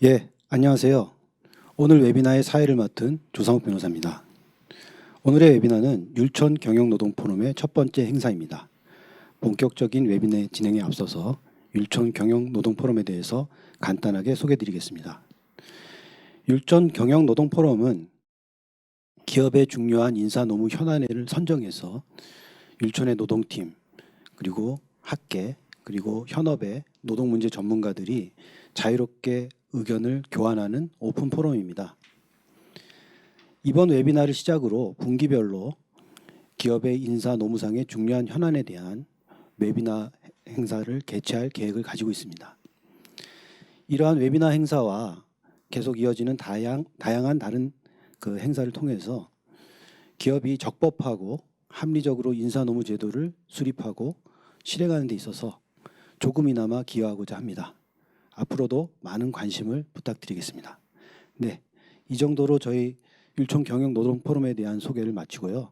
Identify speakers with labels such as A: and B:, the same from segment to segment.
A: 예, 안녕하세요. 오늘 웨비나의 사회를 맡은 조상욱 변호사입니다. 오늘의 웨비나는 율촌 경영노동포럼의 첫 번째 행사입니다. 본격적인 웨비나 진행에 앞서서 율촌 경영노동포럼에 대해서 간단하게 소개드리겠습니다. 율촌 경영노동포럼은 기업의 중요한 인사노무 현안을 선정해서 율촌의 노동팀, 그리고 학계, 그리고 현업의 노동문제 전문가들이 자유롭게 의견을 교환하는 오픈 포럼입니다. 이번 웨비나를 시작으로 분기별로 기업의 인사 노무상의 중요한 현안에 대한 웨비나 행사를 개최할 계획을 가지고 있습니다. 이러한 웨비나 행사와 계속 이어지는 다양한 다른 행사를 통해서 기업이 적법하고 합리적으로 인사 노무 제도를 수립하고 실행하는 데 있어서 조금이나마 기여하고자 합니다. 앞으로도 많은 관심을 부탁드리겠습니다. 네, 이 정도로 저희 율촌 경영노동포럼에 대한 소개를 마치고요.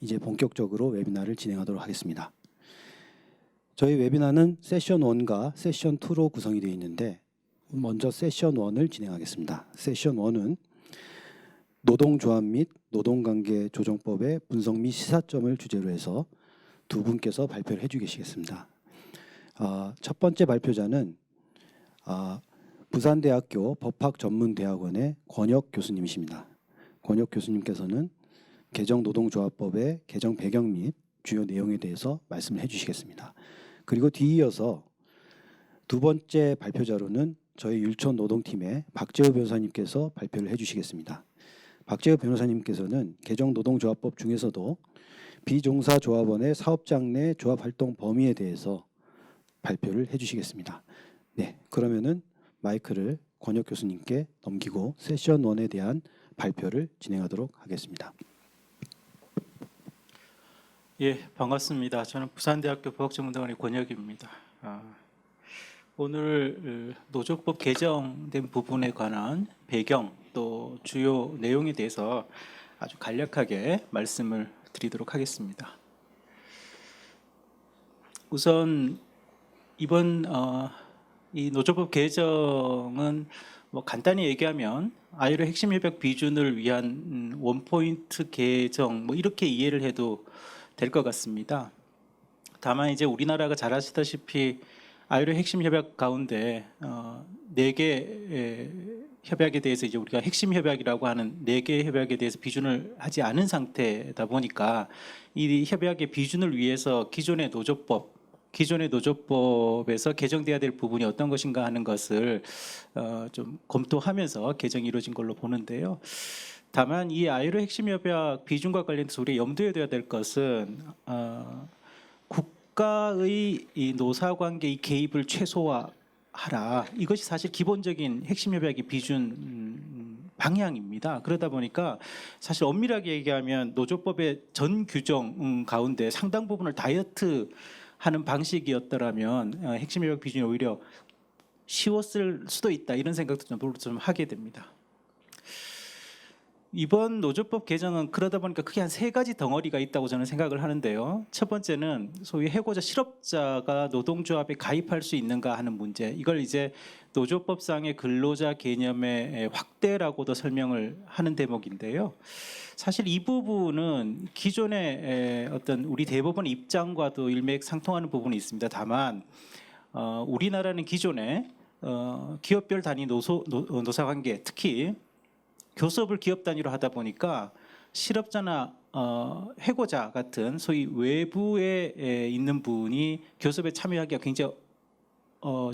A: 이제 본격적으로 웨비나를 진행하도록 하겠습니다. 저희 웨비나는 세션 1과 세션 2로 구성이 되어 있는데 먼저 세션 1을 진행하겠습니다. 세션 1은 노동조합 및 노동관계조정법의 분석 및 시사점을 주제로 해서 두 분께서 발표를 해주시겠습니다. 첫 번째 발표자는 부산대학교 법학전문대학원의 권혁 교수님이십니다. 권혁 교수님께서는 개정노동조합법의 개정 배경 및 주요 내용에 대해서 말씀을 해주시겠습니다. 그리고 뒤이어서 두 번째 발표자로는 저희 율촌 노동팀의 박재우 변호사님께서 발표를 해주시겠습니다. 박재우 변호사님께서는 개정노동조합법 중에서도 비종사조합원의 사업장 내 조합활동 범위에 대해서 발표를 해주시겠습니다. 네, 그러면은 마이크를 권혁 교수님께 넘기고 세션 1에 대한 발표를 진행하도록 하겠습니다.
B: 예, 반갑습니다. 저는 부산대학교 법학전문대학원의 권혁입니다. 오늘 노조법 개정된 부분에 관한 배경 또 주요 내용에 대해서 아주 간략하게 말씀을 드리도록 하겠습니다. 우선 이번 이 노조법 개정은 간단히 얘기하면 아이로 핵심 협약 비준을 위한 원포인트 개정 이렇게 이해를 해도 될 것 같습니다. 다만 이제 우리나라가 잘 아시다시피 아이로 핵심 협약 가운데 4개 협약에 대해서 이제 우리가 핵심 협약이라고 하는 4개 협약에 대해서 비준을 하지 않은 상태다 보니까 이 협약의 비준을 위해서 기존의 노조법에서 개정돼야 될 부분이 어떤 것인가 하는 것을 좀 검토하면서 개정이 이루어진 걸로 보는데요. 다만 이 아이로 핵심 협약 비준과 관련해서 우리가 염두에 둬야 될 것은 국가의 이 노사관계의 개입을 최소화하라. 이것이 사실 기본적인 핵심 협약의 비준 방향입니다. 그러다 보니까 사실 엄밀하게 얘기하면 노조법의 전 규정 가운데 상당 부분을 다이어트 하는 방식이었더라면 핵심 협약 비준이 오히려 쉬웠을 수도 있다 이런 생각도 좀 하게 됩니다. 이번 노조법 개정은 그러다 보니까 크게 한 3가지 덩어리가 있다고 저는 생각을 하는데요. 첫 번째는 소위 해고자 실업자가 노동조합에 가입할 수 있는가 하는 문제. 이걸 이제 노조법상의 근로자 개념의 확대라고도 설명을 하는 대목인데요. 사실 이 부분은 기존의 어떤 우리 대법원의 입장과도 일맥상통하는 부분이 있습니다. 다만 우리나라는 기존에 기업별 단위 노사관계, 특히 교섭을 기업 단위로 하다 보니까 실업자나 해고자 같은 소위 외부에 있는 분이 교섭에 참여하기가 굉장히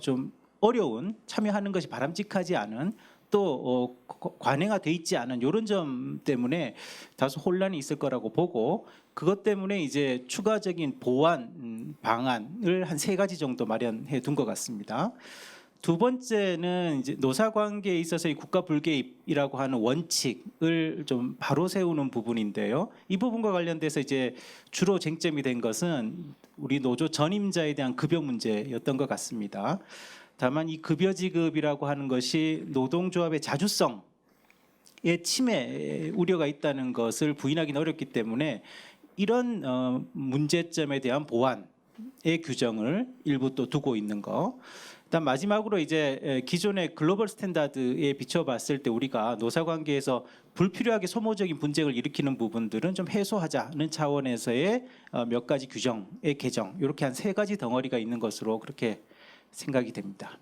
B: 좀 어려운, 참여하는 것이 바람직하지 않은 또 관행화돼 있지 않은 이런 점 때문에 다소 혼란이 있을 거라고 보고 그것 때문에 이제 추가적인 보완 방안을 한 3가지 정도 마련해 둔 것 같습니다. 두 번째는 이제 노사관계에 있어서의 국가 불개입이라고 하는 원칙을 좀 바로 세우는 부분인데요. 이 부분과 관련돼서 이제 주로 쟁점이 된 것은 우리 노조 전임자에 대한 급여 문제였던 것 같습니다. 다만 이 급여 지급이라고 하는 것이 노동조합의 자주성의 침해 우려가 있다는 것을 부인하기는 어렵기 때문에 이런 문제점에 대한 보완의 규정을 일부 또 두고 있는 거. 일단 마지막으로 이제 기존의 글로벌 스탠다드에 비춰봤을 때 우리가 노사관계에서 불필요하게 소모적인 분쟁을 일으키는 부분들은 좀 해소하자는 차원에서의 몇 가지 규정의 개정, 이렇게 한 3가지 덩어리가 있는 것으로 그렇게 생각이 됩니다.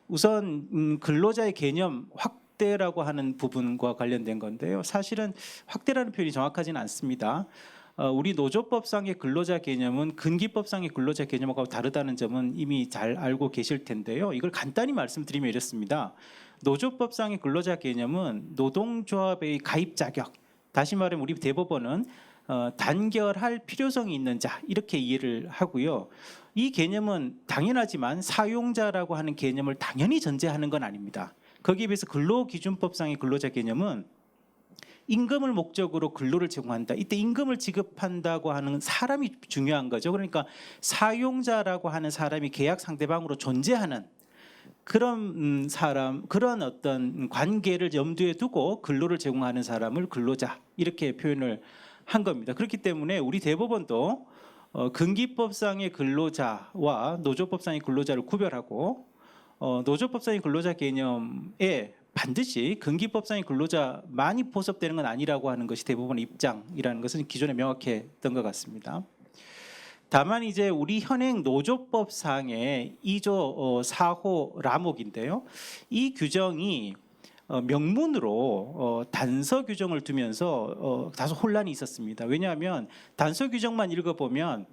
B: 우선 근로자의 개념 확대라고 하는 부분과 관련된 건데요. 사실은 확대라는 표현이 정확하지는 않습니다. 우리 노조법상의 근로자 개념은 근기법상의 근로자 개념하고 다르다는 점은 이미 잘 알고 계실 텐데요. 이걸 간단히 말씀드리면 이렇습니다. 노조법상의 근로자 개념은 노동조합의 가입 자격, 다시 말하면 우리 대법원은 단결할 필요성이 있는 자 이렇게 이해를 하고요. 이 개념은 당연하지만 사용자라고 하는 개념을 당연히 전제하는 건 아닙니다. 거기에 비해서 근로기준법상의 근로자 개념은 임금을 목적으로 근로를 제공한다. 이때 임금을 지급한다고 하는 사람이 중요한 거죠. 그러니까 사용자라고 하는 사람이 계약 상대방으로 존재하는 그런 사람, 그런 어떤 관계를 염두에 두고 근로를 제공하는 사람을 근로자 이렇게 표현을 한 겁니다. 그렇기 때문에 우리 대법원도 근기법상의 근로자와 노조법상의 근로자를 구별하고 노조법상의 근로자 개념에 반드시 근기법상의 근로자만이 포섭되는 건 아니라고 하는 것이 대부분의 입장이라는 것은 기존에 명확했던 것 같습니다. 다만 이제 우리 현행 노조법상의 2조 4호 라목인데요. 이 규정이 명문으로 단서 규정을 두면서 다소 혼란이 있었습니다. 왜냐하면 단서 규정만 읽어보면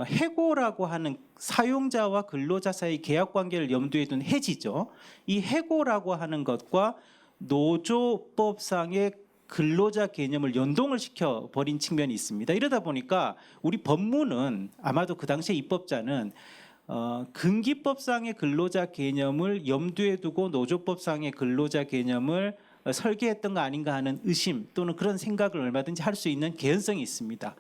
B: 해고라고 하는 사용자와 근로자 사이 계약 관계를 염두에 둔 해지죠. 이 해고라고 하는 것과 노조법상의 근로자 개념을 연동을 시켜 버린 측면이 있습니다. 이러다 보니까 우리 법무는 아마도 그 당시에 입법자는 근기법상의 근로자 개념을 염두에 두고 노조법상의 근로자 개념을 설계했던 거 아닌가 하는 의심 또는 그런 생각을 얼마든지 할 수 있는 개연성이 있습니다.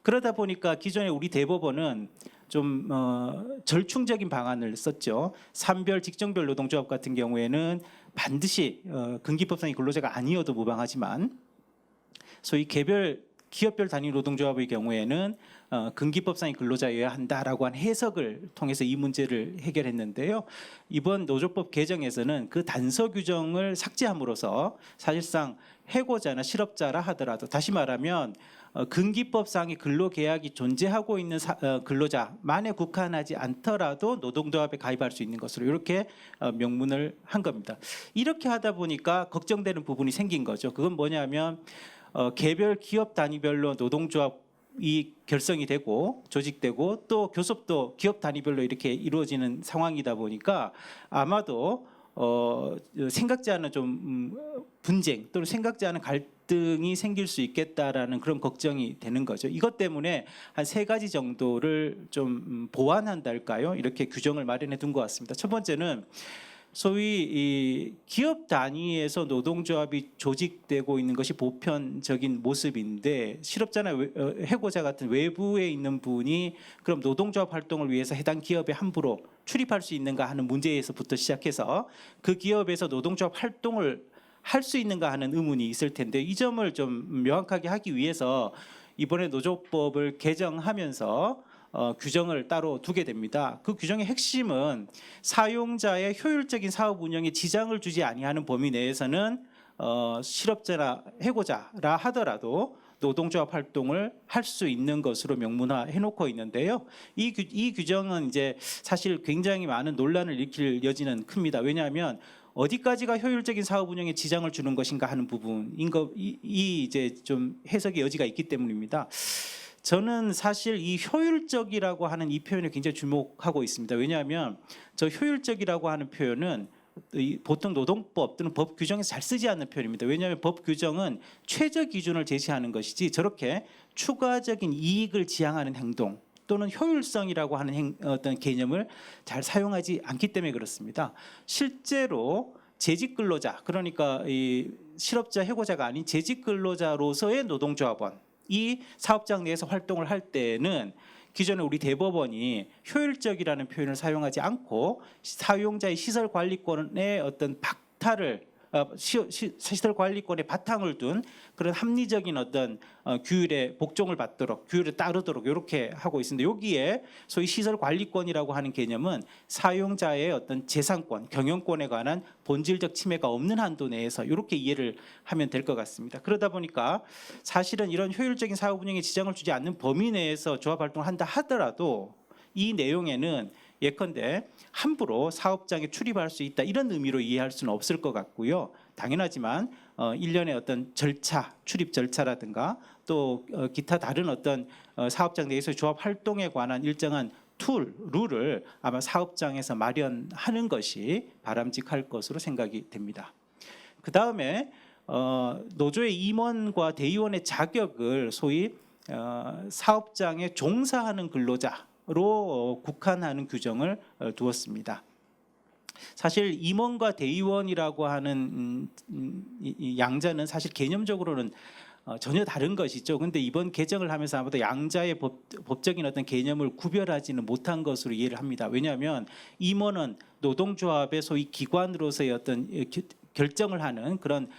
B: 그러다 보니까 기존에 우리 대법원은 좀 절충적인 방안을 썼죠. 산별 직종별 노동조합 같은 경우에는 반드시 근기법상의 근로자가 아니어도 무방하지만 소위 개별 기업별 단위 노동조합의 경우에는 근기법상의 근로자여야 한다라고 한 해석을 통해서 이 문제를 해결했는데요. 이번 노조법 개정에서는 그 단서 규정을 삭제함으로써 사실상 해고자나 실업자라 하더라도 다시 말하면 근기법상의 근로계약이 존재하고 있는 근로자만에 국한하지 않더라도 노동조합에 가입할 수 있는 것으로 이렇게 명문을 한 겁니다. 이렇게 하다 보니까 걱정되는 부분이 생긴 거죠. 그건 뭐냐면 개별 기업 단위별로 노동조합이 결성이 되고 조직되고 또 교섭도 기업 단위별로 이렇게 이루어지는 상황이다 보니까 아마도 생각지 않은 좀 분쟁 또는 생각지 않은 갈등이 생길 수 있겠다라는 그런 걱정이 되는 거죠. 이것 때문에 한 3가지 정도를 좀 보완한달까요? 이렇게 규정을 마련해 둔 것 같습니다. 첫 번째는 소위 이 기업 단위에서 노동조합이 조직되고 있는 것이 보편적인 모습인데 실업자나 해고자 같은 외부에 있는 분이 그럼 노동조합 활동을 위해서 해당 기업에 함부로 출입할 수 있는가 하는 문제에서부터 시작해서 그 기업에서 노동조합 활동을 할 수 있는가 하는 의문이 있을 텐데 이 점을 좀 명확하게 하기 위해서 이번에 노조법을 개정하면서 규정을 따로 두게 됩니다. 그 규정의 핵심은 사용자의 효율적인 사업 운영에 지장을 주지 아니하는 범위 내에서는 실업자나 해고자라 하더라도 노동조합 활동을 할 수 있는 것으로 명문화해 놓고 있는데요. 이 규정은 이제 사실 굉장히 많은 논란을 일으킬 여지는 큽니다. 왜냐하면 어디까지가 효율적인 사업 운영에 지장을 주는 것인가 하는 부분인 이 이제 좀 해석의 여지가 있기 때문입니다. 저는 사실 이 효율적이라고 하는 이 표현에 굉장히 주목하고 있습니다. 왜냐하면 저 효율적이라고 하는 표현은 보통 노동법 또는 법 규정에서 잘 쓰지 않는 표현입니다. 왜냐하면 법 규정은 최저 기준을 제시하는 것이지 저렇게 추가적인 이익을 지향하는 행동 또는 효율성이라고 하는 어떤 개념을 잘 사용하지 않기 때문에 그렇습니다. 실제로 재직 근로자 그러니까 이 실업자 해고자가 아닌 재직 근로자로서의 노동조합원 이 사업장 내에서 활동을 할 때는 기존에 우리 대법원이 효율적이라는 표현을 사용하지 않고 사용자의 시설 관리권의 어떤 박탈을 시설 관리권의 바탕을 둔 그런 합리적인 어떤 규율에 복종을 받도록 규율에 따르도록 이렇게 하고 있습니다. 여기에 소위 시설 관리권이라고 하는 개념은 사용자의 어떤 재산권, 경영권에 관한 본질적 침해가 없는 한도 내에서 이렇게 이해를 하면 될 것 같습니다. 그러다 보니까 사실은 이런 효율적인 사업 운영에 지장을 주지 않는 범위 내에서 조합 활동을 한다 하더라도 이 내용에는 예컨대 함부로 사업장에 출입할 수 있다 이런 의미로 이해할 수는 없을 것 같고요. 당연하지만 일련의 어떤 절차, 출입 절차라든가 또 기타 다른 어떤 사업장 내에서 조합 활동에 관한 일정한 룰을 아마 사업장에서 마련하는 것이 바람직할 것으로 생각이 됩니다. 그 다음에 노조의 임원과 대의원의 자격을 소위 사업장에 종사하는 근로자 로 국한하는 규정을 두었습니다. 사실 임원과 대의원이라고 하는 이 양자는 사실 개념적으로는 전혀 다른 것이죠. 그런데 이번 개정을 하면서 아마도 양자의 법적인 어떤 개념을 구별하지는 못한 것으로 이해를 합니다. 왜냐하면 임원은 노동조합의 소위 기관으로서의 어떤 결정을 하는 그런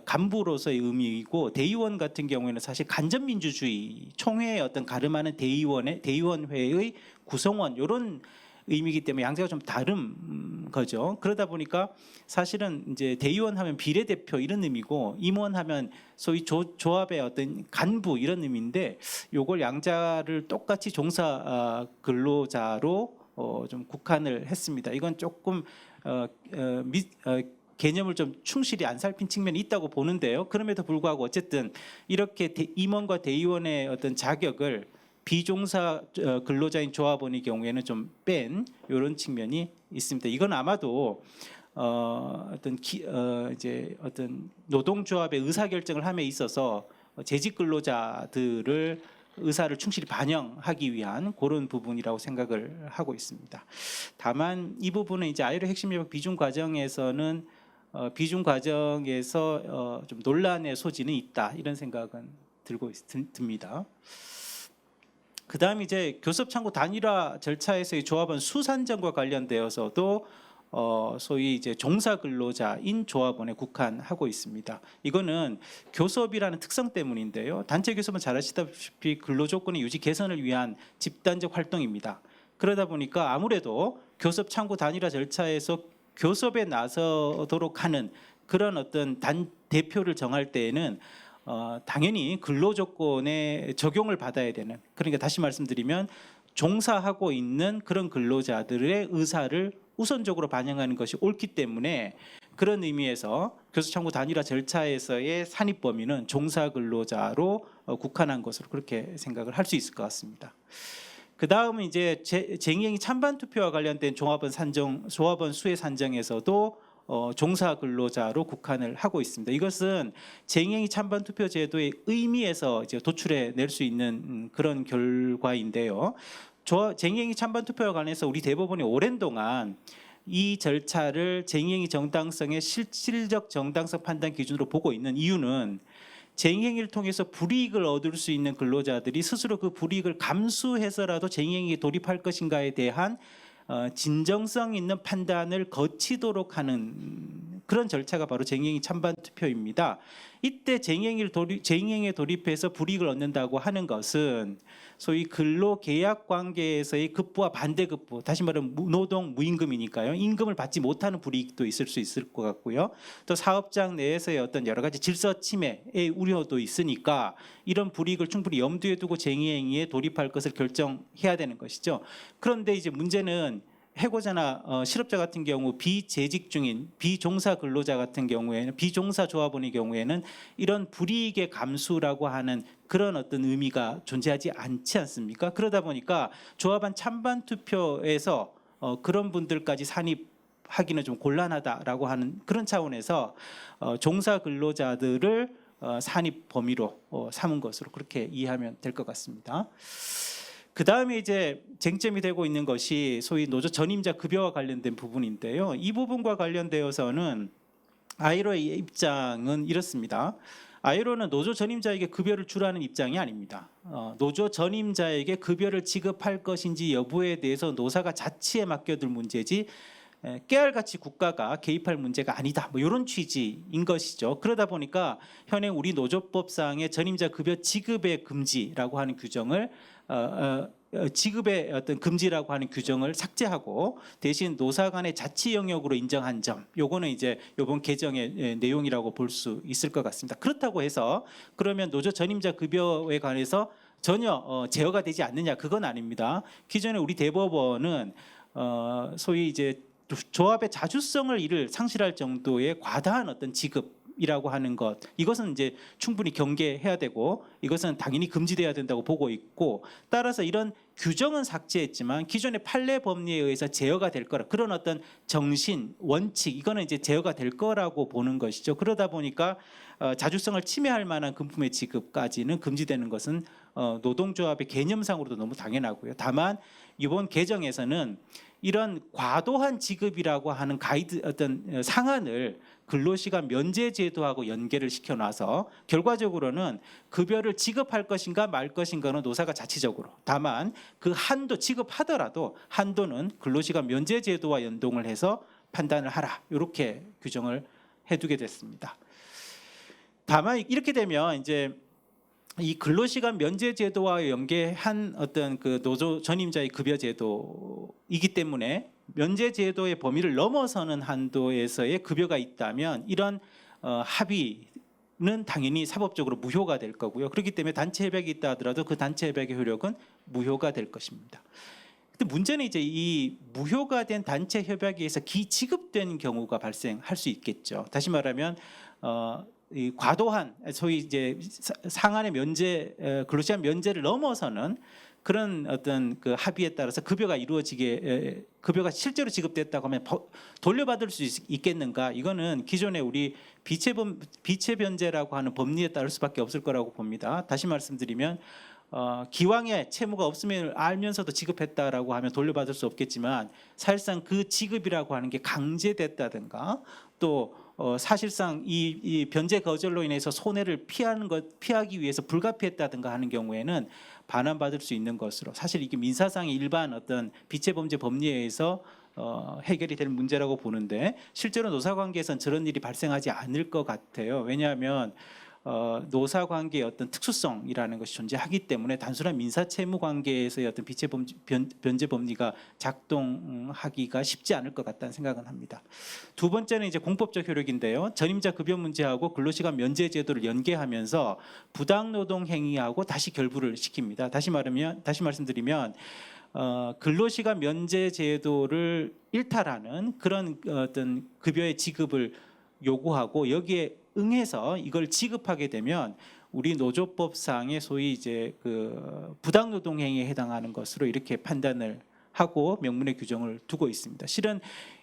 B: 간부로서의 의미이고 대의원 같은 경우에는 사실 간접민주주의 총회의 어떤 가름하는 대의원회의 구성원 이런 의미이기 때문에 양자가 좀 다른 거죠. 그러다 보니까 사실은 이제 대의원 하면 비례대표 이런 의미고 임원하면 소위 조합의 어떤 간부 이런 의미인데 요걸 양자를 똑같이 종사 근로자로 좀 국한을 했습니다. 이건 조금 개념을 좀 충실히 안 살핀 측면이 있다고 보는데요. 그럼에도 불구하고 어쨌든 이렇게 임원과 대의원의 어떤 자격을 비종사 근로자인 조합원의 경우에는 좀 뺀 이런 측면이 있습니다. 이건 아마도 이제 어떤 노동조합의 의사 결정을 함에 있어서 재직 근로자들을 의사를 충실히 반영하기 위한 그런 부분이라고 생각을 하고 있습니다. 다만 이 부분은 이제 아이로 핵심 협약 비준 과정에서는 비준 과정에서 좀 논란의 소지는 있다 이런 생각은 듭니다. 그다음 이제 교섭 창구 단일화 절차에서의 조합원 수 산정과 관련되어서도 소위 이제 종사 근로자인 조합원에 국한하고 있습니다. 이거는 교섭이라는 특성 때문인데요. 단체 교섭은 잘 아시다시피 근로 조건의 유지 개선을 위한 집단적 활동입니다. 그러다 보니까 아무래도 교섭 창구 단일화 절차에서 교섭에 나서도록 하는 그런 어떤 대표를 정할 때에는 당연히 근로 조건에 적용을 받아야 되는, 그러니까 다시 말씀드리면 종사하고 있는 그런 근로자들의 의사를 우선적으로 반영하는 것이 옳기 때문에 그런 의미에서 교섭창구 단일화 절차에서의 산입 범위는 종사 근로자로 국한한 것으로 그렇게 생각을 할 수 있을 것 같습니다. 그 다음은 이제 쟁의행위 찬반 투표와 관련된 조합원 수의 산정에서도 종사 근로자로 국한을 하고 있습니다. 이것은 쟁의행위 찬반 투표 제도의 의미에서 이제 도출해 낼 수 있는 그런 결과인데요. 쟁의행위 찬반 투표와 관해서 우리 대법원이 오랜 동안 이 절차를 쟁의행위 정당성의 실질적 정당성 판단 기준으로 보고 있는 이유는 쟁의행위를 통해서 불이익을 얻을 수 있는 근로자들이 스스로 그 불이익을 감수해서라도 쟁의행위에 돌입할 것인가에 대한 진정성 있는 판단을 거치도록 하는 그런 절차가 바로 쟁의행위 찬반 투표입니다. 이때 쟁의행위에 돌입해서 불이익을 얻는다고 하는 것은 소위 근로계약 관계에서의 급부와 반대급부, 다시 말하면 노동 무임금이니까요. 임금을 받지 못하는 불이익도 있을 수 있을 것 같고요. 또 사업장 내에서의 어떤 여러 가지 질서 침해의 우려도 있으니까 이런 불이익을 충분히 염두에 두고 쟁의행위에 돌입할 것을 결정해야 되는 것이죠. 그런데 이제 문제는 해고자나 실업자 같은 경우 비재직 중인 비종사 근로자 같은 경우에는 비종사 조합원의 경우에는 이런 불이익의 감수라고 하는 그런 어떤 의미가 존재하지 않지 않습니까? 그러다 보니까 조합원 찬반 투표에서 그런 분들까지 산입하기는 좀 곤란하다라고 하는 그런 차원에서 종사 근로자들을 산입 범위로 삼은 것으로 그렇게 이해하면 될 것 같습니다. 그 다음에 이제 쟁점이 되고 있는 것이 소위 노조 전임자 급여와 관련된 부분인데요. 이 부분과 관련되어서는 아이로의 입장은 이렇습니다. 아이로는 노조 전임자에게 급여를 주라는 입장이 아닙니다. 노조 전임자에게 급여를 지급할 것인지 여부에 대해서 노사가 자치에 맡겨둘 문제지 깨알같이 국가가 개입할 문제가 아니다. 뭐 이런 취지인 것이죠. 그러다 보니까 현행 우리 노조법상의 전임자 급여 지급의 금지라고 하는 규정을 지급의 어떤 금지라고 하는 규정을 삭제하고 대신 노사 간의 자치 영역으로 인정한 점, 요거는 이제 이번 개정의 내용이라고 볼 수 있을 것 같습니다. 그렇다고 해서 그러면 노조 전임자 급여에 관해서 전혀 제어가 되지 않느냐, 그건 아닙니다. 기존에 우리 대법원은 소위 이제 조합의 자주성을 이를 상실할 정도의 과다한 어떤 지급이라고 하는 것, 이것은 이제 충분히 경계해야 되고 이것은 당연히 금지돼야 된다고 보고 있고, 따라서 이런 규정은 삭제했지만 기존의 판례 법리에 의해서 제어가 될 거라, 그런 어떤 정신, 원칙, 이거는 이제 제어가 될 거라고 보는 것이죠. 그러다 보니까 자주성을 침해할 만한 금품의 지급까지는 금지되는 것은 노동조합의 개념상으로도 너무 당연하고요. 다만 이번 개정에서는 이런 과도한 지급이라고 하는 가이드 어떤 상한을 근로시간 면제 제도하고 연계를 시켜놔서 결과적으로는 급여를 지급할 것인가 말 것인가는 노사가 자치적으로, 다만 그 한도, 지급하더라도 한도는 근로시간 면제 제도와 연동을 해서 판단을 하라, 이렇게 규정을 해두게 됐습니다. 다만 이렇게 되면 이제 이 근로시간 면제 제도와 연계한 어떤 그 노조 전임자의 급여 제도이기 때문에 면제 제도의 범위를 넘어서는 한도에서의 급여가 있다면 이런 합의는 당연히 사법적으로 무효가 될 거고요. 그렇기 때문에 단체 협약이 있다 하더라도 그 단체 협약의 효력은 무효가 될 것입니다. 근데 문제는 이제 이 무효가 된 단체 협약에 의해서 기지급된 경우가 발생할 수 있겠죠. 다시 말하면 이 과도한 소위 이제 상한의 면제, 근로시간 면제를 넘어서는 그런 어떤 그 합의에 따라서 급여가 이루어지게, 급여가 실제로 지급됐다고 하면 돌려받을 수 있겠는가? 이거는 기존의 우리 비체 변제라고 하는 법리에 따를 수밖에 없을 거라고 봅니다. 다시 말씀드리면 기왕에 채무가 없음을 알면서도 지급했다라고 하면 돌려받을 수 없겠지만 사실상 그 지급이라고 하는 게 강제됐다든가 또 사실상 이 변제 거절로 인해서 손해를 피하기 위해서 불가피했다든가 하는 경우에는 반환받을 수 있는 것으로, 사실 이게 민사상의 일반 어떤 비체범죄 법리에 의해서 해결이 될 문제라고 보는데 실제로 노사관계에서는 저런 일이 발생하지 않을 것 같아요. 왜냐하면 노사관계의 어떤 특수성이라는 것이 존재하기 때문에 단순한 민사채무 관계에서의 어떤 변제 법리가 작동하기가 쉽지 않을 것 같다는 생각은 합니다. 두 번째는 이제 공법적 효력인데요. 전임자 급여 문제하고 근로시간 면제 제도를 연계하면서 부당노동 행위하고 다시 결부를 시킵니다. 다시 말씀드리면 근로시간 면제 제도를 일탈하는 그런 어떤 급여의 지급을 요구하고 여기에 응해서 이걸 지급하게 되면 우리 노조법상의 소위 이제 그 부당노동 행위에 해당하는 것으로 이렇게 판단을 하고 명문의 규정을 두고 있습니다. 실은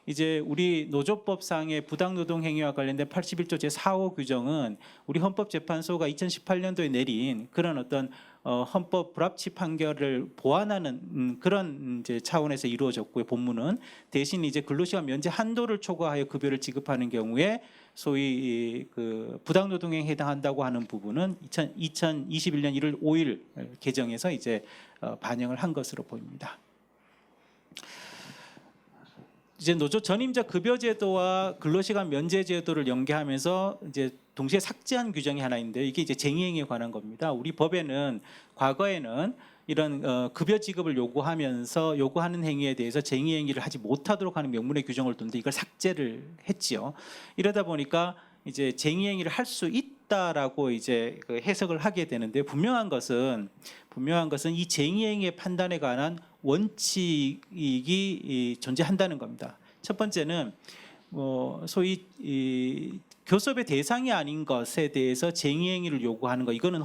B: 이제 우리 노조법상의 부당노동 행위와 관련된 81조 제4호 규정은 우리 헌법재판소가 2018년도에 내린 그런 어떤 헌법 불합치 판결을 보완하는 그런 이제 차원에서 이루어졌고요. 본문은 대신 이제 근로시간 면제 한도를 초과하여 급여를 지급하는 경우에 소위 그 부당노동행위에 해당한다고 하는 부분은 2021년 1월 5일 개정에서 이제 반영을 한 것으로 보입니다. 이제 노조 전임자 급여 제도와 근로시간 면제 제도를 연계하면서 이제 동시에 삭제한 규정이 하나 있는데 이게 이제 쟁의행위에 관한 겁니다. 우리 법에는 과거에는 이런 급여 지급을 요구하는 행위에 대해서 쟁의행위를 하지 못하도록 하는 명문의 규정을 뒀는데 이걸 삭제를 했지요. 이러다 보니까 이제 쟁의행위를 할 수 있다라고 이제 그 해석을 하게 되는데 분명한 것은 이 쟁의행위의 판단에 관한 원칙이 존재한다는 겁니다. 첫 번째는 소위 교섭의 대상이 아닌 것에 대해서 쟁의행위를 요구하는 것, 이거는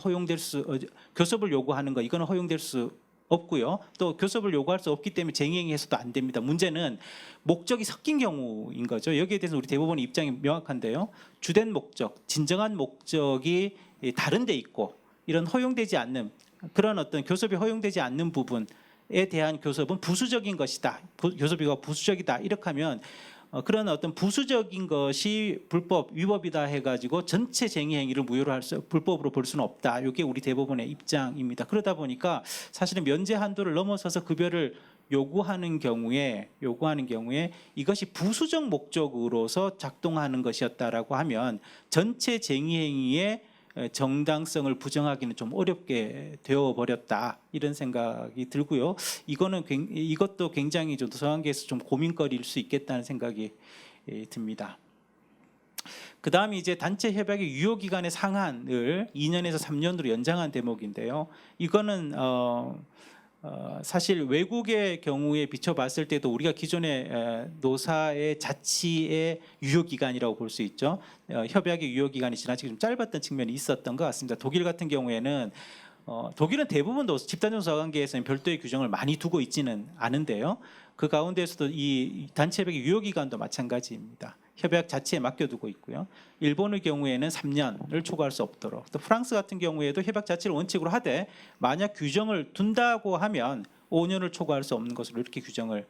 B: 교섭을 요구하는 것, 이거는 허용될 수 없고요. 또 교섭을 요구할 수 없기 때문에 쟁의행위해서도 안 됩니다. 문제는 목적이 섞인 경우인 거죠. 여기에 대해서 우리 대법원의 입장이 명확한데요. 주된 목적, 진정한 목적이 다른 데 있고 이런 허용되지 않는 그런 어떤 교섭이 허용되지 않는 부분에 대한 교섭은 부수적인 것이다. 교섭이 부수적이다. 이렇게 하면 그런 어떤 부수적인 것이 불법 위법이다 해가지고 전체 쟁의 행위를 불법으로 볼 수는 없다. 이게 우리 대법원의 입장입니다. 그러다 보니까 사실은 면제 한도를 넘어서서 급여를 요구하는 경우에 이것이 부수적 목적으로서 작동하는 것이었다라고 하면 전체 쟁의 행위의 정당성을 부정하기는 좀 어렵게 되어 버렸다 이런 생각이 들고요. 이것도 굉장히 좀 노사관계에서 좀 고민거리일 수 있겠다는 생각이 듭니다. 그 다음에 이제 단체 협약의 유효 기간의 상한을 2년에서 3년으로 연장한 대목인데요. 이거는 사실 외국의 경우에 비춰봤을 때도 우리가 기존의 노사의 자치의 유효 기간이라고 볼 수 있죠. 협약의 유효 기간이 지나치게 좀 짧았던 측면이 있었던 것 같습니다. 독일 같은 경우에는 독일은 대부분 집단 노사관계에서는 별도의 규정을 많이 두고 있지는 않은데요. 그 가운데서도 이 단체 협약의 유효 기간도 마찬가지입니다. 협약 자체에 맡겨두고 있고요. 일본의 경우에는 3년을 초과할 수 없도록, 또 프랑스 같은 경우에도 협약 자체를 원칙으로 하되 만약 규정을 둔다고 하면 5년을 초과할 수 없는 것으로 이렇게 규정을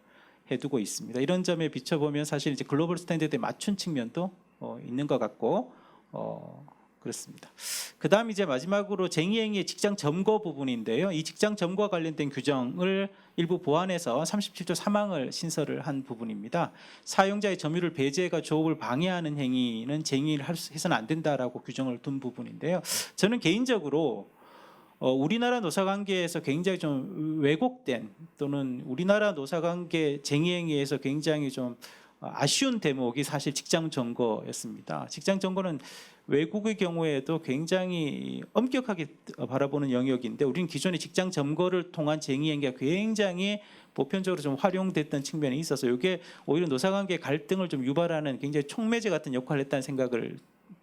B: 해두고 있습니다. 이런 점에 비춰보면 사실 이제 글로벌 스탠다드에 맞춘 측면도 있는 것 같고 그렇습니다. 그다음 이제 마지막으로 쟁의행위의 직장 점거 부분인데요. 이 직장 점거와 관련된 규정을 일부 보완해서 37조 3항을 신설을 한 부분입니다. 사용자의 점유를 배제해가 조업을 방해하는 행위는 쟁의를 해서는 안 된다라고 규정을 둔 부분인데요. 저는 개인적으로 우리나라 노사관계에서 굉장히 좀 왜곡된 또는 우리나라 노사관계 쟁의행위에서 굉장히 좀 아쉬운 대목이 사실 직장 점거였습니다. 직장 점거는 외국의 경우에도 굉장히 엄격하게 바라보는 영역인데 우리는 기존의 직장 점거를 통한 쟁의 행위가 굉장히 보편적으로 좀 활용됐던 측면이 있어서 이게 오히려 노사관계 갈등을 좀 유발하는 굉장히 촉매제 같은 역할을 했다는 생각을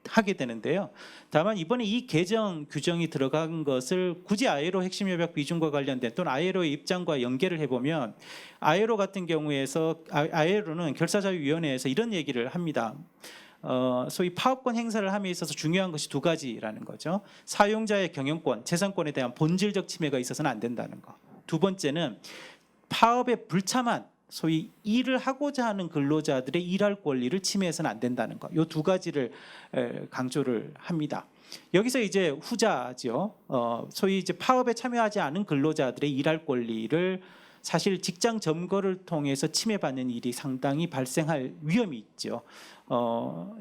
B: 하게 되는데요. 다만 이번에 이 개정 규정이 들어간 것을 굳이 ILO 핵심 협약 비준과 관련된 또는 ILO의 입장과 연계를 해보면 ILO 같은 경우에서 ILO는 결사자유위원회에서 이런 얘기를 합니다. 소위 파업권 행사를 함에 있어서 중요한 것이 두 가지라는 거죠. 사용자의 경영권, 재산권에 대한 본질적 침해가 있어서는 안 된다는 거. 두 번째는 파업에 불참한 소위 일을 하고자 하는 근로자들의 일할 권리를 침해해서는 안 된다는 것. 이 두 가지를 강조를 합니다. 여기서 이제 후자죠. 소위 이제 파업에 참여하지 않은 근로자들의 일할 권리를 사실 직장 점거를 통해서 침해받는 일이 상당히 발생할 위험이 있죠.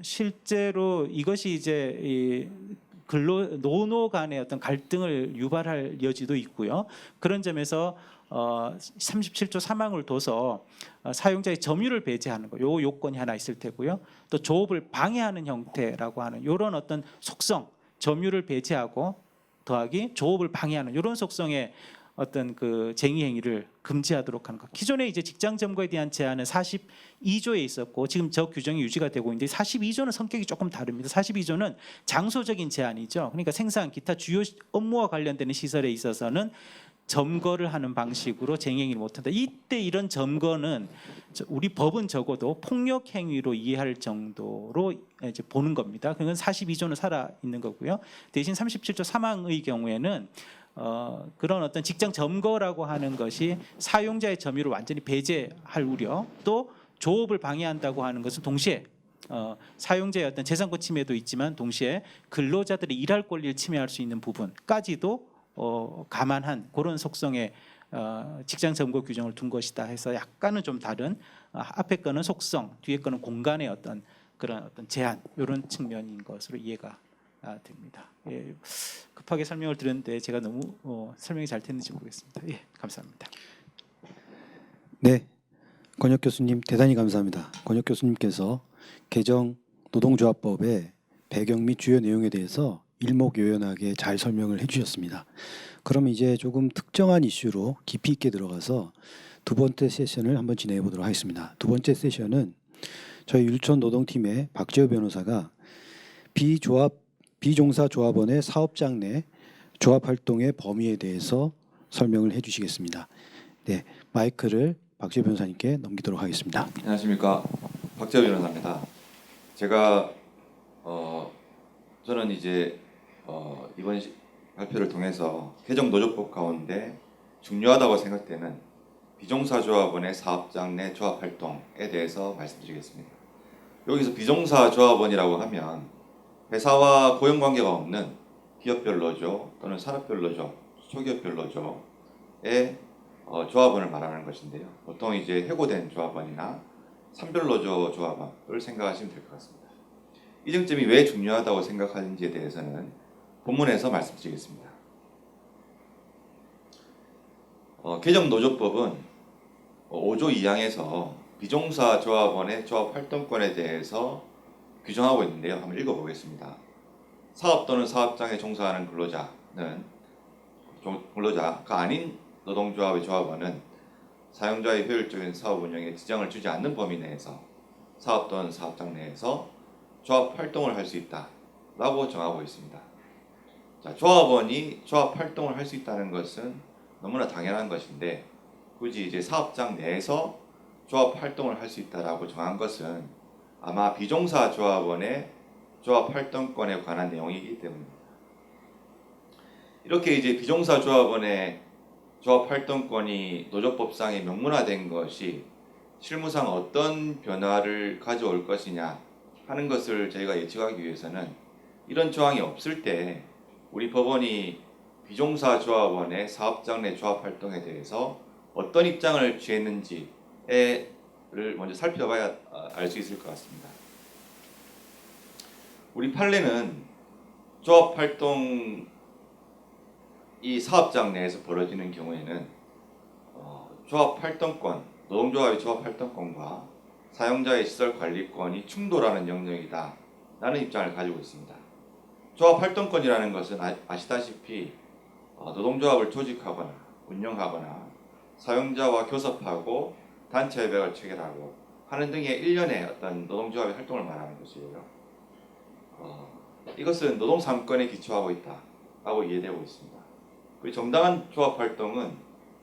B: 실제로 이것이 이제 노노 간의 어떤 갈등을 유발할 여지도 있고요. 그런 점에서 37조 3항을 둬서 사용자의 점유를 배제하는 거, 요 요건이 하나 있을 테고요. 또 조업을 방해하는 형태라고 하는 이런 어떤 속성, 점유를 배제하고 더하기 조업을 방해하는 이런 속성의 어떤 그 쟁의 행위를 금지하도록 하는 것. 기존에 이제 직장 점거에 대한 제한은 42조에 있었고 지금 저 규정이 유지가 되고 있는데 42조는 성격이 조금 다릅니다. 42조는 장소적인 제한이죠. 그러니까 생산, 기타 주요 업무와 관련되는 시설에 있어서는 점거를 하는 방식으로 쟁행을 못한다. 이때 이런 점거는 우리 법은 적어도 폭력 행위로 이해할 정도로 이제 보는 겁니다. 그건 42조는 살아 있는 거고요. 대신 37조 3항의 경우에는 그런 어떤 직장 점거라고 하는 것이 사용자의 점유를 완전히 배제할 우려, 또 조업을 방해한다고 하는 것은 동시에 사용자의 어떤 재산권 침해도 있지만 동시에 근로자들의 일할 권리를 침해할 수 있는 부분까지도 감안한 그런 속성의 직장 점거 규정을 둔 것이다 해서 약간은 좀 다른 앞에 거는 속성, 뒤에 거는 공간의 어떤 그런 어떤 제한 이런 측면인 것으로 이해가 됩니다. 예, 급하게 설명을 드렸는데 제가 너무 설명이 잘 됐는지 모르겠습니다. 예, 감사합니다.
A: 네, 권혁 교수님 대단히 감사합니다. 권혁 교수님께서 개정 노동조합법의 배경 및 주요 내용에 대해서 일목요연하게 잘 설명을 해주셨습니다. 그럼 이제 조금 특정한 이슈로 깊이 있게 들어가서 두 번째 세션을 한번 진행해 보도록 하겠습니다. 두 번째 세션은 저희 율촌 노동팀의 박재호 변호사가 비종사 조합원의 사업장 내 조합 활동의 범위에 대해서 설명을 해주시겠습니다. 네, 마이크를 박재호 변호사님께 넘기도록 하겠습니다.
C: 안녕하십니까, 박재호 변호사입니다. 제가 저는 이제 이번 발표를 통해서 개정 노조법 가운데 중요하다고 생각되는 비종사조합원의 사업장 내 조합 활동에 대해서 말씀드리겠습니다. 여기서 비종사조합원이라고 하면 회사와 고용관계가 없는 기업별 노조 또는 산업별 노조, 소기업별 노조의 조합원을 말하는 것인데요. 보통 이제 해고된 조합원이나 산별노조 조합원을 생각하시면 될 것 같습니다. 이 쟁점이 왜 중요하다고 생각하는지에 대해서는 본문에서 말씀드리겠습니다. 개정노조법은 5조 2항에서 비종사 조합원의 조합 활동권에 대해서 규정하고 있는데요. 한번 읽어보겠습니다. 사업 또는 사업장에 종사하는 근로자가 아닌 노동조합의 조합원은 사용자의 효율적인 사업 운영에 지장을 주지 않는 범위 내에서 사업 또는 사업장 내에서 조합 활동을 할 수 있다라고 정하고 있습니다. 자, 조합원이 조합 활동을 할 수 있다는 것은 너무나 당연한 것인데 굳이 이제 사업장 내에서 조합 활동을 할 수 있다라고 정한 것은 아마 비종사 조합원의 조합 활동권에 관한 내용이기 때문입니다. 이렇게 이제 비종사 조합원의 조합 활동권이 노조법상에 명문화된 것이 실무상 어떤 변화를 가져올 것이냐 하는 것을 저희가 예측하기 위해서는 이런 조항이 없을 때 우리 법원이 비종사 조합원의 사업장 내 조합 활동에 대해서 어떤 입장을 취했는지를 먼저 살펴봐야 알 수 있을 것 같습니다. 우리 판례는 조합 활동 이 사업장 내에서 벌어지는 경우에는 조합 활동권, 노동조합의 조합 활동권과 사용자의 시설 관리권이 충돌하는 영역이다 라는 입장을 가지고 있습니다. 조합 활동권이라는 것은 아시다시피 노동조합을 조직하거나 운영하거나 사용자와 교섭하고 단체 협약을 체결하고 하는 등의 일련의 어떤 노동조합의 활동을 말하는 것이에요. 이것은 노동 3권에 기초하고 있다라고 이해되고 있습니다. 그리고 정당한 조합 활동은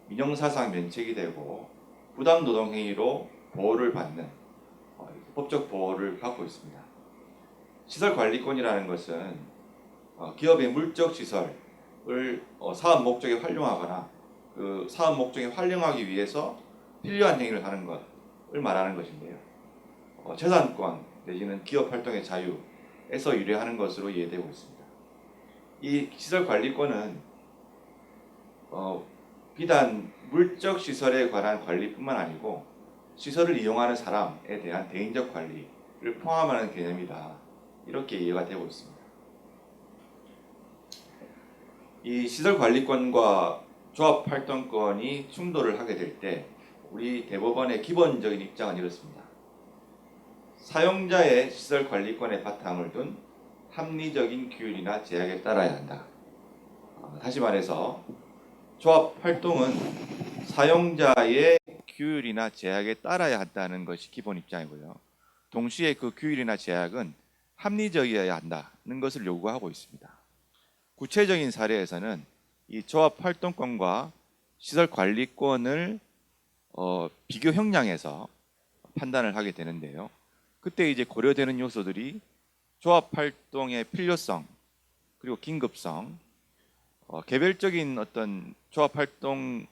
C: 민형사상 면책이 되고 부당 노동 행위로 보호를 받는 법적 보호를 받고 있습니다. 시설 관리권이라는 것은 기업의 물적 시설을 사업 목적에 활용하거나 그 사업 목적에 활용하기 위해서 필요한 행위를 하는 것을 말하는 것인데요. 재산권 내지는 기업 활동의 자유에서 유래하는 것으로 이해되고 있습니다. 이 시설 관리권은 비단 물적 시설에 관한 관리뿐만 아니고 시설을 이용하는 사람에 대한 대인적 관리를 포함하는 개념이다. 이렇게 이해가 되고 있습니다. 이 시설 관리권과 조합 활동권이 충돌을 하게 될 때 우리 대법원의 기본적인 입장은 이렇습니다. 사용자의 시설 관리권에 바탕을 둔 합리적인 규율이나 제약에 따라야 한다. 다시 말해서 조합 활동은 사용자의 규율이나 제약에 따라야 한다는 것이 기본 입장이고요. 동시에 그 규율이나 제약은 합리적이어야 한다는 것을 요구하고 있습니다. 구체적인 사례에서는 이 조합 활동권과 시설 관리권을 비교 형량에서 판단을 하게 되는데요. 그때 이제 고려되는 요소들이 조합 활동의 필요성, 그리고 긴급성, 개별적인 어떤 조합 활동에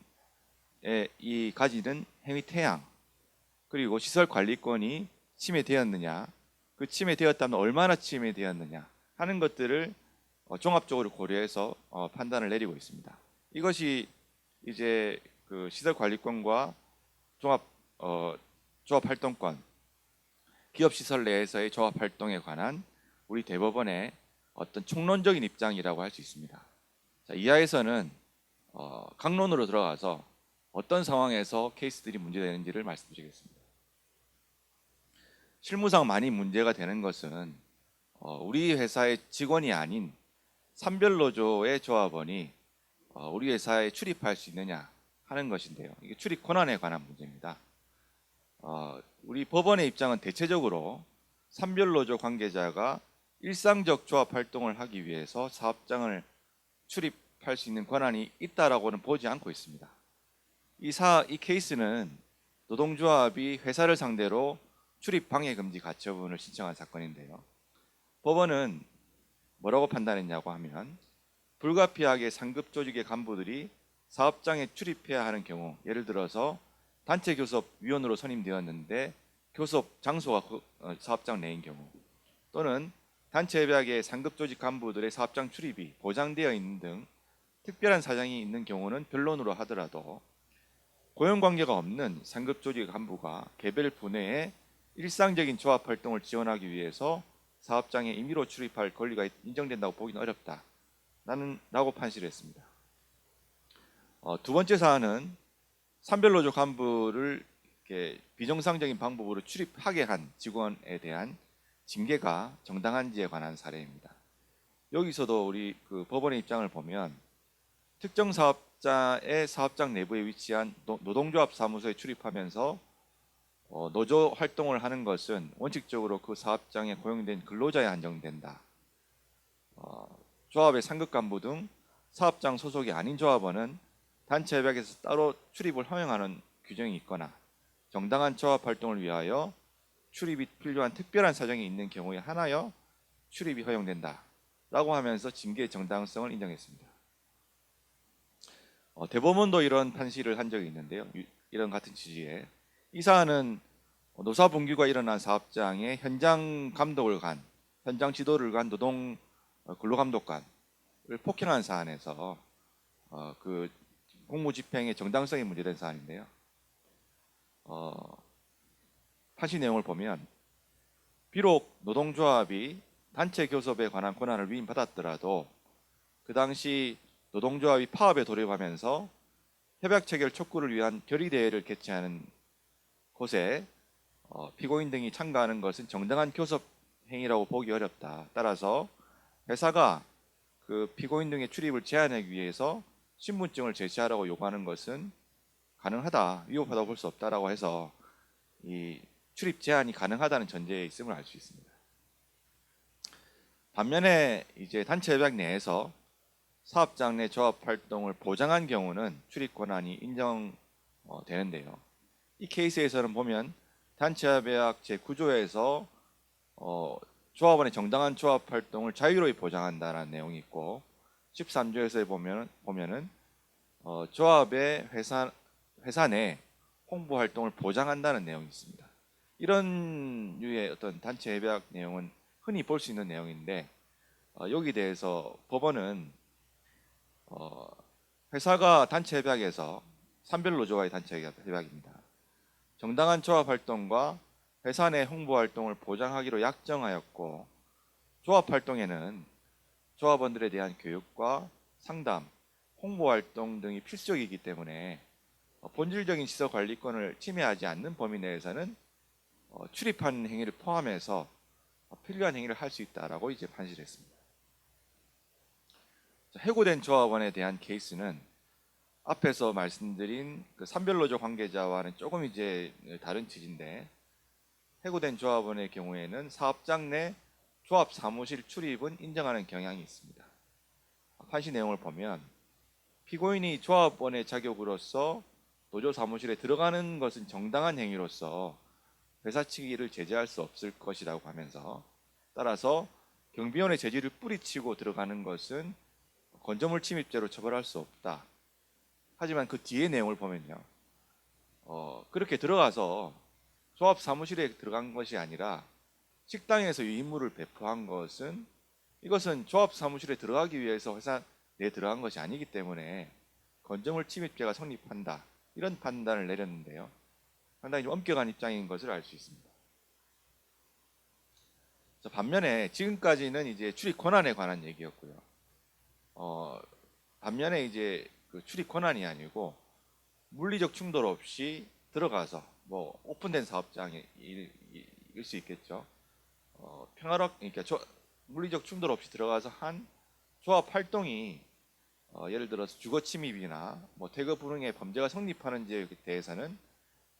C: 이 가지는 행위 태양, 그리고 시설 관리권이 침해되었느냐, 그 침해되었다면 얼마나 침해되었느냐 하는 것들을 종합적으로 고려해서 판단을 내리고 있습니다. 이것이 이제 그 시설 관리권과 조합 활동권, 기업 시설 내에서의 조합 활동에 관한 우리 대법원의 어떤 총론적인 입장이라고 할 수 있습니다. 자, 이하에서는 강론으로 들어가서 어떤 상황에서 케이스들이 문제되는지를 말씀드리겠습니다. 실무상 많이 문제가 되는 것은 우리 회사의 직원이 아닌 산별노조의 조합원이 우리 회사에 출입할 수 있느냐 하는 것인데요. 이게 출입 권한에 관한 문제입니다. 우리 법원의 입장은 대체적으로 산별노조 관계자가 일상적 조합 활동을 하기 위해서 사업장을 출입할 수 있는 권한이 있다라고는 보지 않고 있습니다. 이 케이스는 노동조합이 회사를 상대로 출입 방해 금지 가처분을 신청한 사건인데요. 법원은 뭐라고 판단했냐고 하면 불가피하게 상급 조직의 간부들이 사업장에 출입해야 하는 경우, 예를 들어서 단체 교섭 위원으로 선임되었는데 교섭 장소가 사업장 내인 경우, 또는 단체 협약의 상급 조직 간부들의 사업장 출입이 보장되어 있는 등 특별한 사정이 있는 경우는 변론으로 하더라도 고용 관계가 없는 상급 조직 간부가 개별 분야의 일상적인 조합 활동을 지원하기 위해서 사업장에 임의로 출입할 권리가 인정된다고 보기는 어렵다. 라고 판시를 했습니다. 두 번째 사안은 산별노조 간부를 이렇게 비정상적인 방법으로 출입하게 한 직원에 대한 징계가 정당한지에 관한 사례입니다. 여기서도 우리 그 법원의 입장을 보면 특정 사업자의 사업장 내부에 위치한 노동조합 사무소에 출입하면서 노조 활동을 하는 것은 원칙적으로 그 사업장에 고용된 근로자에 한정된다. 조합의 상급 간부 등 사업장 소속이 아닌 조합원은 단체 협약에서 따로 출입을 허용하는 규정이 있거나 정당한 조합 활동을 위하여 출입이 필요한 특별한 사정이 있는 경우에 한하여 출입이 허용된다. 라고 하면서 징계의 정당성을 인정했습니다. 대법원도 이런 판시를 한 적이 있는데요. 이런 같은 취지의 이 사안은 노사 분규가 일어난 사업장에 현장 감독을 간, 현장 지도를 간 노동 근로감독관을 폭행한 사안에서 그 공무집행의 정당성이 문제된 사안인데요. 판시 내용을 보면 비록 노동조합이 단체 교섭에 관한 권한을 위임받았더라도 그 당시 노동조합이 파업에 돌입하면서 협약 체결 촉구를 위한 결의대회를 개최하는 곳에 피고인 등이 참가하는 것은 정당한 교섭 행위라고 보기 어렵다. 따라서 회사가 그 피고인 등의 출입을 제한하기 위해서 신분증을 제시하라고 요구하는 것은 가능하다, 위법하다고 볼 수 없다라고 해서 이 출입 제한이 가능하다는 전제에 있음을 알 수 있습니다. 반면에 이제 단체 협약 내에서 사업장 내 조합 활동을 보장한 경우는 출입 권한이 인정되는데요. 이 케이스에서는 보면 단체 협약 제9조에서 조합원의 정당한 조합 활동을 자유로이 보장한다는 내용이 있고 13조에서 보면은 조합의 회사 내 홍보 활동을 보장한다는 내용이 있습니다. 이런 류의 어떤 단체 협약 내용은 흔히 볼 수 있는 내용인데 여기 대해서 법원은 회사가 단체 협약에서 산별노조와의 단체 협약입니다. 정당한 조합 활동과 회사 내 홍보 활동을 보장하기로 약정하였고 조합 활동에는 조합원들에 대한 교육과 상담, 홍보 활동 등이 필수적이기 때문에 본질적인 시설 관리권을 침해하지 않는 범위 내에서는 출입하는 행위를 포함해서 필요한 행위를 할 수 있다라고 이제 판시를 했습니다. 해고된 조합원에 대한 케이스는 앞에서 말씀드린 그 산별노조 관계자와는 조금 이제 다른 취지인데 해고된 조합원의 경우에는 사업장 내 조합 사무실 출입은 인정하는 경향이 있습니다. 판시 내용을 보면 피고인이 조합원의 자격으로서 노조 사무실에 들어가는 것은 정당한 행위로서 회사 측이를 제재할 수 없을 것이라고 하면서 따라서 경비원의 재질을 뿌리치고 들어가는 것은 건조물 침입죄로 처벌할 수 없다. 하지만 그 뒤의 내용을 보면요. 그렇게 들어가서 조합 사무실에 들어간 것이 아니라 식당에서 유인물을 배포한 것은 이것은 조합 사무실에 들어가기 위해서 회사 내에 들어간 것이 아니기 때문에 건조물 침입죄가 성립한다. 이런 판단을 내렸는데요. 상당히 좀 엄격한 입장인 것을 알 수 있습니다. 반면에 지금까지는 이제 출입 권한에 관한 얘기였고요. 반면에 이제 그 출입 권한이 아니고 물리적 충돌 없이 들어가서 뭐 오픈된 사업장일 수 있겠죠. 평화롭게 그러니까 물리적 충돌 없이 들어가서 한 조합 활동이 예를 들어서 주거 침입이나 뭐 퇴거 불응의 범죄가 성립하는지에 대해서는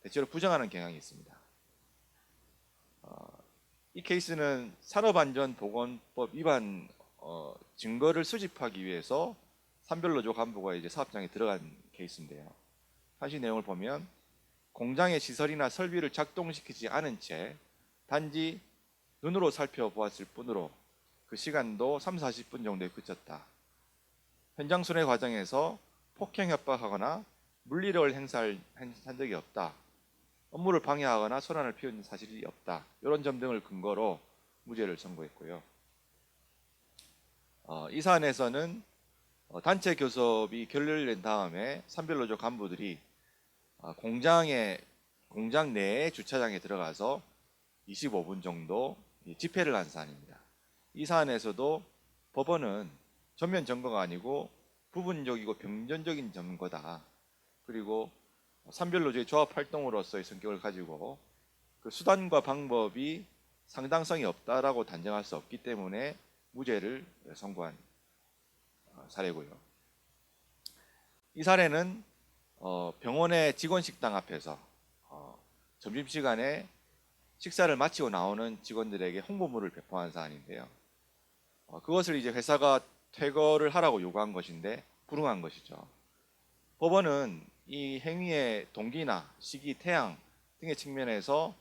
C: 대체로 부정하는 경향이 있습니다. 이 케이스는 산업안전보건법 위반 증거를 수집하기 위해서 산별노조 간부가 이제 사업장에 들어간 케이스인데요. 판시 내용을 보면 공장의 시설이나 설비를 작동시키지 않은 채 단지 눈으로 살펴보았을 뿐으로 그 시간도 30-40분 정도에 그쳤다. 현장 순회 과정에서 폭행 협박하거나 물리력을 행사한 적이 없다. 업무를 방해하거나 소란을 피운 사실이 없다. 이런 점 등을 근거로 무죄를 선고했고요. 이 사안에서는 단체 교섭이 결렬된 다음에 산별노조 간부들이 공장 내에 주차장에 들어가서 25분 정도 집회를 한 사안입니다. 이 사안에서도 법원은 전면 점거가 아니고 부분적이고 병전적인 점거다. 그리고 산별노조의 조합 활동으로서의 성격을 가지고 그 수단과 방법이 상당성이 없다라고 단정할 수 없기 때문에 무죄를 선고한 사례고요. 이 사례는 병원의 직원 식당 앞에서 점심시간에 식사를 마치고 나오는 직원들에게 홍보물을 배포한 사안인데요. 그것을 이제 회사가 퇴거를 하라고 요구한 것인데 불응한 것이죠. 법원은 이 행위의 동기나 시기, 태양 등의 측면에서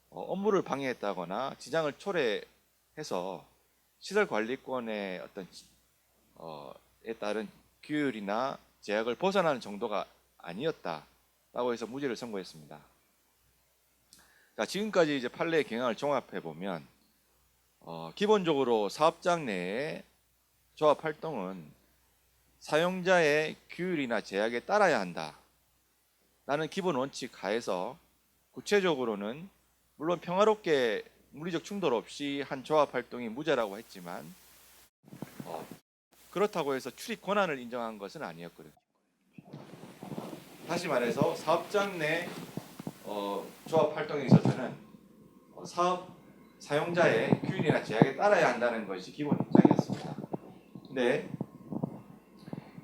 C: 업무를 방해했다거나 지장을 초래해서 시설 관리권의 어떤 에 따른 규율이나 제약을 벗어나는 정도가 아니었다라고 해서 무죄를 선고했습니다. 자, 지금까지 이제 판례의 경향을 종합해 보면 기본적으로 사업장 내의 조합 활동은 사용자의 규율이나 제약에 따라야 한다라는 기본 원칙 하에서 구체적으로는 물론 평화롭게 물리적 충돌 없이 한 조합 활동이 무죄라고 했지만 그렇다고 해서 출입 권한을 인정한 것은 아니었거든요. 다시 말해서 사업장 내 조합 활동에 있어서는 사용자의 규율이나 제약에 따라야 한다는 것이 기본 입장이었습니다. 근데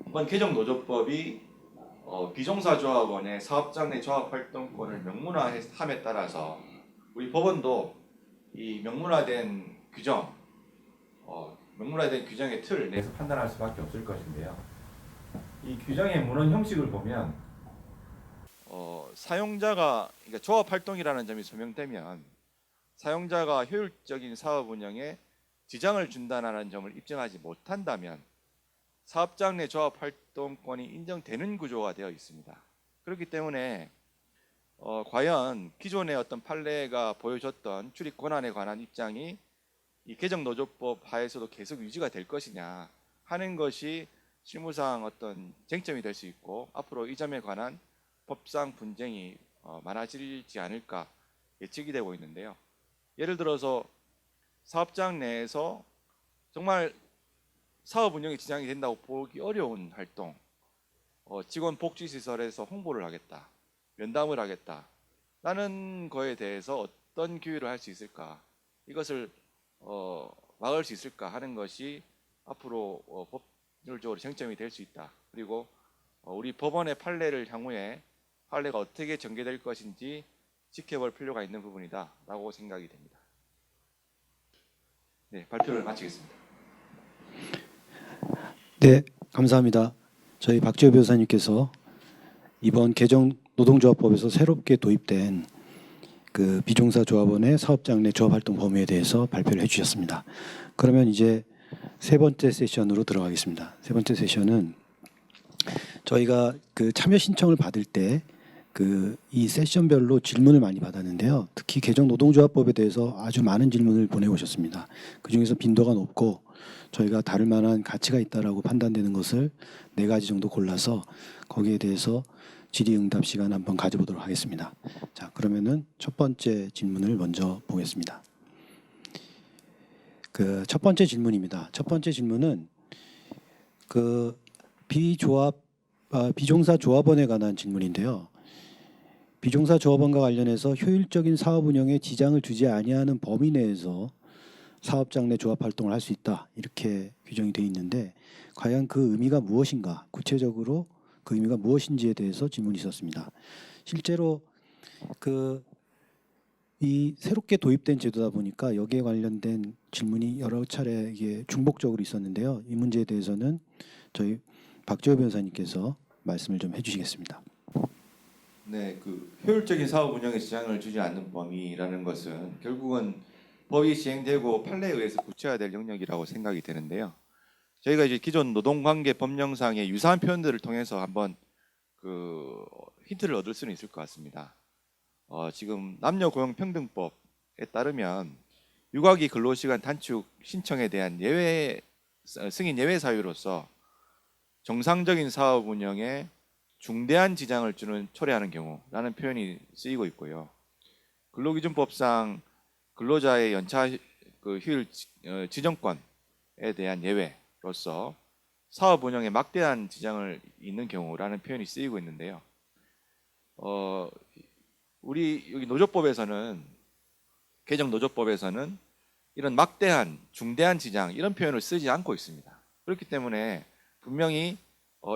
C: 이번 개정노조법이 비종사 조합원의 사업장 내 조합 활동권을 명문화함에 따라서 우리 법원도 이 명문화된 규정의 틀 내에서 판단할 수밖에 없을 것인데요. 이 규정의 문헌 형식을 보면 사용자가 그러니까 조합 활동이라는 점이 소명되면 사용자가 효율적인 사업 운영에 지장을 준다는 점을 입증하지 못한다면 사업장 내 조합 활동권이 인정되는 구조가 되어 있습니다. 그렇기 때문에 과연 기존의 어떤 판례가 보여줬던 출입 권한에 관한 입장이 이 개정노조법 하에서도 계속 유지가 될 것이냐 하는 것이 실무상 어떤 쟁점이 될 수 있고 앞으로 이 점에 관한 법상 분쟁이 많아지지 않을까 예측이 되고 있는데요. 예를 들어서 사업장 내에서 정말 사업 운영에 지장이 된다고 보기 어려운 활동, 직원 복지시설에서 홍보를 하겠다, 면담을 하겠다 라는 거에 대해서 어떤 규율을 할 수 있을까, 이것을 막을 수 있을까 하는 것이 앞으로 법률적으로 쟁점이 될 수 있다. 그리고 우리 법원의 판례를 향후에 판례가 어떻게 전개될 것인지 지켜볼 필요가 있는 부분이다 라고 생각이 됩니다. 네, 발표를 마치겠습니다.
A: 네, 감사합니다. 저희 박지호 변호사님께서 이번 개정 노동조합법에서 새롭게 도입된 그 비종사 조합원의 사업장 내 조합 활동 범위에 대해서 발표를 해주셨습니다. 그러면 이제 세 번째 세션으로 들어가겠습니다. 세 번째 세션은 저희가 그 참여 신청을 받을 때 그 이 세션별로 질문을 많이 받았는데요. 특히 개정 노동조합법에 대해서 아주 많은 질문을 보내오셨습니다. 그 중에서 빈도가 높고 저희가 다룰 만한 가치가 있다라고 판단되는 것을 4가지 정도 골라서 거기에 대해서 질의응답 시간 한번 가져보도록 하겠습니다. 자, 그러면은 첫 번째 질문을 먼저 보겠습니다. 그 첫 번째 질문입니다. 첫 번째 질문은 그 비종사 조합원에 관한 질문인데요. 비종사 조합원과 관련해서 효율적인 사업 운영에 지장을 주지 아니하는 범위 내에서 사업장 내 조합 활동을 할 수 있다, 이렇게 규정이 되어 있는데 과연 그 의미가 무엇인가, 구체적으로 그 의미가 무엇인지에 대해서 질문이 있었습니다. 실제로 이 새롭게 도입된 제도다 보니까 여기에 관련된 질문이 여러 차례 이게 중복적으로 있었는데요. 이 문제에 대해서는 저희 박지호 변호사님께서 말씀을 좀 해주시겠습니다.
C: 네, 그 효율적인 사업 운영에 지장을 주지 않는 범위라는 것은 결국은 법이 시행되고 판례에 의해서 구체화될 영역이라고 생각이 되는데요. 저희가 이제 기존 노동관계 법령상의 유사한 표현들을 통해서 한번 그 힌트를 얻을 수는 있을 것 같습니다. 지금 남녀고용평등법에 따르면 육아기 근로시간 단축 신청에 대한 승인 예외 사유로서 정상적인 사업 운영에 중대한 지장을 주는 초래하는 경우라는 표현이 쓰이고 있고요. 근로기준법상 근로자의 연차 휴일 지정권에 대한 예외로서 사업 운영에 막대한 지장을 있는 경우라는 표현이 쓰이고 있는데요. 우리 여기 노조법에서는 개정 노조법에서는 이런 막대한 중대한 지장 이런 표현을 쓰지 않고 있습니다. 그렇기 때문에 분명히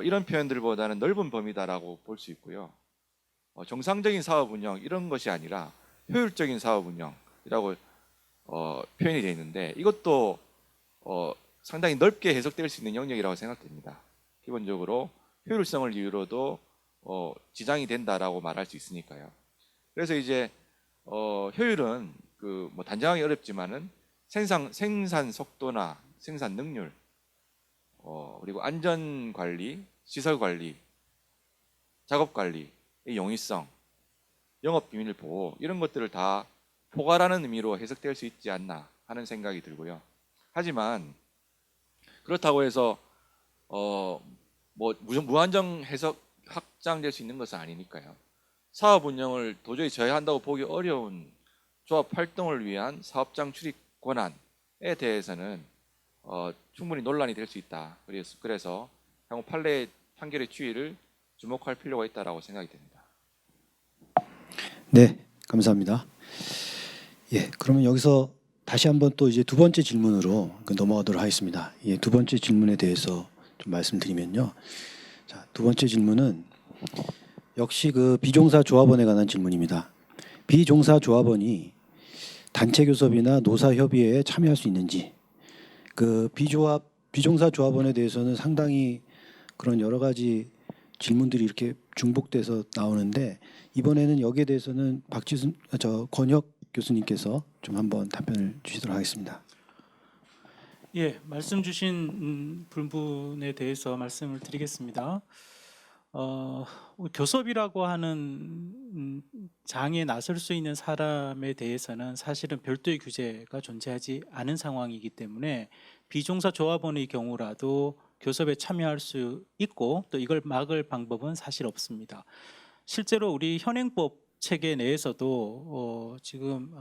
C: 이런 표현들보다는 넓은 범위다라고 볼 수 있고요. 정상적인 사업 운영 이런 것이 아니라 효율적인 사업 운영이라고 표현이 되어 있는데 이것도 상당히 넓게 해석될 수 있는 영역이라고 생각됩니다. 기본적으로 효율성을 이유로도 지장이 된다라고 말할 수 있으니까요. 그래서 이제 효율은 뭐 단정하기 어렵지만은 생산 속도나 생산 능률, 그리고 안전 관리, 시설 관리, 작업 관리의 용이성, 영업 비밀 보호 이런 것들을 다 포괄하는 의미로 해석될 수 있지 않나 하는 생각이 들고요. 하지만 그렇다고 해서 뭐 무한정 해석 확장될 수 있는 것은 아니니까요. 사업 운영을 도저히 저해한다고 보기 어려운 조합 활동을 위한 사업장 출입 권한에 대해서는 충분히 논란이 될 수 있다. 그래서 향후 판례 판결의 추이를 주목할 필요가 있다라고 생각이 됩니다.
A: 네, 감사합니다. 예, 그러면 여기서 다시 한번 또 이제 두 번째 질문으로 넘어가도록 하겠습니다. 예, 두 번째 질문에 대해서 좀 말씀드리면요. 자, 두 번째 질문은 역시 비종사 조합원에 관한 질문입니다. 비종사 조합원이 단체 교섭이나 노사 협의회에 참여할 수 있는지, 비종사 조합원에 대해서는 상당히 그런 여러 가지 질문들이 이렇게 중복돼서 나오는데 이번에는 여기에 대해서는 권혁 교수님께서 좀 한번 답변을 주시도록 하겠습니다.
B: 예, 말씀 주신 부분에 대해서 말씀을 드리겠습니다. 교섭이라고 하는 장에 나설 수 있는 사람에 대해서는 사실은 별도의 규제가 존재하지 않은 상황이기 때문에 비종사 조합원의 경우라도 교섭에 참여할 수 있고 또 이걸 막을 방법은 사실 없습니다. 실제로 우리 현행법 체계 내에서도 지금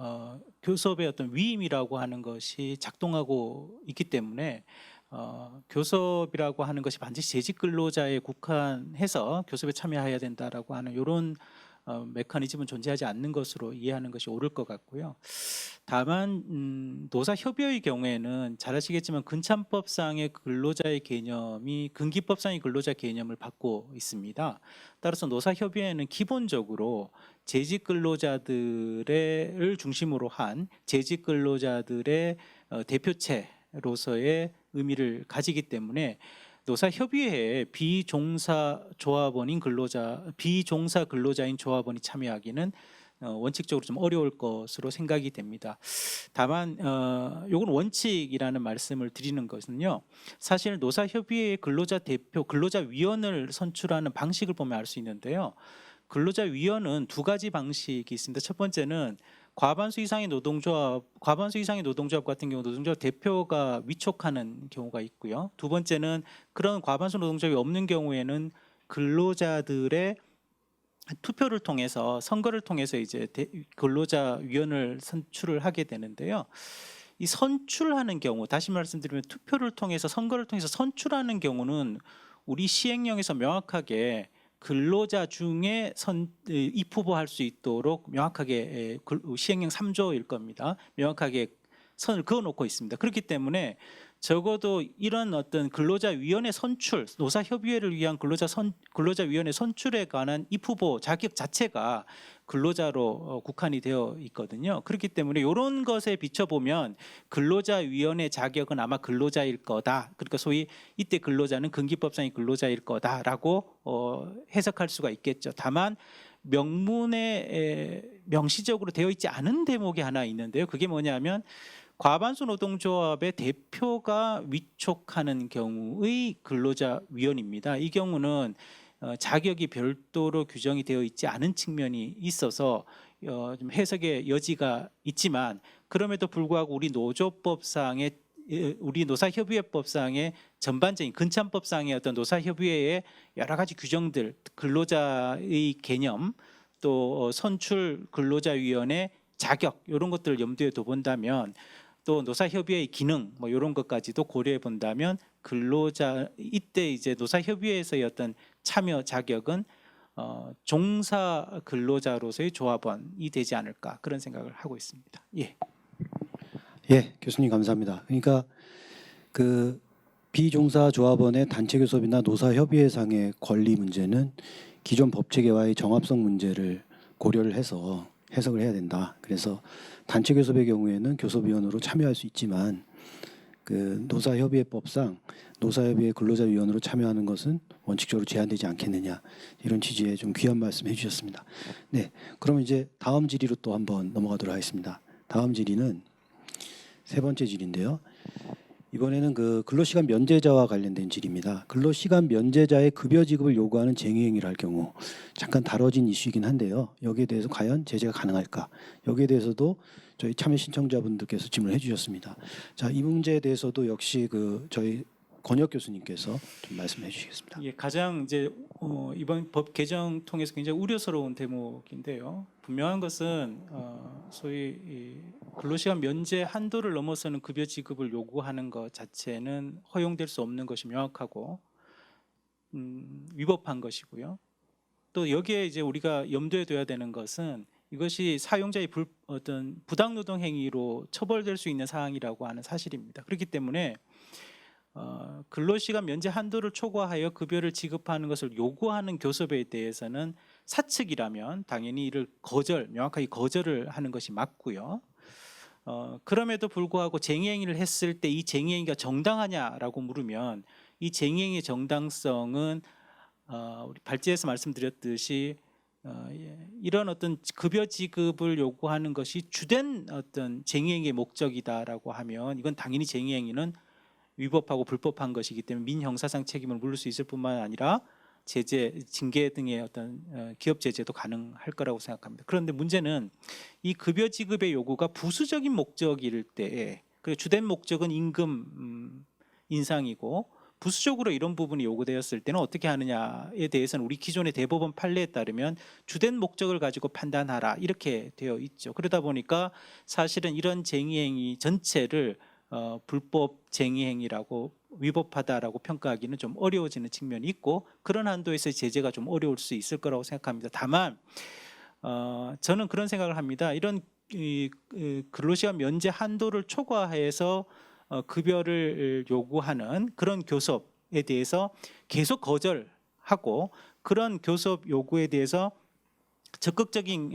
B: 교섭의 어떤 위임이라고 하는 것이 작동하고 있기 때문에 교섭이라고 하는 것이 반드시 재직 근로자에 국한해서 교섭에 참여해야 된다라고 하는 이런 메커니즘은 존재하지 않는 것으로 이해하는 것이 옳을 것 같고요. 다만 노사 협의의 경우에는 잘 아시겠지만 근참법상의 근로자의 개념이 근기법상의 근로자 개념을 받고 있습니다. 따라서 노사 협의회는 기본적으로 재직 근로자들을 중심으로 한 재직 근로자들의 대표체로서의 의미를 가지기 때문에 노사 협의회에 비종사 근로자인 조합원이 참여하기는 원칙적으로 좀 어려울 것으로 생각이 됩니다. 다만 요건 원칙이라는 말씀을 드리는 것은요. 사실 노사 협의회의 근로자 대표, 근로자 위원을 선출하는 방식을 보면 알 수 있는데요. 근로자 위원은 두 가지 방식이 있습니다. 첫 번째는 과반수 이상의 노동조합 같은 경우 노동조합 대표가 위촉하는 경우가 있고요. 두 번째는 그런 과반수 노동조합이 없는 경우에는 근로자들의 투표를 통해서 선거를 통해서 이제 근로자 위원을 선출을 하게 되는데요. 이 선출하는 경우, 다시 말씀드리면 투표를 통해서 선거를 통해서 선출하는 경우는 우리 시행령에서 명확하게 근로자 중에 입후보할 수 있도록 명확하게 시행령 3조일 겁니다. 명확하게 선을 그어놓고 있습니다. 그렇기 때문에 적어도 이런 어떤 근로자위원회 선출, 노사협의회를 위한 근로자위원회 선출에 관한 입후보 자격 자체가 근로자로 국한이 되어 있거든요. 그렇기 때문에 이런 것에 비춰보면 근로자위원회 자격은 아마 근로자일 거다. 그러니까 소위 이때 근로자는 근기법상의 근로자일 거다라고 해석할 수가 있겠죠. 다만 명문에 명시적으로 되어 있지 않은 대목이 하나 있는데요. 그게 뭐냐면 과반수 노동조합의 대표가 위촉하는 경우의 근로자위원입니다. 이 경우는 자격이 별도로 규정이 되어 있지 않은 측면이 있어서 좀 해석의 여지가 있지만 그럼에도 불구하고 우리 노조법상의 우리 노사협의회법상의 전반적인 근참법상의 어떤 노사협의회의 여러 가지 규정들, 근로자의 개념, 또 선출 근로자위원회 자격 이런 것들을 염두에 둬 본다면 또 노사협의회의 기능 뭐 이런 것까지도 고려해 본다면 근로자 이때 이제 노사협의회에서의 어떤 참여 자격은 종사 근로자로서의 조합원이 되지 않을까 그런 생각을 하고 있습니다. 예.
A: 예, 교수님 감사합니다. 그러니까 그 비종사 조합원의 단체 교섭이나 노사협의회상의 권리 문제는 기존 법 체계와의 정합성 문제를 고려를 해서 해석을 해야 된다. 그래서 단체 교섭의 경우에는 교섭위원으로 참여할 수 있지만 그 노사협의회법상 노사협의회 근로자위원으로 참여하는 것은 원칙적으로 제한되지 않겠느냐 이런 취지의 좀 귀한 말씀 해주셨습니다. 네, 그럼 이제 다음 질의로 또 한번 넘어가도록 하겠습니다. 다음 질의는 세 번째 질의인데요. 이번에는 그 근로시간 면제자와 관련된 질의입니다. 근로시간 면제자의 급여 지급을 요구하는 쟁의행위를 할 경우 잠깐 다뤄진 이슈이긴 한데요. 여기에 대해서 과연 제재가 가능할까? 여기에 대해서도 저희 참여 신청자분들께서 질문을 해주셨습니다. 자, 이 문제에 대해서도 역시 그 저희 권혁 교수님께서 좀 말씀해 주시겠습니다.
B: 예, 가장 이제 이번 법 개정 통해서 굉장히 우려스러운 대목인데요. 분명한 것은 소위 이 근로시간 면제 한도를 넘어서는 급여 지급을 요구하는 것 자체는 허용될 수 없는 것이 명확하고 위법한 것이고요. 또 여기에 이제 우리가 염두에 둬야 되는 것은 이것이 사용자의 어떤 부당노동 행위로 처벌될 수 있는 사항이라고 하는 사실입니다. 그렇기 때문에 근로시간 면제 한도를 초과하여 급여를 지급하는 것을 요구하는 교섭에 대해서는 사측이라면 당연히 이를 명확하게 거절을 하는 것이 맞고요. 그럼에도 불구하고 쟁의행위를 했을 때 이 쟁의행위가 정당하냐라고 물으면 이 쟁의행위의 정당성은 우리 발제에서 말씀드렸듯이 이런 어떤 급여 지급을 요구하는 것이 주된 어떤 쟁의행위의 목적이다라고 하면 이건 당연히 쟁의행위는 위법하고 불법한 것이기 때문에 민형사상 책임을 물을 수 있을 뿐만 아니라 제재, 징계 등의 어떤 기업 제재도 가능할 거라고 생각합니다. 그런데 문제는 이 급여 지급의 요구가 부수적인 목적일 때에 그리고 주된 목적은 임금 인상이고 부수적으로 이런 부분이 요구되었을 때는 어떻게 하느냐에 대해서는 우리 기존의 대법원 판례에 따르면 주된 목적을 가지고 판단하라 이렇게 되어 있죠. 그러다 보니까 사실은 이런 쟁의행위 전체를 불법 쟁의행위라고 위법하다라고 평가하기는 좀 어려워지는 측면이 있고 그런 한도에서 제재가 좀 어려울 수 있을 거라고 생각합니다. 다만 저는 그런 생각을 합니다. 이런 근로시간 면제 한도를 초과해서 급여를 요구하는 그런 교섭에 대해서 계속 거절하고 그런 교섭 요구에 대해서 적극적인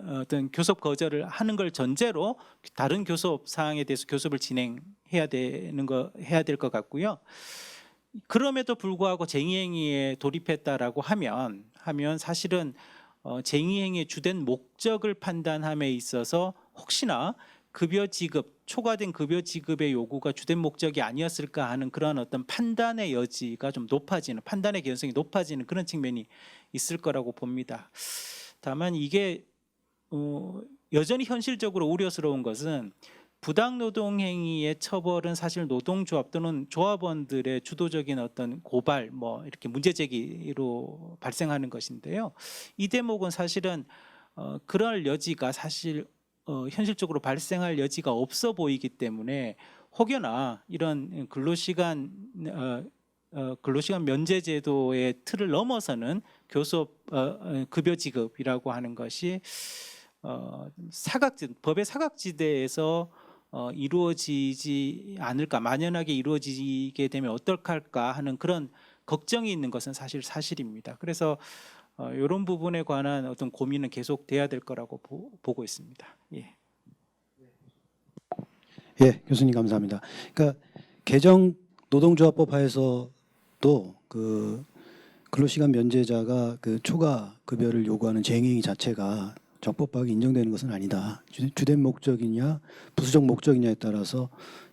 B: 어떤 교섭 거절을 하는 걸 전제로 다른 교섭 사항에 대해서 교섭을 진행해야 될 것 같고요. 그럼에도 불구하고 쟁의행위에 돌입했다라고 하면 사실은 쟁의행위의 주된 목적을 판단함에 있어서 혹시나 급여 지급 초과된 급여 지급의 요구가 주된 목적이 아니었을까 하는 그런 어떤 판단의 여지가 좀 높아지는 판단의 개연성이 높아지는 그런 측면이 있을 거라고 봅니다. 다만 이게 여전히 현실적으로 우려스러운 것은 부당노동 행위의 처벌은 사실 노동조합 또는 조합원들의 주도적인 어떤 고발 뭐 이렇게 문제 제기로 발생하는 것인데요. 이 대목은 사실은 그럴 여지가 사실 현실적으로 발생할 여지가 없어 보이기 때문에 혹여나 이런 근로시간 면제 제도의 틀을 넘어서는 교섭 급여 지급이라고 하는 것이 법의 사각지대에서 이루어지지 않을까 만연하게 이루어지게 되면 어떨까 하는 그런 걱정이 있는 것은 사실입니다. 그래서 이런 부분에 관한 어떤 고민은 계속 돼야 될 거라고 보고 있습니다. 예.
A: 예, 교수님 감사합니다. 그러니까 개정 노동조합법 하에서도 그 근로시간 면제자가 그 초과 급여를 요구하는 쟁의행위 자체가 적법하게 인정되는 것은 아니다. 주된 목적이냐 부수적 목적이냐에 따라서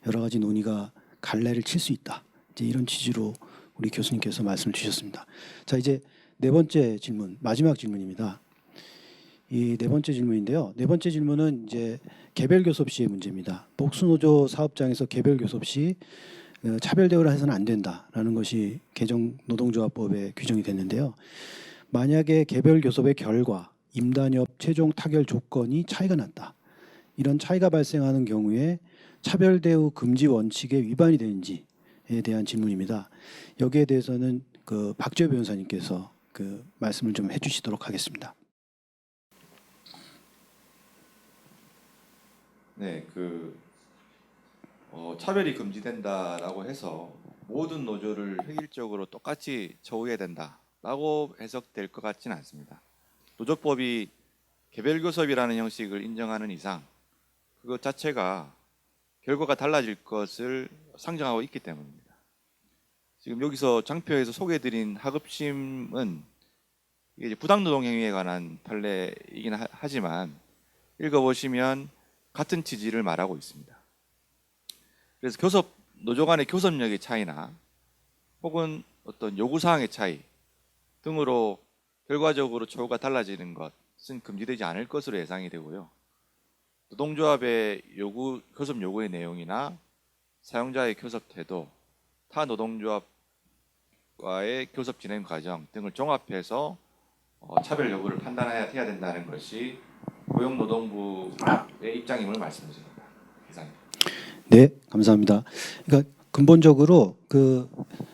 A: 여러 가지 논의가 갈래를 칠 수 있다. 이제 이런 취지로 우리 교수님께서 말씀을 주셨습니다. 자, 이제 네 번째 질문, 마지막 질문입니다. 이 네 번째 질문인데요. 네 번째 질문은 이제 개별 교섭 시의 문제입니다. 복수노조 사업장에서 개별 교섭 시 차별 대우를 해서는 안 된다라는 것이 개정 노동조합법에 규정이 됐는데요. 만약에 개별 교섭의 결과 임단협 최종 타결 조건이 차이가 났다. 이런 차이가 발생하는 경우에 차별 대우 금지 원칙에 위반이 되는지에 대한 질문입니다. 여기에 대해서는 그 박지호 변호사님께서 그 말씀을 좀 해주시도록 하겠습니다.
C: 네, 차별이 금지된다라고 해서 모든 노조를 획일적으로 똑같이 처우해야 된다라고 해석될 것 같지는 않습니다. 노조법이 개별 교섭이라는 형식을 인정하는 이상 그것 자체가 결과가 달라질 것을 상정하고 있기 때문입니다. 지금 여기서 장표에서 소개해드린 하급심은 이게 이제 부당노동 행위에 관한 판례이긴 하지만 읽어보시면 같은 취지를 말하고 있습니다. 그래서 노조 간의 교섭력의 차이나 혹은 어떤 요구사항의 차이 등으로 결과적으로 처우가 달라지는 것은 금지되지 않을 것으로 예상이 되고요. 노동조합의 교섭 요구의 내용이나 사용자의 교섭 태도, 타 노동조합과의 교섭 진행 과정 등을 종합해서 차별 여부를 판단해야 된다는 것이 고용노동부의 입장임을 말씀드립니다. 이상입니다.
A: 네, 감사합니다. 그러니까 근본적으로 그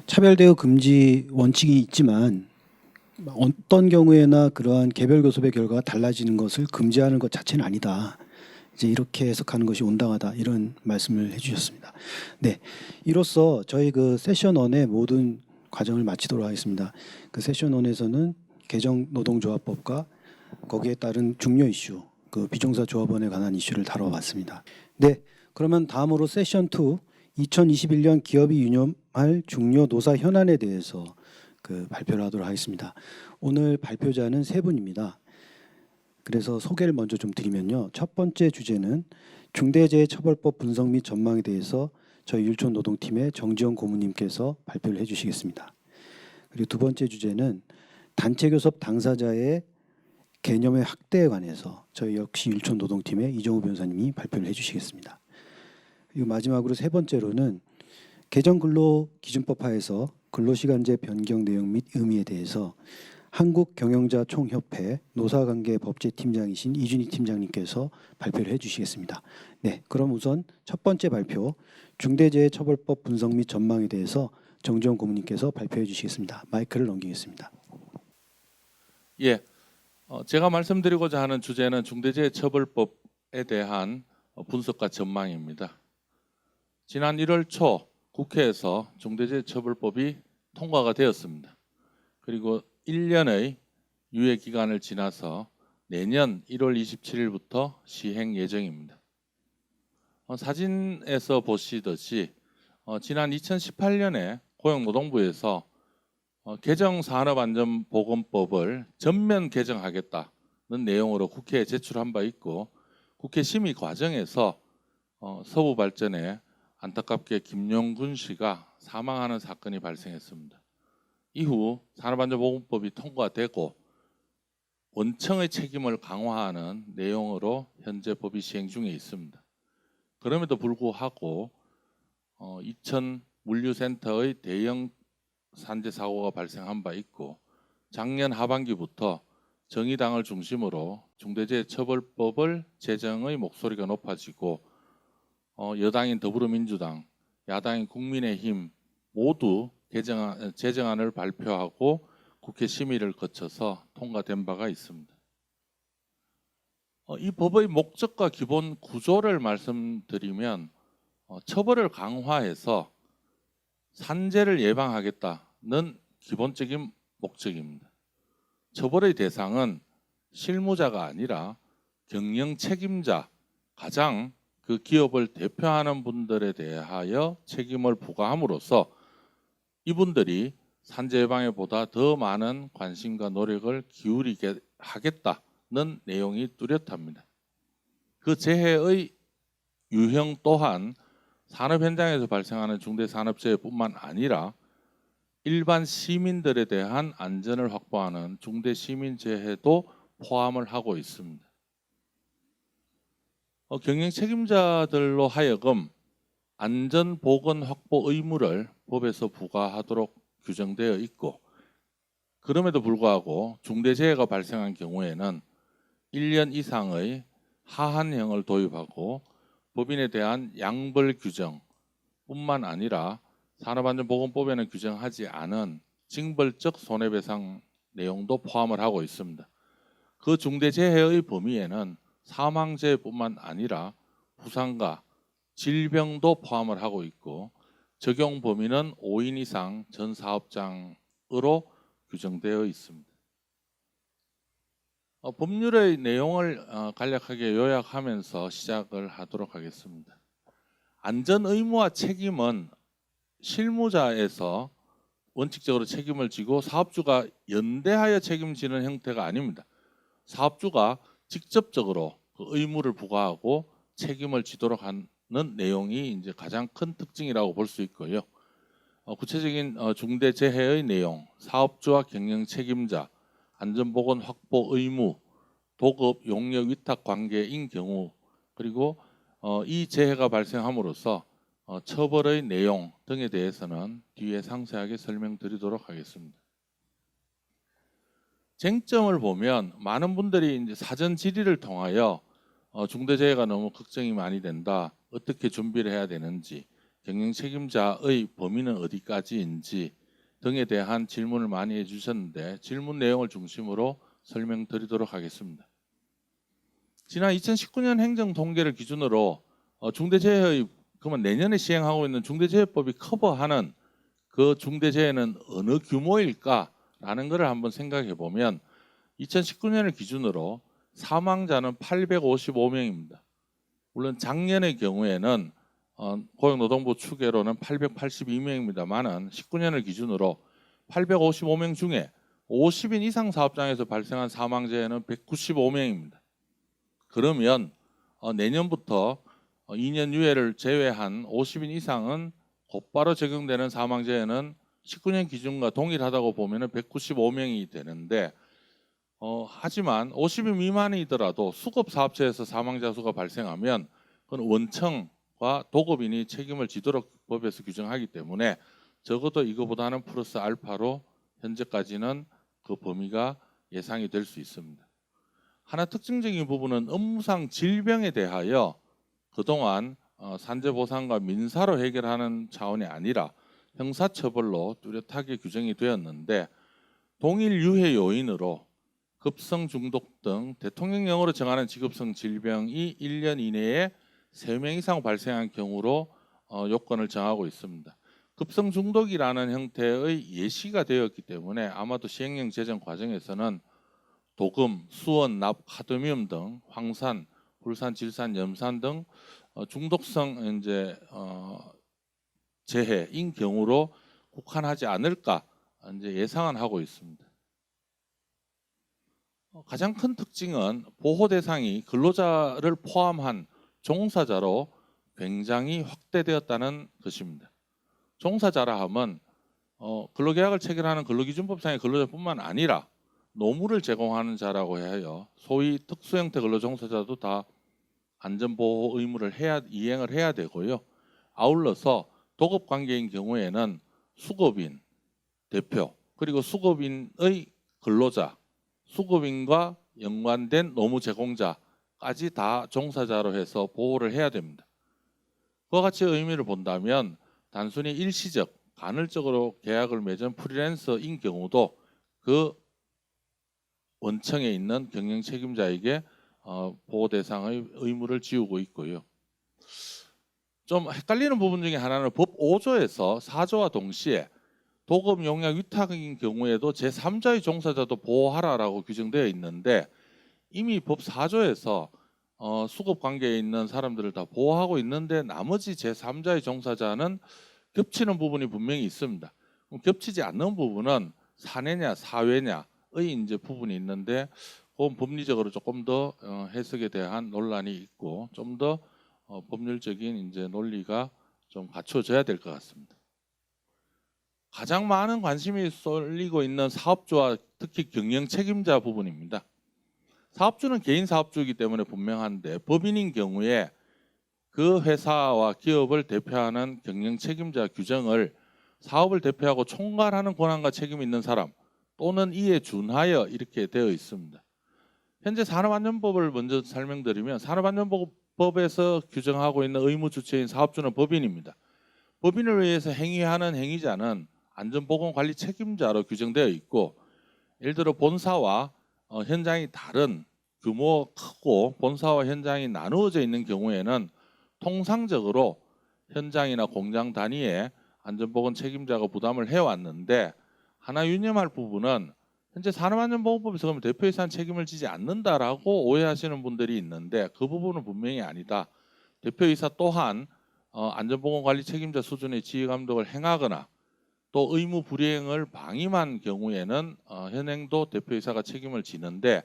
A: 차별 대우 금지 원칙이 있지만 어떤 경우에나 그러한 개별 교섭의 결과가 달라지는 것을 금지하는 것 자체는 아니다. 이제 이렇게 해석하는 것이 온당하다 이런 말씀을 해주셨습니다. 네, 이로써 저희 그 세션 1의 모든 과정을 마치도록 하겠습니다. 그 세션 1에서는 개정 노동조합법과 거기에 따른 중요 이슈, 그 비종사 조합원에 관한 이슈를 다뤄봤습니다. 네, 그러면 다음으로 세션 2, 2021년 기업이 유념할 중요 노사 현안에 대해서 그 발표를 하도록 하겠습니다. 오늘 발표자는 세 분입니다. 그래서 소개를 먼저 좀 드리면요. 첫 번째 주제는 중대재해처벌법 분석 및 전망에 대해서 저희 율촌 노동팀의 정지영 고문님께서 발표를 해주시겠습니다. 그리고 두 번째 주제는 단체교섭 당사자의 개념의 확대에 관해서 저희 역시 율촌 노동팀의 이정우 변호사님이 발표를 해주시겠습니다. 그리고 마지막으로 세 번째로는 개정 근로기준법 하에서 근로시간제 변경 내용 및 의미에 대해서 한국경영자총협회 노사관계법제팀장이신 이준희 팀장님께서 발표를 해주시겠습니다. 네, 그럼 우선 첫 번째 발표 중대재해처벌법 분석 및 전망에 대해서 정지영 고문님께서 발표해 주시겠습니다. 마이크를 넘기겠습니다.
D: 예, 제가 말씀드리고자 하는 주제는 중대재해처벌법에 대한 분석과 전망입니다. 지난 1월 초 국회에서 중대재해처벌법이 통과가 되었습니다. 그리고 1년의 유예 기간을 지나서 내년 1월 27일부터 시행 예정입니다. 사진에서 보시듯이 지난 2018년에 고용노동부에서 개정산업안전보건법을 전면 개정하겠다는 내용으로 국회에 제출한 바 있고 국회 심의 과정에서 서부발전에 안타깝게 김용군 씨가 사망하는 사건이 발생했습니다. 이후 산업안전보건법이 통과되고 원청의 책임을 강화하는 내용으로 현재 법이 시행 중에 있습니다. 그럼에도 불구하고 이천 물류센터의 대형 산재 사고가 발생한 바 있고 작년 하반기부터 정의당을 중심으로 중대재해처벌법을 제정의 목소리가 높아지고 여당인 더불어민주당, 야당인 국민의힘 모두 제정안을 발표하고 국회 심의를 거쳐서 통과된 바가 있습니다. 이 법의 목적과 기본 구조를 말씀드리면 처벌을 강화해서 산재를 예방하겠다는 기본적인 목적입니다. 처벌의 대상은 실무자가 아니라 경영 책임자, 가장 그 기업을 대표하는 분들에 대하여 책임을 부과함으로써 이분들이 산재 예방에 보다 더 많은 관심과 노력을 기울이게 하겠다는 내용이 뚜렷합니다. 그 재해의 유형 또한 산업 현장에서 발생하는 중대산업재해뿐만 아니라 일반 시민들에 대한 안전을 확보하는 중대시민재해도 포함을 하고 있습니다. 경영 책임자들로 하여금 안전 보건 확보 의무를 법에서 부과하도록 규정되어 있고, 그럼에도 불구하고 중대재해가 발생한 경우에는 1년 이상의 하한형을 도입하고 법인에 대한 양벌 규정뿐만 아니라 산업안전보건법에는 규정하지 않은 징벌적 손해배상 내용도 포함을 하고 있습니다. 그 중대재해의 범위에는 사망재해뿐만 아니라 부상과 질병도 포함을 하고 있고, 적용 범위는 5인 이상 전 사업장으로 규정되어 있습니다. 법률의 내용을 간략하게 요약하면서 시작을 하도록 하겠습니다. 안전 의무와 책임은 실무자에서 원칙적으로 책임을 지고 사업주가 연대하여 책임지는 형태가 아닙니다. 사업주가 직접적으로 그 의무를 부과하고 책임을 지도록 하는 내용이 이제 가장 큰 특징이라고 볼 수 있고요. 구체적인 중대재해의 내용, 사업주와 경영 책임자, 안전보건 확보 의무, 도급 용역 위탁 관계인 경우, 그리고 이 재해가 발생함으로써 처벌의 내용 등에 대해서는 뒤에 상세하게 설명드리도록 하겠습니다. 쟁점을 보면 많은 분들이 이제 사전 질의를 통하여 중대재해가 너무 걱정이 많이 된다, 어떻게 준비를 해야 되는지, 경영 책임자의 범위는 어디까지인지 등에 대한 질문을 많이 해주셨는데, 질문 내용을 중심으로 설명드리도록 하겠습니다. 지난 2019년 행정 통계를 기준으로 중대재해의, 그러면 내년에 시행하고 있는 중대재해법이 커버하는 그 중대재해는 어느 규모일까라는 것을 한번 생각해 보면, 2019년을 기준으로 사망자는 855명입니다. 물론 작년의 경우에는 고용노동부 추계로는 882명입니다만은 19년을 기준으로 855명 중에 50인 이상 사업장에서 발생한 사망재해는 195명입니다. 그러면 내년부터 2년 유예를 제외한 50인 이상은 곧바로 적용되는 사망재해는 19년 기준과 동일하다고 보면 195명이 되는데, 하지만 50인 미만이더라도 수급사업체에서 사망자 수가 발생하면 그건 원청과 도급인이 책임을 지도록 법에서 규정하기 때문에 적어도 이거보다는 플러스 알파로 현재까지는 그 범위가 예상이 될 수 있습니다. 하나 특징적인 부분은 업무상 질병에 대하여 그동안 산재보상과 민사로 해결하는 차원이 아니라 형사처벌로 뚜렷하게 규정이 되었는데, 동일 유해 요인으로 급성 중독 등 대통령령으로 정하는 직업성 질병이 1년 이내에 3명 이상 발생한 경우로 요건을 정하고 있습니다. 급성 중독이라는 형태의 예시가 되었기 때문에 아마도 시행령 제정 과정에서는 도금, 수원, 납, 카드뮴 등 황산, 불산, 질산, 염산 등 중독성 이제 재해인 경우로 국한하지 않을까 이제 예상은 하고 있습니다. 가장 큰 특징은 보호 대상이 근로자를 포함한 종사자로 굉장히 확대되었다는 것입니다. 종사자라 하면 근로계약을 체결하는 근로기준법상의 근로자뿐만 아니라 노무를 제공하는 자라고 해요. 소위 특수형태 근로종사자도 다 안전보호 의무를 이행을 해야 되고요. 아울러서 도급관계인 경우에는 수급인, 대표, 그리고 수급인의 근로자, 수급인과 연관된 노무 제공자까지 다 종사자로 해서 보호를 해야 됩니다. 그와 같이 의미를 본다면 단순히 일시적, 간헐적으로 계약을 맺은 프리랜서인 경우도 그 원청에 있는 경영 책임자에게 보호 대상의 의무를 지우고 있고요. 좀 헷갈리는 부분 중에 하나는 법 5조에서 4조와 동시에 도급 용역 위탁인 경우에도 제3자의 종사자도 보호하라라고 규정되어 있는데, 이미 법 4조에서 수급 관계에 있는 사람들을 다 보호하고 있는데 나머지 제3자의 종사자는 겹치는 부분이 분명히 있습니다. 겹치지 않는 부분은 사내냐 사외냐의 이제 부분이 있는데, 그건 법리적으로 조금 더 해석에 대한 논란이 있고 좀 더 법률적인 이제 논리가 좀 갖춰져야 될 것 같습니다. 가장 많은 관심이 쏠리고 있는 사업주와 특히 경영 책임자 부분입니다. 사업주는 개인 사업주이기 때문에 분명한데 법인인 경우에 그 회사와 기업을 대표하는 경영 책임자 규정을 사업을 대표하고 총괄하는 권한과 책임이 있는 사람 또는 이에 준하여 이렇게 되어 있습니다. 현재 산업안전법을 먼저 설명드리면 산업안전법에서 규정하고 있는 의무 주체인 사업주는 법인입니다. 법인을 위해서 행위하는 행위자는 안전보건관리 책임자로 규정되어 있고 예를 들어 본사와 현장이 다른 규모 크고 본사와 현장이 나누어져 있는 경우에는 통상적으로 현장이나 공장 단위에 안전보건 책임자가 부담을 해왔는데 하나 유념할 부분은 현재 산업안전보건법에서 그러면 대표이사는 책임을 지지 않는다라고 오해하시는 분들이 있는데 그 부분은 분명히 아니다. 대표이사 또한 안전보건관리 책임자 수준의 지휘감독을 행하거나 또 의무 불이행을 방임한 경우에는 현행도 대표이사가 책임을 지는데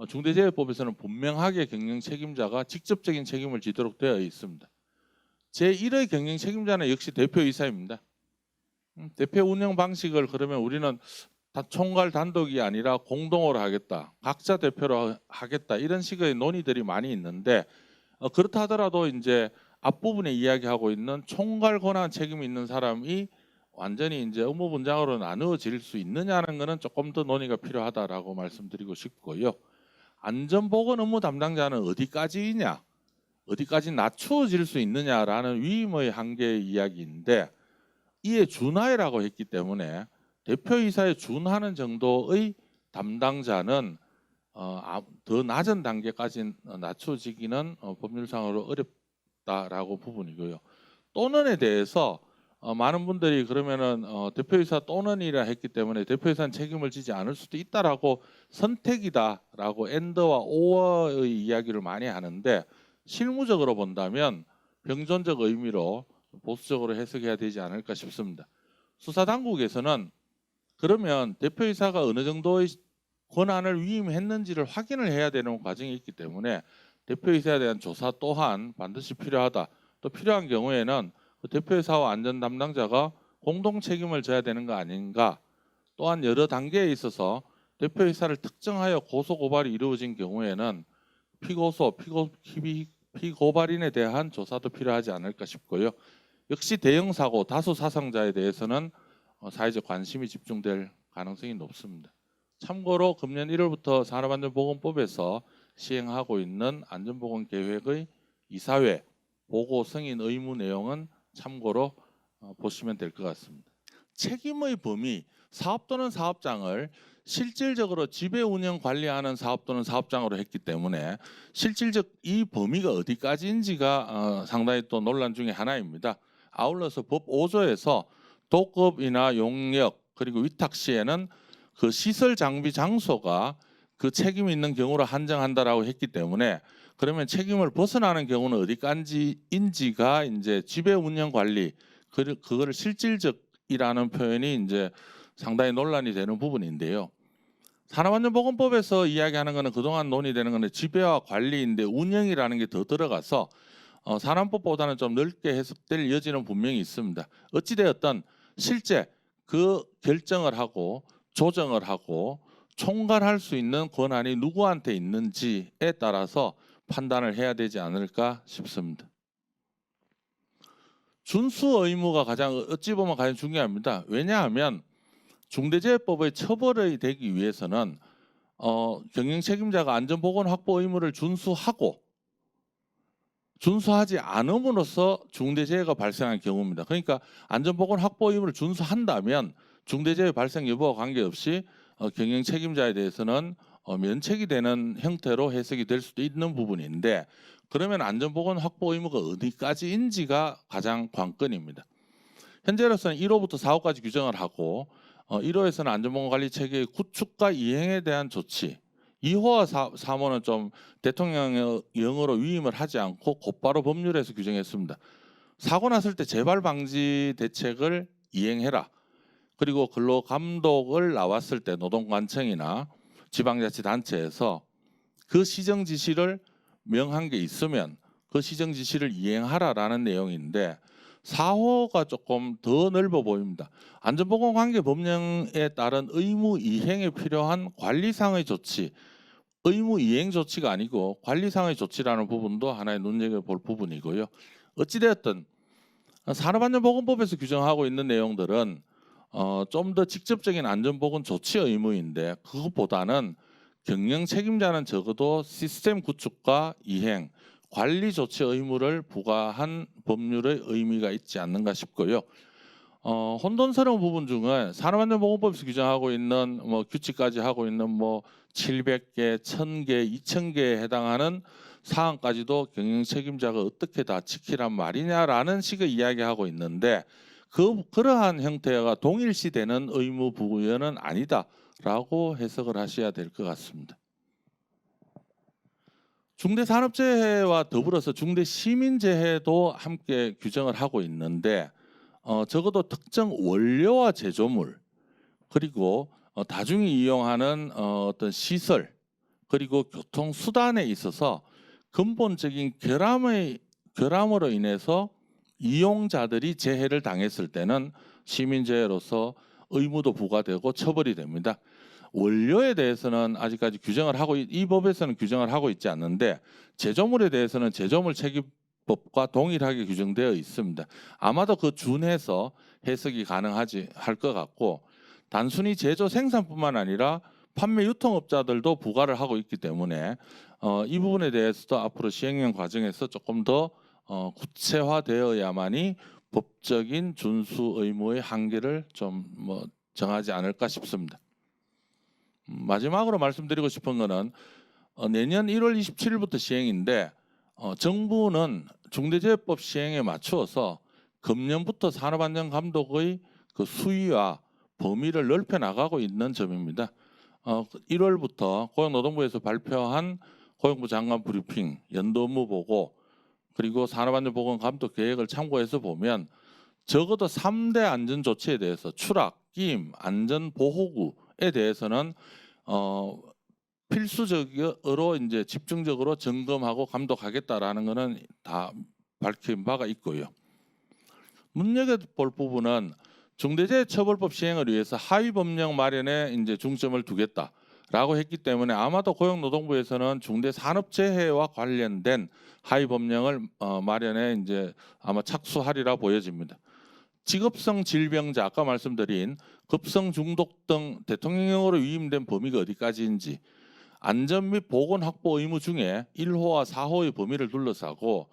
D: 중대재해법에서는 분명하게 경영 책임자가 직접적인 책임을 지도록 되어 있습니다. 제1의 경영 책임자는 역시 대표이사입니다. 대표 운영 방식을 그러면 우리는 다 총괄 단독이 아니라 공동으로 하겠다, 각자 대표로 하겠다 이런 식의 논의들이 많이 있는데 그렇다 하더라도 이제 앞부분에 이야기하고 있는 총괄 권한 책임이 있는 사람이 완전히 이제 업무 분장으로 나누어질 수 있느냐는 것은 조금 더 논의가 필요하다라고 말씀드리고 싶고요. 안전보건 업무 담당자는 어디까지이냐, 어디까지 낮추어질 수 있느냐라는 위임의 한계의 이야기인데 이에 준하라고 했기 때문에 대표이사에 준하는 정도의 담당자는 더 낮은 단계까지 낮춰지기는 법률상으로 어렵다라고 부분이고요. 또는에 대해서 많은 분들이 그러면은 대표이사 또는이라 했기 때문에 대표이사는 책임을 지지 않을 수도 있다라고 선택이다라고 엔드와 오어의 이야기를 많이 하는데 실무적으로 본다면 병존적 의미로 보수적으로 해석해야 되지 않을까 싶습니다. 수사당국에서는 그러면 대표이사가 어느 정도의 권한을 위임했는지를 확인을 해야 되는 과정이 있기 때문에 대표이사에 대한 조사 또한 반드시 필요하다. 또 필요한 경우에는 그 대표이사와 안전 담당자가 공동 책임을 져야 되는 거 아닌가. 또한 여러 단계에 있어서 대표이사를 특정하여 고소 고발이 이루어진 경우에는 피고발인에 대한 조사도 필요하지 않을까 싶고요. 역시 대형 사고 다수 사상자에 대해서는 사회적 관심이 집중될 가능성이 높습니다. 참고로 금년 1월부터 산업안전보건법에서 시행하고 있는 안전보건계획의 이사회 보고 승인 의무 내용은 참고로 보시면 될 것 같습니다. 책임의 범위, 사업 또는 사업장을 실질적으로 지배 운영 관리하는 사업 또는 사업장으로 했기 때문에 실질적 이 범위가 어디까지인지가 상당히 또 논란 중에 하나입니다. 아울러서 법 5조에서 도급이나 용역 그리고 위탁 시에는 그 시설 장비 장소가 그 책임이 있는 경우로 한정한다라고 했기 때문에 그러면 책임을 벗어나는 경우는 어디까지인지가 이제 지배 운영 관리 그거를 실질적이라는 표현이 이제 상당히 논란이 되는 부분인데요. 산업안전보건법에서 이야기하는 것은 그동안 논의되는 것은 지배와 관리인데 운영이라는 게 더 들어가서 산업법보다는 좀 넓게 해석될 여지는 분명히 있습니다. 어찌되었든 실제 그 결정을 하고 조정을 하고 총괄할 수 있는 권한이 누구한테 있는지에 따라서 판단을 해야 되지 않을까 싶습니다. 준수 의무가 어찌 보면 가장 중요합니다. 왜냐하면 중대재해법의 처벌이 되기 위해서는 경영 책임자가 안전보건 확보 의무를 준수하지 않음으로써 중대재해가 발생한 경우입니다. 그러니까 안전보건 확보 의무를 준수한다면 중대재해 발생 여부와 관계없이 경영 책임자에 대해서는 면책이 되는 형태로 해석이 될 수도 있는 부분인데 그러면 안전보건 확보 의무가 어디까지인지가 가장 관건입니다. 현재로서는 1호부터 4호까지 규정을 하고 1호에서는 안전보건관리 체계의 구축과 이행에 대한 조치 2호와 3호는 좀 대통령령으로 위임을 하지 않고 곧바로 법률에서 규정했습니다. 사고 났을 때 재발 방지 대책을 이행해라. 그리고 근로감독을 나왔을 때 노동관청이나 지방자치단체에서 그 시정 지시를 명한 게 있으면 그 시정 지시를 이행하라라는 내용인데 4호가 조금 더 넓어 보입니다. 안전보건관계법령에 따른 의무 이행에 필요한 관리상의 조치 의무 이행 조치가 아니고 관리상의 조치라는 부분도 하나의 눈여겨볼 부분이고요. 어찌되었든 산업안전보건법에서 규정하고 있는 내용들은 좀 더 직접적인 안전보건 조치 의무인데 그것보다는 경영 책임자는 적어도 시스템 구축과 이행, 관리 조치 의무를 부과한 법률의 의미가 있지 않는가 싶고요. 혼돈스러운 부분 중에 산업안전보건법에서 규정하고 있는 뭐 규칙까지 하고 있는 뭐 700개, 1000개, 2000개에 해당하는 사항까지도 경영 책임자가 어떻게 다 지키란 말이냐라는 식의 이야기하고 있는데 그러한 형태가 동일시되는 의무 부여는 아니다라고 해석을 하셔야 될 것 같습니다. 중대산업재해와 더불어서 중대시민재해도 함께 규정을 하고 있는데 적어도 특정 원료와 제조물 그리고 다중이 이용하는 어떤 시설 그리고 교통수단에 있어서 근본적인 결함으로 인해서 이용자들이 재해를 당했을 때는 시민재해로서 의무도 부과되고 처벌이 됩니다. 원료에 대해서는 아직까지 규정을 하고 이 법에서는 규정을 하고 있지 않는데 제조물에 대해서는 제조물 책임법과 동일하게 규정되어 있습니다. 아마도 그 준해서 해석이 가능하지 할 것 같고 단순히 제조 생산뿐만 아니라 판매 유통업자들도 부과를 하고 있기 때문에 이 부분에 대해서도 앞으로 시행령 과정에서 조금 더 구체화되어야만이 법적인 준수 의무의 한계를 좀 정하지 않을까 싶습니다. 마지막으로 말씀드리고 싶은 거는 내년 1월 27일부터 시행인데 정부는 중대재해법 시행에 맞추어서 금년부터 산업안전감독의 그 수위와 범위를 넓혀 나가고 있는 점입니다. 1월부터 고용노동부에서 발표한 고용부 장관 브리핑, 연도 업무 보고 그리고 산업안전보건감독 계획을 참고해서 보면 적어도 3대 안전조치에 대해서 추락, 끼임, 안전보호구에 대해서는 필수적으로 이제 집중적으로 점검하고 감독하겠다라는 것은 다 밝힌 바가 있고요. 눈여겨볼 부분은 중대재해처벌법 시행을 위해서 하위 법령 마련에 이제 중점을 두겠다라고 했기 때문에 아마도 고용노동부에서는 중대산업재해와 관련된 하위 법령을 마련에 이제 아마 착수하리라 보여집니다. 직업성 질병자 아까 말씀드린 급성 중독 등 대통령령으로 위임된 범위가 어디까지인지 안전 및 보건 확보 의무 중에 1호와 4호의 범위를 둘러싸고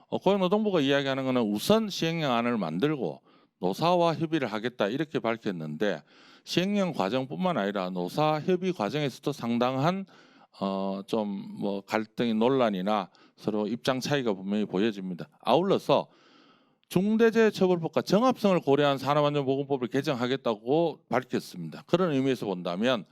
D: 고용노동부가 이야기하는 것은 우선 시행령안을 만들고 노사와 협의를 하겠다 이렇게 밝혔는데 시행령 과정뿐만 아니라 노사 협의 과정에서도 상당한 좀 갈등이 논란이나 서로 입장 차이가 분명히 보여집니다. 아울러서 중대재해처벌법과 정합성을 고려한 산업안전보건법을 개정하겠다고 밝혔습니다. 그런 의미에서 본다면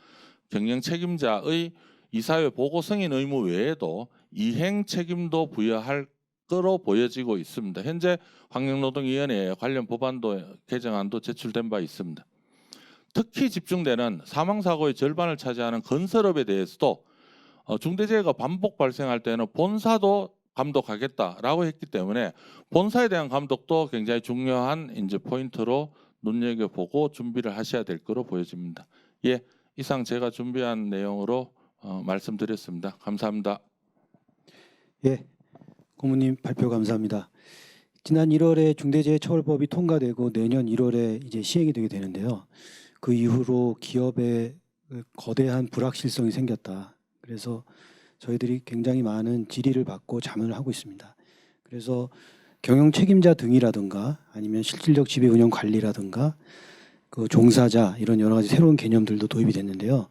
D: 경영 책임자의 이사회 보고 승인 의무 외에도 이행 책임도 부여할 거로 보여지고 있습니다. 현재 환경노동위원회에 관련 법안도 개정안도 제출된 바 있습니다. 특히 집중되는 사망사고의 절반을 차지하는 건설업에 대해서도 중대재해가 반복 발생할 때는 본사도 감독하겠다라고 했기 때문에 본사에 대한 감독도 굉장히 중요한 이제 포인트로 눈여겨보고 준비를 하셔야 될 거로 보여집니다. 예, 이상 제가 준비한 내용으로 말씀드렸습니다. 감사합니다.
A: 예, 고문님 발표 감사합니다. 지난 1월에 중대재해처벌법이 통과되고 내년 1월에 이제 시행이 되게 되는데요. 그 이후로 기업에 거대한 불확실성이 생겼다. 그래서 저희들이 굉장히 많은 질의를 받고 자문을 하고 있습니다. 그래서 경영 책임자 등이라든가 아니면 실질적 지배 운영 관리라든가 그 종사자 이런 여러 가지 새로운 개념들도 도입이 됐는데요.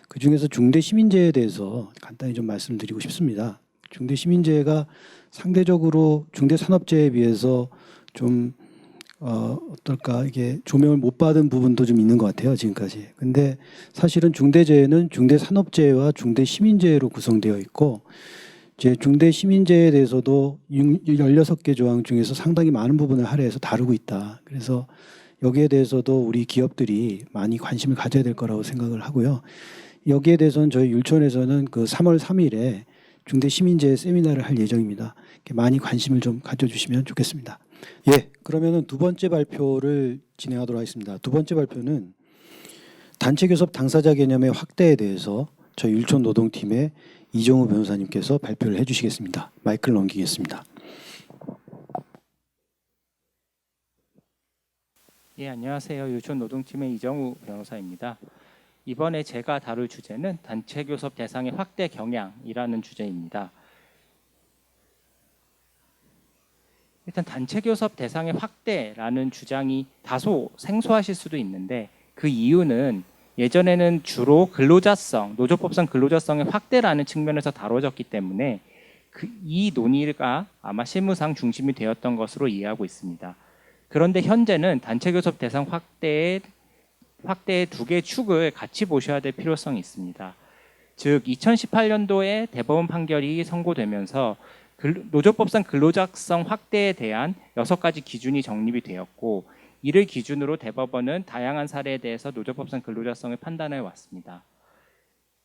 A: 그 중에서 중대시민재해에 대해서 간단히 좀 말씀드리고 싶습니다. 중대시민재해가 상대적으로 중대산업재해에 비해서 좀 어떨까 이게 조명을 못 받은 부분도 좀 있는 것 같아요 지금까지. 근데 사실은 중대재해는 중대산업재해와 중대시민재해로 구성되어 있고 이제 중대시민재해에 대해서도 16개 조항 중에서 상당히 많은 부분을 할애해서 다루고 있다. 그래서 여기에 대해서도 우리 기업들이 많이 관심을 가져야 될 거라고 생각을 하고요. 여기에 대해서는 저희 율촌에서는 그 3월 3일에 중대시민재해 세미나를 할 예정입니다. 많이 관심을 좀 가져주시면 좋겠습니다. 예, 그러면은 두 번째 발표를 진행하도록 하겠습니다. 두 번째 발표는 단체교섭 당사자 개념의 확대에 대해서 저희 율촌노동팀의 이정우 변호사님께서 발표를 해주시겠습니다. 마이크를 넘기겠습니다.
E: 예, 안녕하세요. 율촌노동팀의 이정우 변호사입니다. 이번에 제가 다룰 주제는 단체 교섭 대상의 확대 경향이라는 주제입니다. 일단 단체 교섭 대상의 확대라는 주장이 다소 생소하실 수도 있는데 그 이유는 예전에는 주로 근로자성, 노조법상 근로자성의 확대라는 측면에서 다뤄졌기 때문에 이 논의가 아마 실무상 중심이 되었던 것으로 이해하고 있습니다. 그런데 현재는 단체 교섭 대상 확대의 두 개의 축을 같이 보셔야 될 필요성이 있습니다. 즉 2018년도에 대법원 판결이 선고되면서 노조법상 근로자성 확대에 대한 6가지 기준이 정립이 되었고 이를 기준으로 대법원은 다양한 사례에 대해서 노조법상 근로자성을 판단해 왔습니다.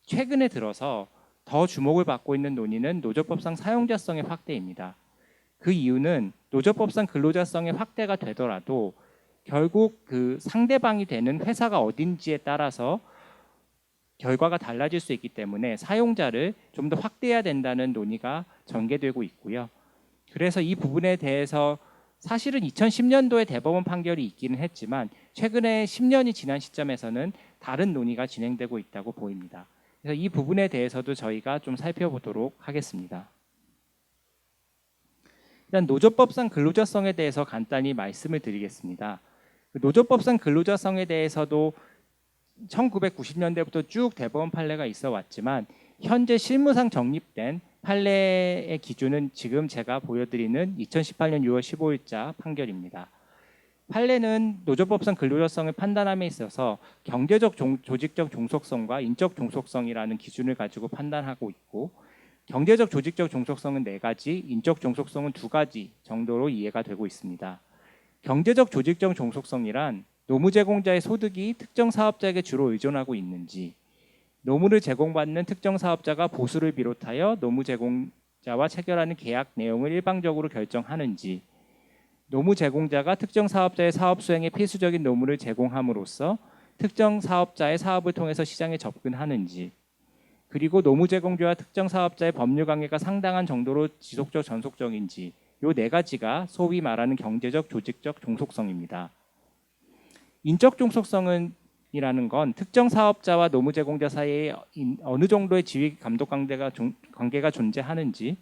E: 최근에 들어서 더 주목을 받고 있는 논의는 노조법상 사용자성의 확대입니다. 그 이유는 노조법상 근로자성의 확대가 되더라도 결국 그 상대방이 되는 회사가 어딘지에 따라서 결과가 달라질 수 있기 때문에 사용자를 좀 더 확대해야 된다는 논의가 전개되고 있고요. 그래서 이 부분에 대해서 사실은 2010년도에 대법원 판결이 있기는 했지만 최근에 10년이 지난 시점에서는 다른 논의가 진행되고 있다고 보입니다. 그래서 이 부분에 대해서도 저희가 좀 살펴보도록 하겠습니다. 일단 노조법상 근로자성에 대해서 간단히 말씀을 드리겠습니다. 노조법상 근로자성에 대해서도 1990년대부터 쭉 대법원 판례가 있어 왔지만 현재 실무상 정립된 판례의 기준은 지금 제가 보여드리는 2018년 6월 15일자 판결입니다. 판례는 노조법상 근로자성을 판단함에 있어서 경제적 조직적 종속성과 인적 종속성이라는 기준을 가지고 판단하고 있고 경제적 조직적 종속성은 4가지, 인적 종속성은 2가지 정도로 이해가 되고 있습니다. 경제적 조직적 종속성이란 노무 제공자의 소득이 특정 사업자에게 주로 의존하고 있는지, 노무를 제공받는 특정 사업자가 보수를 비롯하여 노무 제공자와 체결하는 계약 내용을 일방적으로 결정하는지, 노무 제공자가 특정 사업자의 사업 수행에 필수적인 노무를 제공함으로써 특정 사업자의 사업을 통해서 시장에 접근하는지, 그리고 노무 제공자와 특정 사업자의 법률 관계가 상당한 정도로 지속적 전속적인지, 이 4가지가 소위 말하는 경제적 조직적 종속성입니다. 인적 종속성이라는 건 특정 사업자와 노무 제공자 사이에 어느 정도의 지위 감독 관계가 존재하는지,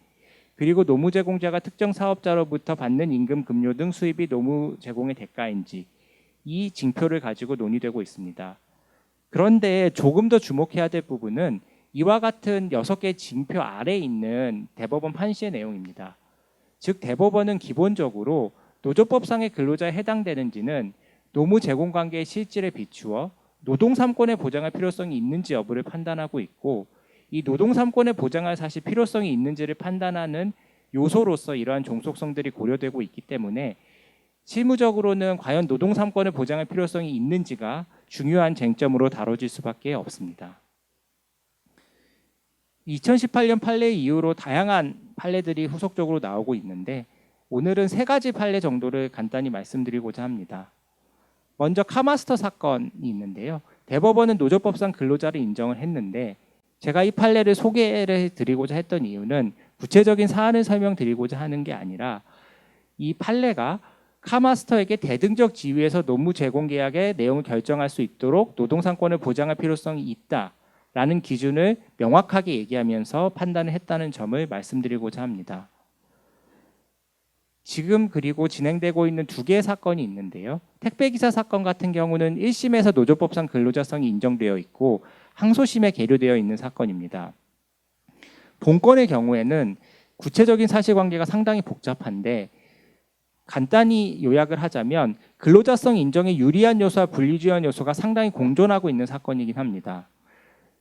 E: 그리고 노무 제공자가 특정 사업자로부터 받는 임금, 급료 등 수입이 노무 제공의 대가인지, 이 징표를 가지고 논의되고 있습니다. 그런데 조금 더 주목해야 될 부분은 이와 같은 6개의 징표 아래에 있는 대법원 판시의 내용입니다. 즉 대법원은 기본적으로 노조법상의 근로자에 해당되는지는 노무 제공 관계의 실질에 비추어 노동 3권의 보장할 필요성이 있는지 여부를 판단하고 있고 이 노동 3권의 보장할 사실 필요성이 있는지를 판단하는 요소로서 이러한 종속성들이 고려되고 있기 때문에 실무적으로는 과연 노동 3권을 보장할 필요성이 있는지가 중요한 쟁점으로 다뤄질 수밖에 없습니다. 2018년 판례 이후로 다양한 판례들이 후속적으로 나오고 있는데 오늘은 3가지 판례 정도를 간단히 말씀드리고자 합니다. 먼저 카마스터 사건이 있는데요. 대법원은 노조법상 근로자를 인정을 했는데 제가 이 판례를 소개를 드리고자 했던 이유는 구체적인 사안을 설명드리고자 하는 게 아니라 이 판례가 카마스터에게 대등적 지위에서 노무 제공 계약의 내용을 결정할 수 있도록 노동상권을 보장할 필요성이 있다라는 기준을 명확하게 얘기하면서 판단을 했다는 점을 말씀드리고자 합니다. 지금 그리고 진행되고 있는 2개의 사건이 있는데요. 택배기사 사건 같은 경우는 1심에서 노조법상 근로자성이 인정되어 있고 항소심에 계류되어 있는 사건입니다. 본건의 경우에는 구체적인 사실관계가 상당히 복잡한데 간단히 요약을 하자면 근로자성 인정에 유리한 요소와 불리한 요소가 상당히 공존하고 있는 사건이긴 합니다.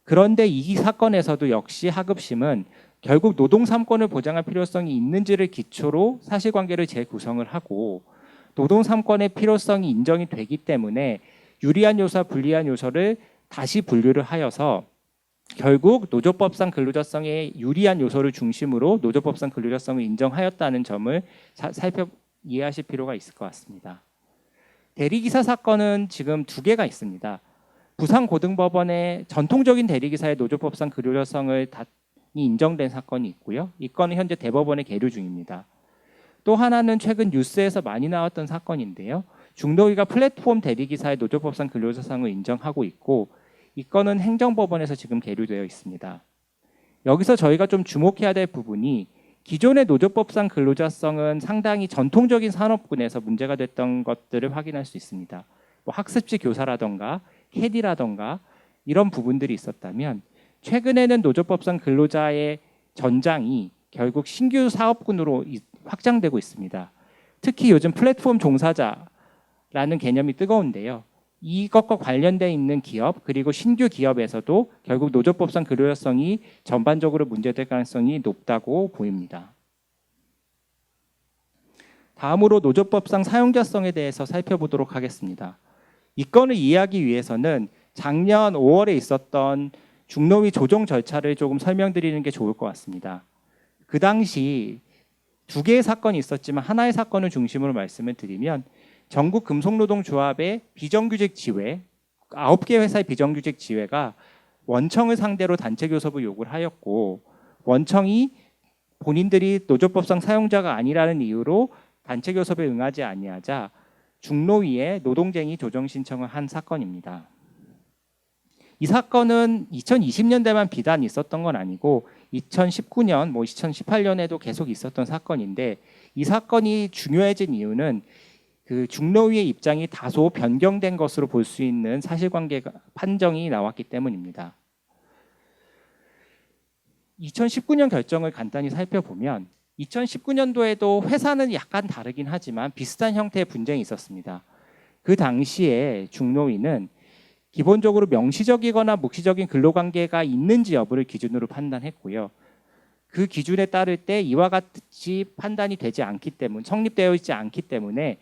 E: 그런데 이 사건에서도 역시 하급심은 결국 노동 3권을 보장할 필요성이 있는지를 기초로 사실관계를 재구성을 하고 노동 3권의 필요성이 인정이 되기 때문에 유리한 요소와 불리한 요소를 다시 분류를 하여서 결국 노조법상 근로자성의 유리한 요소를 중심으로 노조법상 근로자성을 인정하였다는 점을 이해하실 필요가 있을 것 같습니다. 대리기사 사건은 지금 2개가 있습니다. 부산고등법원의 전통적인 대리기사의 노조법상 근로자성을 인정된 사건이 있고요. 이 건은 현재 대법원에 계류 중입니다. 또 하나는 최근 뉴스에서 많이 나왔던 사건인데요. 중노위가 플랫폼 대리기사의 노조법상 근로자성을 인정하고 있고 이 건은 행정법원에서 지금 계류되어 있습니다. 여기서 저희가 좀 주목해야 될 부분이 기존의 노조법상 근로자성은 상당히 전통적인 산업군에서 문제가 됐던 것들을 확인할 수 있습니다. 뭐 학습지 교사라던가 캐디라던가 이런 부분들이 있었다면 최근에는 노조법상 근로자의 전장이 결국 신규 사업군으로 확장되고 있습니다. 특히 요즘 플랫폼 종사자라는 개념이 뜨거운데요. 이것과 관련돼 있는 기업 그리고 신규 기업에서도 결국 노조법상 근로자성이 전반적으로 문제될 가능성이 높다고 보입니다. 다음으로 노조법상 사용자성에 대해서 살펴보도록 하겠습니다. 이 건을 이해하기 위해서는 작년 5월에 있었던 중노위 조정 절차를 조금 설명드리는 게 좋을 것 같습니다. 그 당시 두 개의 사건이 있었지만 하나의 사건을 중심으로 말씀을 드리면 전국 금속노동조합의 비정규직 지회 9개 회사의 비정규직 지회가 원청을 상대로 단체 교섭을 요구를 하였고 원청이 본인들이 노조법상 사용자가 아니라는 이유로 단체 교섭에 응하지 아니하자 중노위에 노동쟁의 조정 신청을 한 사건입니다. 이 사건은 2020년대만 비단 있었던 건 아니고 2019년, 2018년에도 계속 있었던 사건인데 이 사건이 중요해진 이유는 그 중노위의 입장이 다소 변경된 것으로 볼 수 있는 사실관계 판정이 나왔기 때문입니다. 2019년 결정을 간단히 살펴보면 2019년도에도 회사는 약간 다르긴 하지만 비슷한 형태의 분쟁이 있었습니다. 그 당시에 중노위는 기본적으로 명시적이거나 묵시적인 근로관계가 있는지 여부를 기준으로 판단했고요. 그 기준에 따를 때 이와 같이 판단이 되지 않기 때문에 성립되어 있지 않기 때문에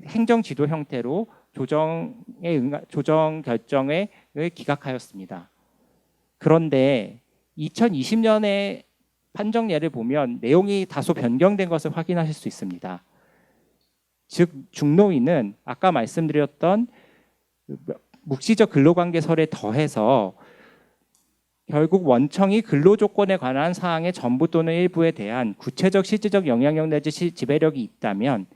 E: 행정 지도 형태로 조정 결정을 기각하였습니다. 그런데 2020년에 판정례를 보면 내용이 다소 변경된 것을 확인하실 수 있습니다. 즉 중노위는 아까 말씀드렸던 묵시적 근로관계설에 더해서 결국 원청이 근로조건에 관한 사항의 전부 또는 일부에 대한 구체적 실질적 영향력 내지 지배력이 있다면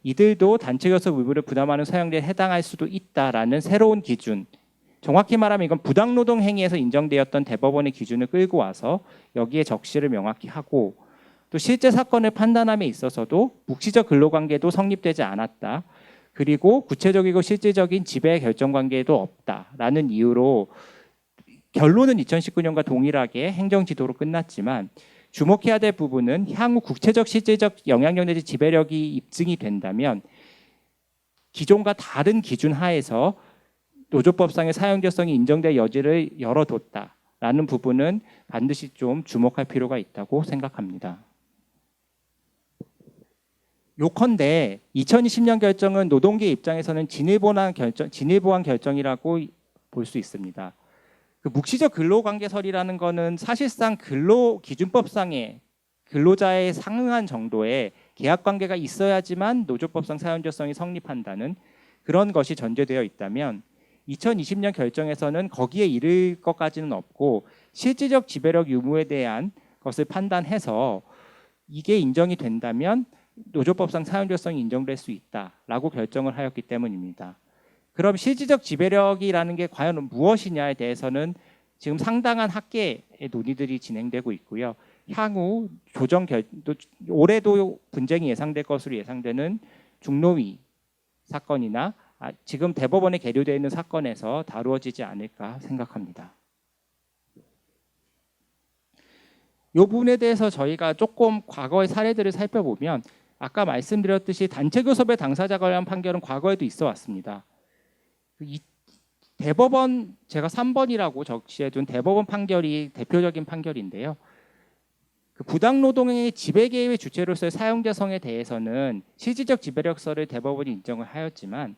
E: 이들도 단체교섭 의무를 부담하는 사용자에 해당할 수도 있다라는 새로운 기준, 정확히 말하면 이건 부당노동 행위에서 인정되었던 대법원의 기준을 끌고 와서 여기에 적시를 명확히 하고 또 실제 사건을 판단함에 있어서도 묵시적 근로관계도 성립되지 않았다. 그리고 구체적이고 실질적인 지배 결정관계도 없다라는 이유로 결론은 2019년과 동일하게 행정지도로 끝났지만 주목해야 될 부분은 향후 구체적 실질적 영향력 내지 지배력이 입증이 된다면 기존과 다른 기준 하에서 노조법상의 사용자성이 인정될 여지를 열어뒀다라는 부분은 반드시 좀 주목할 필요가 있다고 생각합니다. 요컨대 2020년 결정은 노동계 입장에서는 진일보한 결정이라고 볼 수 있습니다. 그 묵시적 근로관계설이라는 것은 사실상 근로기준법상의 근로자에 상응한 정도의 계약관계가 있어야지만 노조법상 사용자성이 성립한다는 그런 것이 전제되어 있다면 2020년 결정에서는 거기에 이를 것까지는 없고 실질적 지배력 유무에 대한 것을 판단해서 이게 인정이 된다면 노조법상 사용자성이 인정될 수 있다라고 결정을 하였기 때문입니다. 그럼 실질적 지배력이라는 게 과연 무엇이냐에 대해서는 지금 상당한 학계의 논의들이 진행되고 있고요. 향후 올해도 분쟁이 예상될 것으로 예상되는 중노위 사건이나 지금 대법원에 계류되어 있는 사건에서 다루어지지 않을까 생각합니다. 이 부분에 대해서 저희가 조금 과거의 사례들을 살펴보면 아까 말씀드렸듯이 단체 교섭의 당사자 관련 판결은 과거에도 있어 왔습니다. 이 대법원 제가 3번이라고 적시해둔 대법원 판결이 대표적인 판결인데요. 그 부당노동행위 지배계획의 주체로서의 사용자성에 대해서는 실질적 지배력서를 대법원이 인정을 하였지만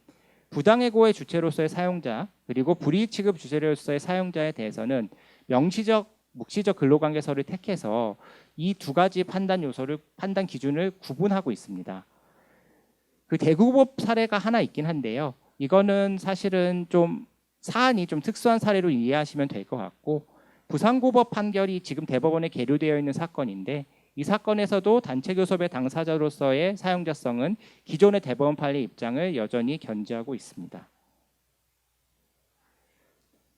E: 부당해고의 주체로서의 사용자 그리고 불이익 취급 주체로서의 사용자에 대해서는 명시적, 묵시적 근로관계설을 택해서 이 두 가지 판단 기준을 구분하고 있습니다. 그 대구법 사례가 하나 있긴 한데요. 이거는 사실은 좀 사안이 좀 특수한 사례로 이해하시면 될 것 같고, 부산고법 판결이 지금 대법원에 계류되어 있는 사건인데, 이 사건에서도 단체 교섭의 당사자로서의 사용자성은 기존의 대법원 판례 입장을 여전히 견지하고 있습니다.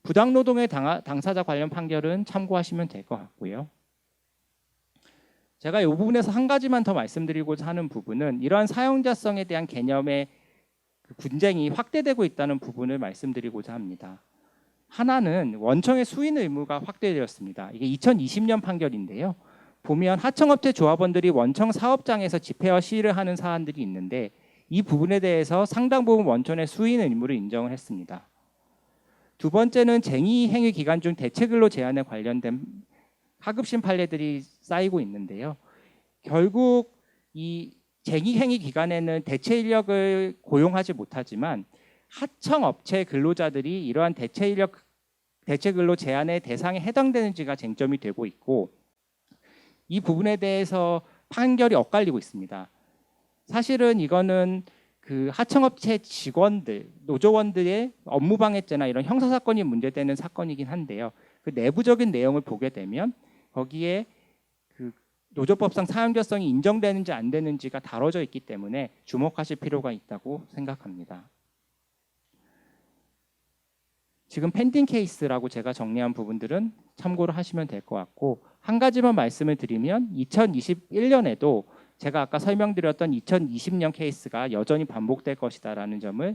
E: 부당노동의 당사자 관련 판결은 참고하시면 될 것 같고요. 제가 이 부분에서 한 가지만 더 말씀드리고자 하는 부분은 이러한 사용자성에 대한 개념의 분쟁이 확대되고 있다는 부분을 말씀드리고자 합니다. 하나는 원청의 수인 의무가 확대되었습니다. 이게 2020년 판결인데요. 보면 하청업체 조합원들이 원청 사업장에서 집회와 시위를 하는 사안들이 있는데, 이 부분에 대해서 상당 부분 원청의 수인 의무를 인정을 했습니다. 두 번째는 쟁의 행위 기간 중 대체 근로 제한에 관련된 하급심 판례들이 쌓이고 있는데요. 결국 이 쟁의 행위 기간에는 대체 인력을 고용하지 못하지만 하청업체 근로자들이 이러한 대체 근로 제한의 대상에 해당되는지가 쟁점이 되고 있고, 이 부분에 대해서 판결이 엇갈리고 있습니다. 사실은 이거는 그 하청업체 직원들, 노조원들의 업무방해죄나 이런 형사사건이 문제되는 사건이긴 한데요. 그 내부적인 내용을 보게 되면 거기에 그 노조법상 사용자성이 인정되는지 안 되는지가 다뤄져 있기 때문에 주목하실 필요가 있다고 생각합니다. 지금 펜딩 케이스라고 제가 정리한 부분들은 참고를 하시면 될 것 같고, 한 가지만 말씀을 드리면 2021년에도 제가 아까 설명드렸던 2020년 케이스가 여전히 반복될 것이다라는 점을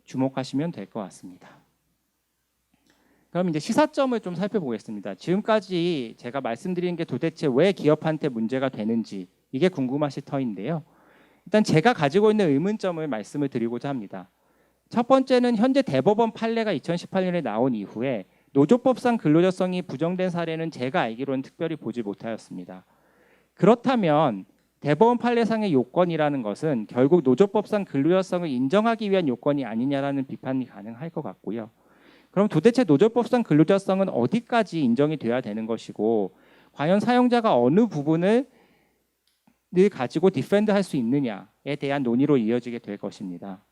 E: 주목하시면 될 것 같습니다. 그럼 이제 시사점을 좀 살펴보겠습니다. 지금까지 제가 말씀드린 게 도대체 왜 기업한테 문제가 되는지, 이게 궁금하실 터인데요. 일단 제가 가지고 있는 의문점을 말씀을 드리고자 합니다. 첫 번째는 현재 대법원 판례가 2018년에 나온 이후에 노조법상 근로자성이 부정된 사례는 제가 알기로는 특별히 보지 못하였습니다. 그렇다면 대법원 판례상의 요건이라는 것은 결국 노조법상 근로자성을 인정하기 위한 요건이 아니냐라는 비판이 가능할 것 같고요. 그럼 도대체 노조법상 근로자성은 어디까지 인정이 돼야 되는 것이고, 과연 사용자가 어느 부분을 가지고 디펜드할 수 있느냐에 대한 논의로 이어지게 될 것입니다.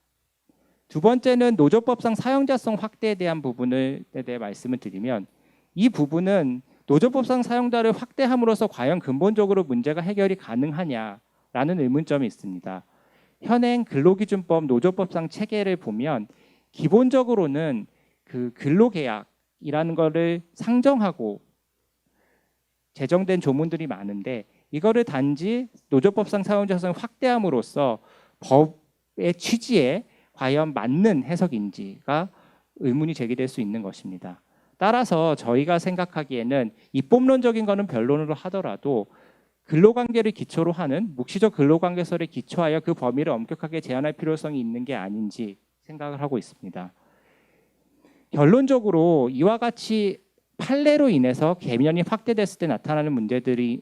E: 두 번째는 노조법상 사용자성 확대에 대한 부분에 대해 말씀을 드리면, 이 부분은 노조법상 사용자를 확대함으로써 과연 근본적으로 문제가 해결이 가능하냐라는 의문점이 있습니다. 현행 근로기준법 노조법상 체계를 보면 기본적으로는 그 근로계약이라는 것을 상정하고 제정된 조문들이 많은데, 이거를 단지 노조법상 사용자성을 확대함으로써 법의 취지에 과연 맞는 해석인지가 의문이 제기될 수 있는 것입니다. 따라서 저희가 생각하기에는 입법론적인 거는 변론으로 하더라도 근로관계를 기초로 하는 묵시적 근로관계설에 기초하여 그 범위를 엄격하게 제한할 필요성이 있는 게 아닌지 생각을 하고 있습니다. 결론적으로 이와 같이 판례로 인해서 개면이 확대됐을 때 나타나는 문제들은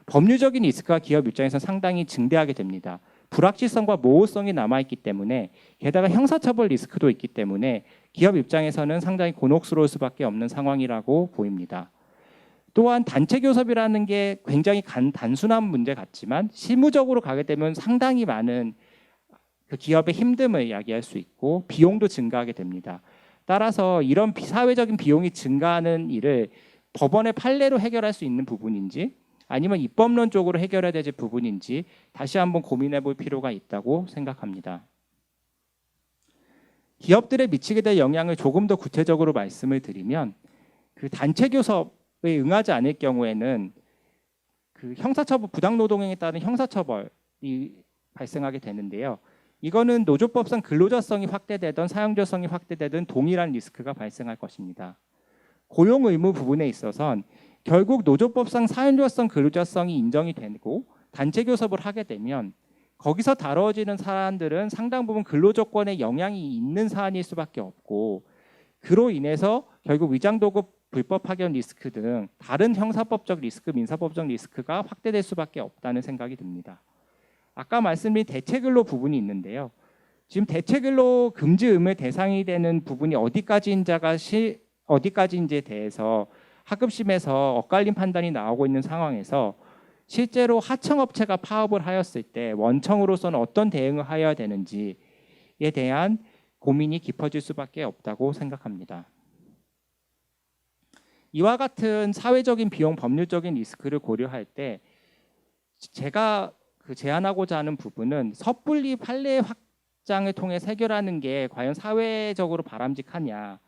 E: 법률적인 리스크가 기업 입장에서 상당히 증대하게 됩니다. 불확실성과 모호성이 남아있기 때문에, 게다가 형사처벌 리스크도 있기 때문에 기업 입장에서는 상당히 곤혹스러울 수밖에 없는 상황이라고 보입니다. 또한 단체 교섭이라는 게 굉장히 단순한 문제 같지만 실무적으로 가게 되면 상당히 많은 그 기업의 힘듦을 야기할 수 있고 비용도 증가하게 됩니다. 따라서 이런 사회적인 비용이 증가하는 일을 법원의 판례로 해결할 수 있는 부분인지 아니면 입법론적으로 해결해야 될 부분인지 다시 한번 고민해 볼 필요가 있다고 생각합니다. 기업들에 미치게 될 영향을 조금 더 구체적으로 말씀을 드리면, 그 단체 교섭에 응하지 않을 경우에는 그 형사처벌, 부당노동행위에 따른 형사처벌이 발생하게 되는데요. 이거는 노조법상 근로자성이 확대되든 사용자성이 확대되든 동일한 리스크가 발생할 것입니다. 고용 의무 부분에 있어서는 결국 노조법상 사용자성 근로자성이 인정이 되고 단체 교섭을 하게 되면 거기서 다뤄지는 사안들은 상당 부분 근로조건에 영향이 있는 사안일 수밖에 없고, 그로 인해서 결국 위장도급, 불법 파견 리스크 등 다른 형사법적 리스크, 민사법적 리스크가 확대될 수밖에 없다는 생각이 듭니다. 아까 말씀드린 대체근로 부분이 있는데요. 지금 대체근로 금지 의무의 대상이 되는 부분이 어디까지인지에 대해서 하급심에서 엇갈린 판단이 나오고 있는 상황에서 실제로 하청업체가 파업을 하였을 때 원청으로서는 어떤 대응을 하여야 되는지에 대한 고민이 깊어질 수밖에 없다고 생각합니다. 이와 같은 사회적인 비용, 법률적인 리스크를 고려할 때 제가 제안하고자 하는 부분은 섣불리 판례 확장을 통해 해결하는 게 과연 사회적으로 바람직하냐.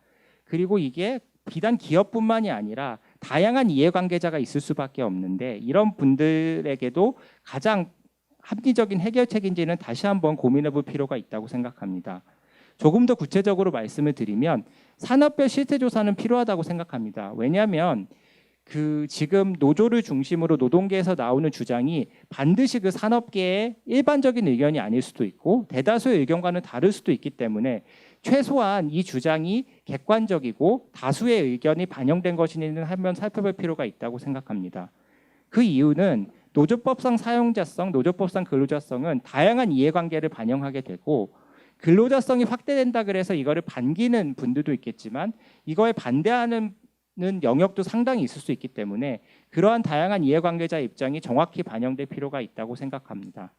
E: 그리고 이게 비단 기업뿐만이 아니라 다양한 이해관계자가 있을 수밖에 없는데 이런 분들에게도 가장 합리적인 해결책인지는 다시 한번 고민해 볼 필요가 있다고 생각합니다. 조금 더 구체적으로 말씀을 드리면 산업별 실태조사는 필요하다고 생각합니다. 왜냐하면 지금 노조를 중심으로 노동계에서 나오는 주장이 반드시 그 산업계의 일반적인 의견이 아닐 수도 있고 대다수의 의견과는 다를 수도 있기 때문에 최소한 이 주장이 객관적이고 다수의 의견이 반영된 것인지는 한번 살펴볼 필요가 있다고 생각합니다. 그 이유는 노조법상 사용자성, 노조법상 근로자성은 다양한 이해관계를 반영하게 되고 근로자성이 확대된다 그래서 이거를 반기는 분들도 있겠지만 이거에 반대하는 영역도 상당히 있을 수 있기 때문에 그러한 다양한 이해관계자 입장이 정확히 반영될 필요가 있다고 생각합니다.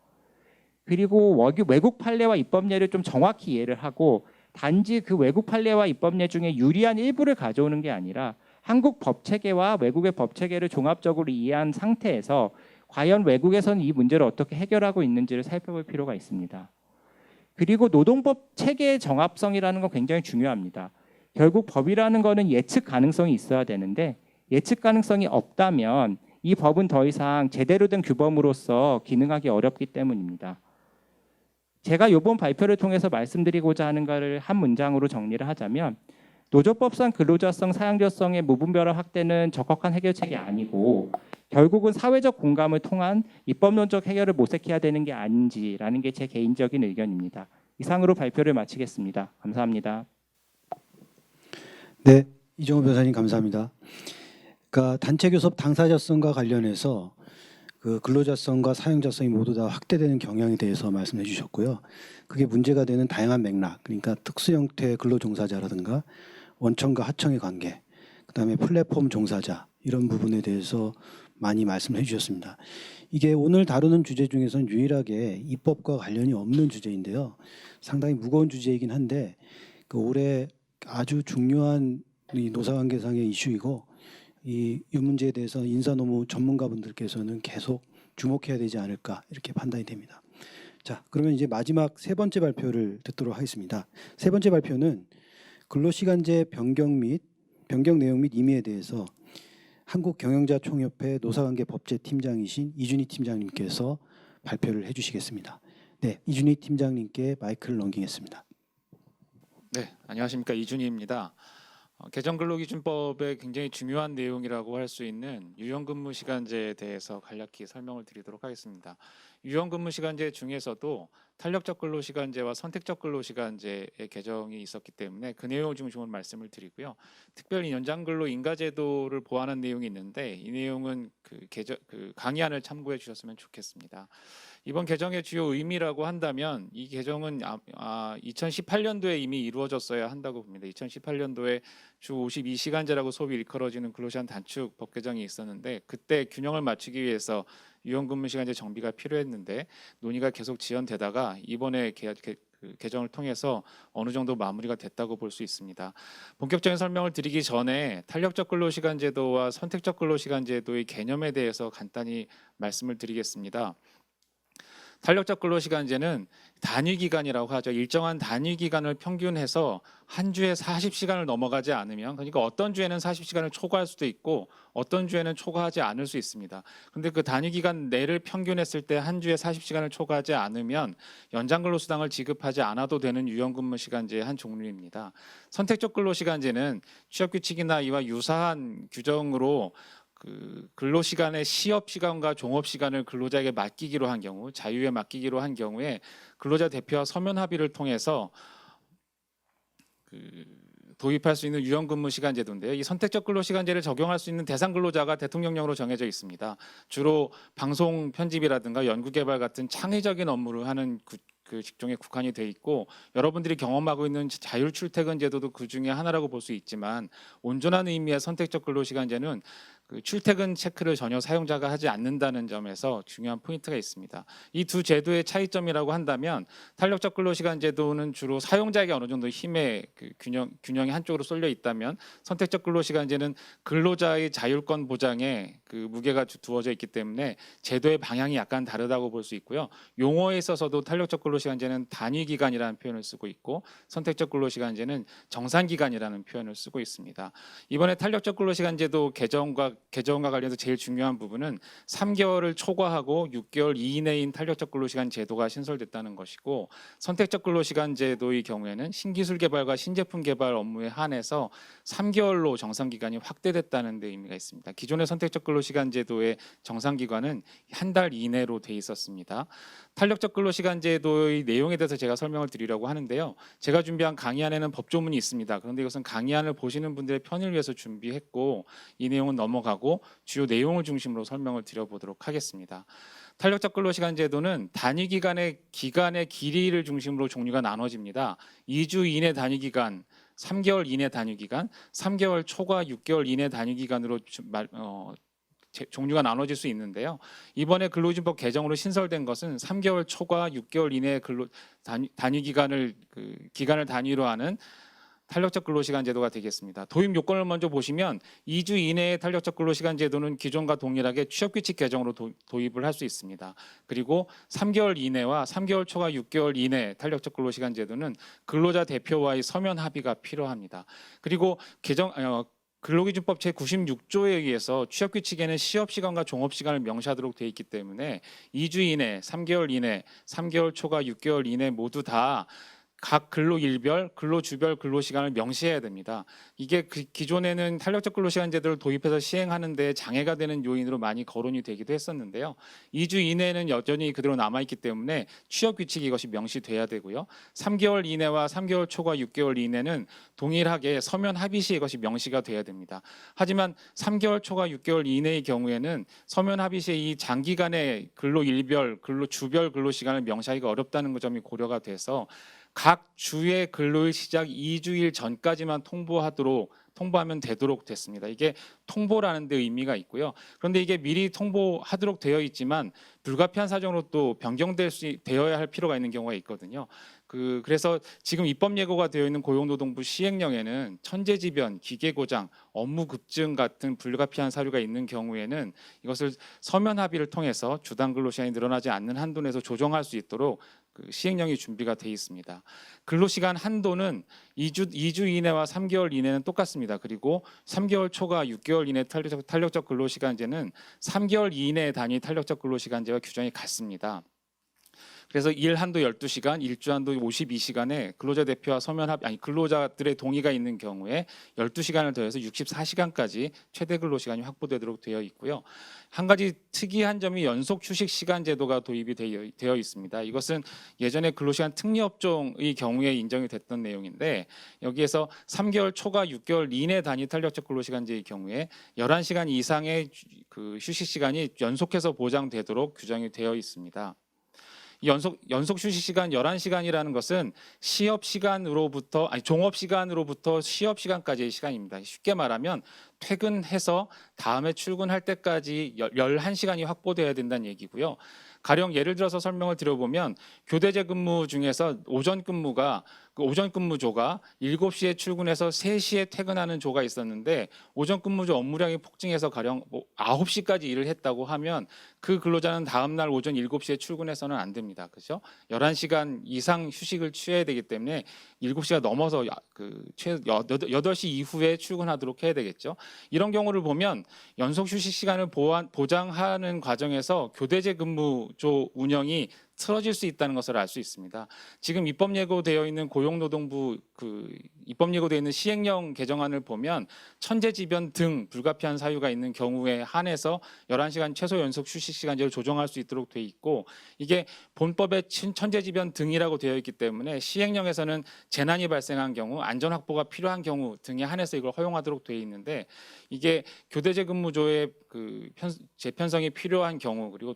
E: 그리고 외국 판례와 입법례를 좀 정확히 이해를 하고 단지 그 외국 판례와 입법례 중에 유리한 일부를 가져오는 게 아니라 한국 법체계와 외국의 법체계를 종합적으로 이해한 상태에서 과연 외국에서는 이 문제를 어떻게 해결하고 있는지를 살펴볼 필요가 있습니다. 그리고 노동법 체계의 정합성이라는 건 굉장히 중요합니다. 결국 법이라는 거는 예측 가능성이 있어야 되는데 예측 가능성이 없다면 이 법은 더 이상 제대로 된 규범으로서 기능하기 어렵기 때문입니다. 제가 이번 발표를 통해서 말씀드리고자 하는 것을 한 문장으로 정리를 하자면 노조법상 근로자성, 사용자성의 무분별한 확대는 적합한 해결책이 아니고 결국은 사회적 공감을 통한 입법론적 해결을 모색해야 되는 게 아닌지라는 게 제 개인적인 의견입니다. 이상으로 발표를 마치겠습니다. 감사합니다.
A: 네, 이정호 변호사님 감사합니다. 그러니까 단체 교섭 당사자성과 관련해서 그 근로자성과 사용자성이 모두 다 확대되는 경향에 대해서 말씀해 주셨고요. 그게 문제가 되는 다양한 맥락, 그러니까 특수 형태의 근로 종사자라든가 원청과 하청의 관계, 그다음에 플랫폼 종사자 이런 부분에 대해서 많이 말씀해 주셨습니다. 이게 오늘 다루는 주제 중에서는 유일하게 입법과 관련이 없는 주제인데요. 상당히 무거운 주제이긴 한데 그 올해 아주 중요한 이 노사관계상의 이슈이고 이 문제에 대해서 인사노무 전문가분들께서는 계속 주목해야 되지 않을까 이렇게 판단이 됩니다. 자, 그러면 이제 마지막 세 번째 발표를 듣도록 하겠습니다. 세 번째 발표는 근로시간제 변경 내용 및 임의에 대해서 한국경영자총협회 노사관계 법제팀장이신 이준희 팀장님께서 발표를 해주시겠습니다. 네, 이준희 팀장님께 마이크를 넘기겠습니다.
F: 네, 안녕하십니까, 이준희입니다. 개정근로기준법의 굉장히 중요한 내용이라고 할 수 있는 유연근무시간제에 대해서 간략히 설명을 드리도록 하겠습니다. 유연근무시간제 중에서도 탄력적 근로시간제와 선택적 근로시간제의 개정이 있었기 때문에 그 내용을 중심으로 말씀을 드리고요. 특별히 연장근로 인가제도를 보완한 내용이 있는데 이 내용은 그 강의안을 참고해 주셨으면 좋겠습니다. 이번 개정의 주요 의미라고 한다면 이 개정은 2018년도에 이미 이루어졌어야 한다고 봅니다. 2018년도에 주 52시간제라고 소위 일컬어지는 근로시간 단축 법 개정이 있었는데 그때 균형을 맞추기 위해서 유연근무시간제 정비가 필요했는데 논의가 계속 지연되다가 이번에 개정을 통해서 어느 정도 마무리가 됐다고 볼 수 있습니다. 본격적인 설명을 드리기 전에 탄력적 근로시간제도와 선택적 근로시간제도의 개념에 대해서 간단히 말씀을 드리겠습니다. 탄력적 근로시간제는 단위기간이라고 하죠. 일정한 단위기간을 평균해서 한 주에 40시간을 넘어가지 않으면, 그러니까 어떤 주에는 40시간을 초과할 수도 있고 어떤 주에는 초과하지 않을 수 있습니다. 그런데 그 단위기간 내를 평균했을 때 한 주에 40시간을 초과하지 않으면 연장근로수당을 지급하지 않아도 되는 유연근무시간제의 한 종류입니다. 선택적 근로시간제는 취업규칙이나 이와 유사한 규정으로 근로시간의 시업시간과 종업시간을 근로자에게 맡기기로 한 경우, 자유에 맡기기로 한 경우에 근로자 대표와 서면 합의를 통해서 도입할 수 있는 유연근무시간제도인데요. 이 선택적 근로시간제를 적용할 수 있는 대상 근로자가 대통령령으로 정해져 있습니다. 주로 방송 편집이라든가 연구개발 같은 창의적인 업무를 하는 그 직종에 국한이 돼 있고 여러분들이 경험하고 있는 자율 출퇴근 제도도 그 중에 하나라고 볼 수 있지만 온전한 의미의 선택적 근로시간제는 그 출퇴근 체크를 전혀 사용자가 하지 않는다는 점에서 중요한 포인트가 있습니다. 이 두 제도의 차이점이라고 한다면 탄력적 근로시간 제도는 주로 사용자에게 어느 정도 힘의 그 균형이 한쪽으로 쏠려 있다면 선택적 근로시간제는 근로자의 자율권 보장에 그 무게가 두어져 있기 때문에 제도의 방향이 약간 다르다고 볼 수 있고요. 용어에 있어서도 탄력적 근로시간제는 단위기간이라는 표현을 쓰고 있고 선택적 근로시간제는 정산기간이라는 표현을 쓰고 있습니다. 이번에 탄력적 근로시간제도 개정과 관련해서 제일 중요한 부분은 3개월을 초과하고 6개월 이내인 탄력적 근로시간 제도가 신설됐다는 것이고 선택적 근로시간 제도의 경우에는 신기술 개발과 신제품 개발 업무에 한해서 3개월로 정상 기간이 확대됐다는 데 의미가 있습니다. 기존의 선택적 근로시간 제도의 정상 기간은 한 달 이내로 돼 있었습니다. 탄력적 근로시간 제도의 내용에 대해서 제가 설명을 드리려고 하는데요. 제가 준비한 강의안에는 법조문이 있습니다. 그런데 이것은 강의안을 보시는 분들의 편의를 위해서 준비했고 이 내용은 넘어가고 주요 내용을 중심으로 설명을 드려보도록 하겠습니다. 탄력적 근로시간 제도는 단위 기간의 길이를 중심으로 종류가 나눠집니다. 2주 이내 단위 기간, 3개월 이내 단위 기간, 3개월 초과 6개월 이내 단위 기간으로 종류가 나눠질 수 있는데요. 이번에 근로기준법 개정으로 신설된 것은 3개월 초과 6개월 이내 단위 기간을 단위로 하는 탄력적 근로시간 제도가 되겠습니다. 도입 요건을 먼저 보시면 2주 이내의 탄력적 근로시간 제도는 기존과 동일하게 취업규칙 개정으로 도입을 할 수 있습니다. 그리고 3개월 이내와 3개월 초과 6개월 이내 탄력적 근로시간 제도는 근로자 대표와의 서면 합의가 필요합니다. 그리고 근로기준법 제96조에 의해서 취업규칙에는 시업시간과 종업시간을 명시하도록 되어 있기 때문에 2주 이내, 3개월 이내, 3개월 초과 6개월 이내 모두 다 각 근로일별, 근로주별 근로시간을 명시해야 됩니다. 이게 기존에는 탄력적 근로시간 제도를 도입해서 시행하는 데 장애가 되는 요인으로 많이 거론이 되기도 했었는데요. 2주 이내는 여전히 그대로 남아있기 때문에 취업규칙이 이것이 명시돼야 되고요. 3개월 이내와 3개월 초과 6개월 이내는 동일하게 서면 합의 시 이것이 명시가 돼야 됩니다. 하지만 3개월 초과 6개월 이내의 경우에는 서면 합의 시에 이 장기간의 근로일별, 근로주별 근로시간을 명시하기가 어렵다는 점이 고려가 돼서 각 주의 근로일 시작 2주일 전까지만 통보하면 되도록 됐습니다. 이게 통보라는 데 의미가 있고요. 그런데 이게 미리 통보하도록 되어 있지만 불가피한 사정으로 또 변경되어야 할 필요가 있는 경우가 있거든요. 그래서 지금 입법 예고가 되어 있는 고용노동부 시행령에는 천재지변, 기계고장, 업무 급증 같은 불가피한 사유가 있는 경우에는 이것을 서면 합의를 통해서 주당 근로시간이 늘어나지 않는 한도 내에서 조정할 수 있도록 시행령이 준비가 돼 있습니다. 근로시간 한도는 2주 이내와 3개월 이내는 똑같습니다. 그리고 3개월 초과 6개월 이내 탄력적 근로시간제는 3개월 이내 단위 탄력적 근로시간제와 규정이 같습니다. 그래서 일 한도 12시간, 일주 한도 52시간에 근로자 대표와 근로자들의 동의가 있는 경우에 12시간을 더해서 64시간까지 최대 근로시간이 확보되도록 되어 있고요. 한 가지 특이한 점이 연속 휴식 시간 제도가 도입이 되어 있습니다. 이것은 예전에 근로시간 특례업종의 경우에 인정이 됐던 내용인데 여기에서 3개월 초과 6개월 이내 단위 탄력적 근로시간제의 경우에 11시간 이상의 휴식 시간이 연속해서 보장되도록 규정이 되어 있습니다. 연속 휴식 시간 11시간이라는 것은 종업 시간으로부터 시업 시간까지의 시간입니다. 쉽게 말하면 퇴근해서 다음에 출근할 때까지 11시간이 확보돼야 된다는 얘기고요. 가령 예를 들어서 설명을 드려보면 교대제 근무 중에서 오전 근무조가 7시에 출근해서 3시에 퇴근하는 조가 있었는데 오전 근무조 업무량이 폭증해서 가령 9시까지 일을 했다고 하면 그 근로자는 다음 날 오전 7시에 출근해서는 안 됩니다. 그렇죠? 11시간 이상 휴식을 취해야 되기 때문에 7시가 넘어서 8시 이후에 출근하도록 해야 되겠죠. 이런 경우를 보면 연속 휴식 시간을 보장하는 과정에서 교대제 근무조 운영이 틀어질 수 있다는 것을 알 수 있습니다. 지금 입법 예고되어 있는 고용노동부 입법 예고되어 있는 시행령 개정안을 보면 천재지변 등 불가피한 사유가 있는 경우에 한해서 11시간 최소 연속 휴식 시간제를 조정할 수 있도록 돼 있고 이게 본법에 천재지변 등이라고 되어 있기 때문에 시행령에서는 재난이 발생한 경우 안전 확보가 필요한 경우 등에 한해서 이걸 허용하도록 되어 있는데 이게 교대제 근무조의 재편성이 필요한 경우 그리고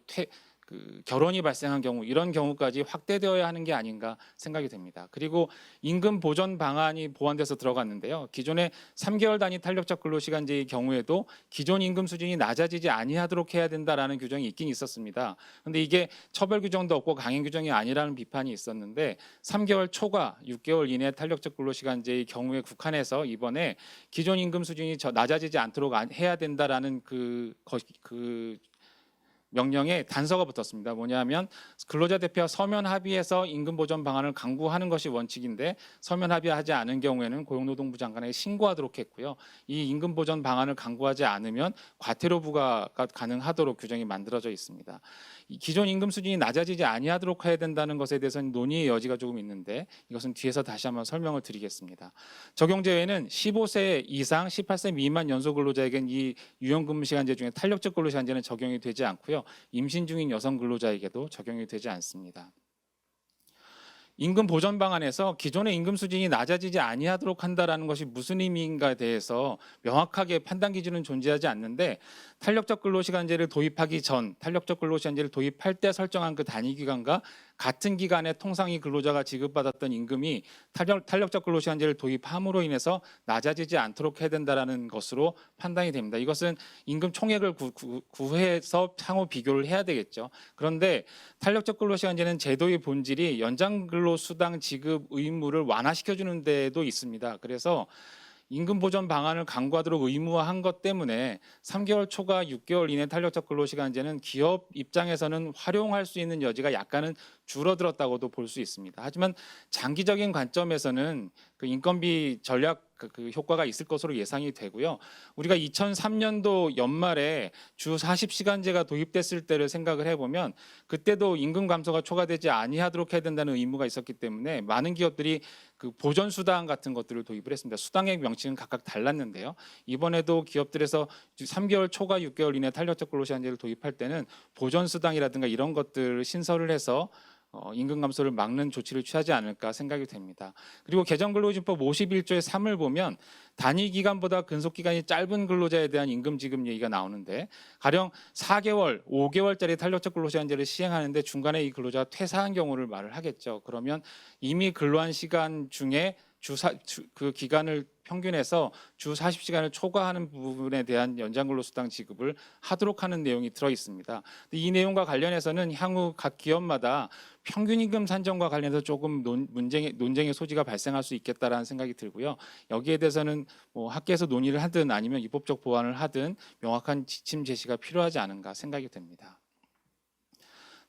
F: 그 결혼이 발생한 경우 이런 경우까지 확대되어야 하는 게 아닌가 생각이 됩니다. 그리고 임금 보전 방안이 보완돼서 들어갔는데요. 기존의 3개월 단위 탄력적 근로시간제의 경우에도 기존 임금 수준이 낮아지지 아니하도록 해야 된다라는 규정이 있긴 있었습니다. 그런데 이게 처벌 규정도 없고 강행 규정이 아니라는 비판이 있었는데 3개월 초과 6개월 이내 탄력적 근로시간제의 경우에 국한해서 이번에 기존 임금 수준이 낮아지지 않도록 해야 된다라는 그 명령에 단서가 붙었습니다. 뭐냐면 근로자 대표와 서면 합의해서 임금 보전 방안을 강구하는 것이 원칙인데 서면 합의하지 않은 경우에는 고용노동부 장관에게 신고하도록 했고요. 이 임금 보전 방안을 강구하지 않으면 과태료 부과가 가능하도록 규정이 만들어져 있습니다. 이 기존 임금 수준이 낮아지지 아니하도록 해야 된다는 것에 대해서는 논의의 여지가 조금 있는데 이것은 뒤에서 다시 한번 설명을 드리겠습니다. 적용 제외는 15세 이상 18세 미만 연소 근로자에겐 이 유연 근무 시간제 중에 탄력적 근로 시간제는 적용이 되지 않고요. 임신 중인 여성 근로자에게도 적용이 되지 않습니다. 임금 보전 방안에서 기존의 임금 수준이 낮아지지 아니하도록 한다라는 것이 무슨 의미인가에 대해서 명확하게 판단 기준은 존재하지 않는데 탄력적 근로시간제를 도입하기 전 탄력적 근로시간제를 도입할 때 설정한 그 단위 기간과 같은 기간에 통상 이 근로자가 지급받았던 임금이 탄력적 근로시간제를 도입함으로 인해서 낮아지지 않도록 해야 된다라는 것으로 판단이 됩니다. 이것은 임금 총액을 구해서 상호 비교를 해야 되겠죠. 그런데 탄력적 근로시간제는 제도의 본질이 연장 근로수당 지급 의무를 완화시켜주는 데도 있습니다. 그래서 임금 보전 방안을 강구하도록 의무화한 것 때문에 3개월 초과 6개월 이내 탄력적 근로시간제는 기업 입장에서는 활용할 수 있는 여지가 약간은 줄어들었다고도 볼 수 있습니다. 하지만 장기적인 관점에서는 그 인건비 전략 그 효과가 있을 것으로 예상이 되고요. 우리가 2003년도 연말에 주 40시간제가 도입됐을 때를 생각을 해보면 그때도 임금 감소가 초과되지 아니하도록 해야 된다는 의무가 있었기 때문에 많은 기업들이 그 보전 수당 같은 것들을 도입을 했습니다. 수당의 명칭은 각각 달랐는데요. 이번에도 기업들에서 3개월 초과 6개월 이내 탄력적 근로시간제를 도입할 때는 보전 수당이라든가 이런 것들을 신설을 해서 임금 감소를 막는 조치를 취하지 않을까 생각이 됩니다. 그리고 개정근로기준법 51조의 3을 보면 단위 기간보다 근속 기간이 짧은 근로자에 대한 임금 지급 얘기가 나오는데 가령 4개월, 5개월짜리 탄력적 근로시간제를 시행하는데 중간에 이 근로자가 퇴사한 경우를 말을 하겠죠. 그러면 이미 근로한 시간 중에 그 기간을 평균해서 주 40시간을 초과하는 부분에 대한 연장근로수당 지급을 하도록 하는 내용이 들어 있습니다. 이 내용과 관련해서는 향후 각 기업마다 평균임금 산정과 관련해서 조금 논쟁의 소지가 발생할 수 있겠다라는 생각이 들고요. 여기에 대해서는 뭐 학계에서 논의를 하든 아니면 입법적 보완을 하든 명확한 지침 제시가 필요하지 않은가 생각이 됩니다.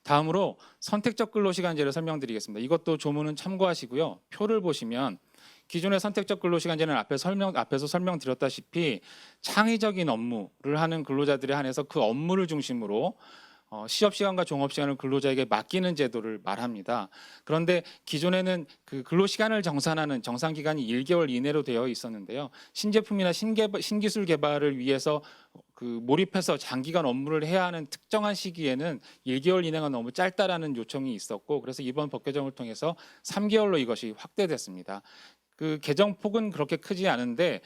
F: 다음으로 선택적 근로시간제를 설명드리겠습니다. 이것도 조문은 참고하시고요. 표를 보시면 기존의 선택적 근로시간제는 앞에서 설명드렸다시피 창의적인 업무를 하는 근로자들에 한해서 그 업무를 중심으로 시업시간과 종업시간을 근로자에게 맡기는 제도를 말합니다. 그런데 기존에는 그 근로시간을 정산하는 정산기간이 1개월 이내로 되어 있었는데요. 신제품이나 신기술 개발을 위해서 그 몰입해서 장기간 업무를 해야 하는 특정한 시기에는 1개월 이내가 너무 짧다라는 요청이 있었고 그래서 이번 법 개정을 통해서 3개월로 이것이 확대됐습니다. 그 개정 폭은 그렇게 크지 않은데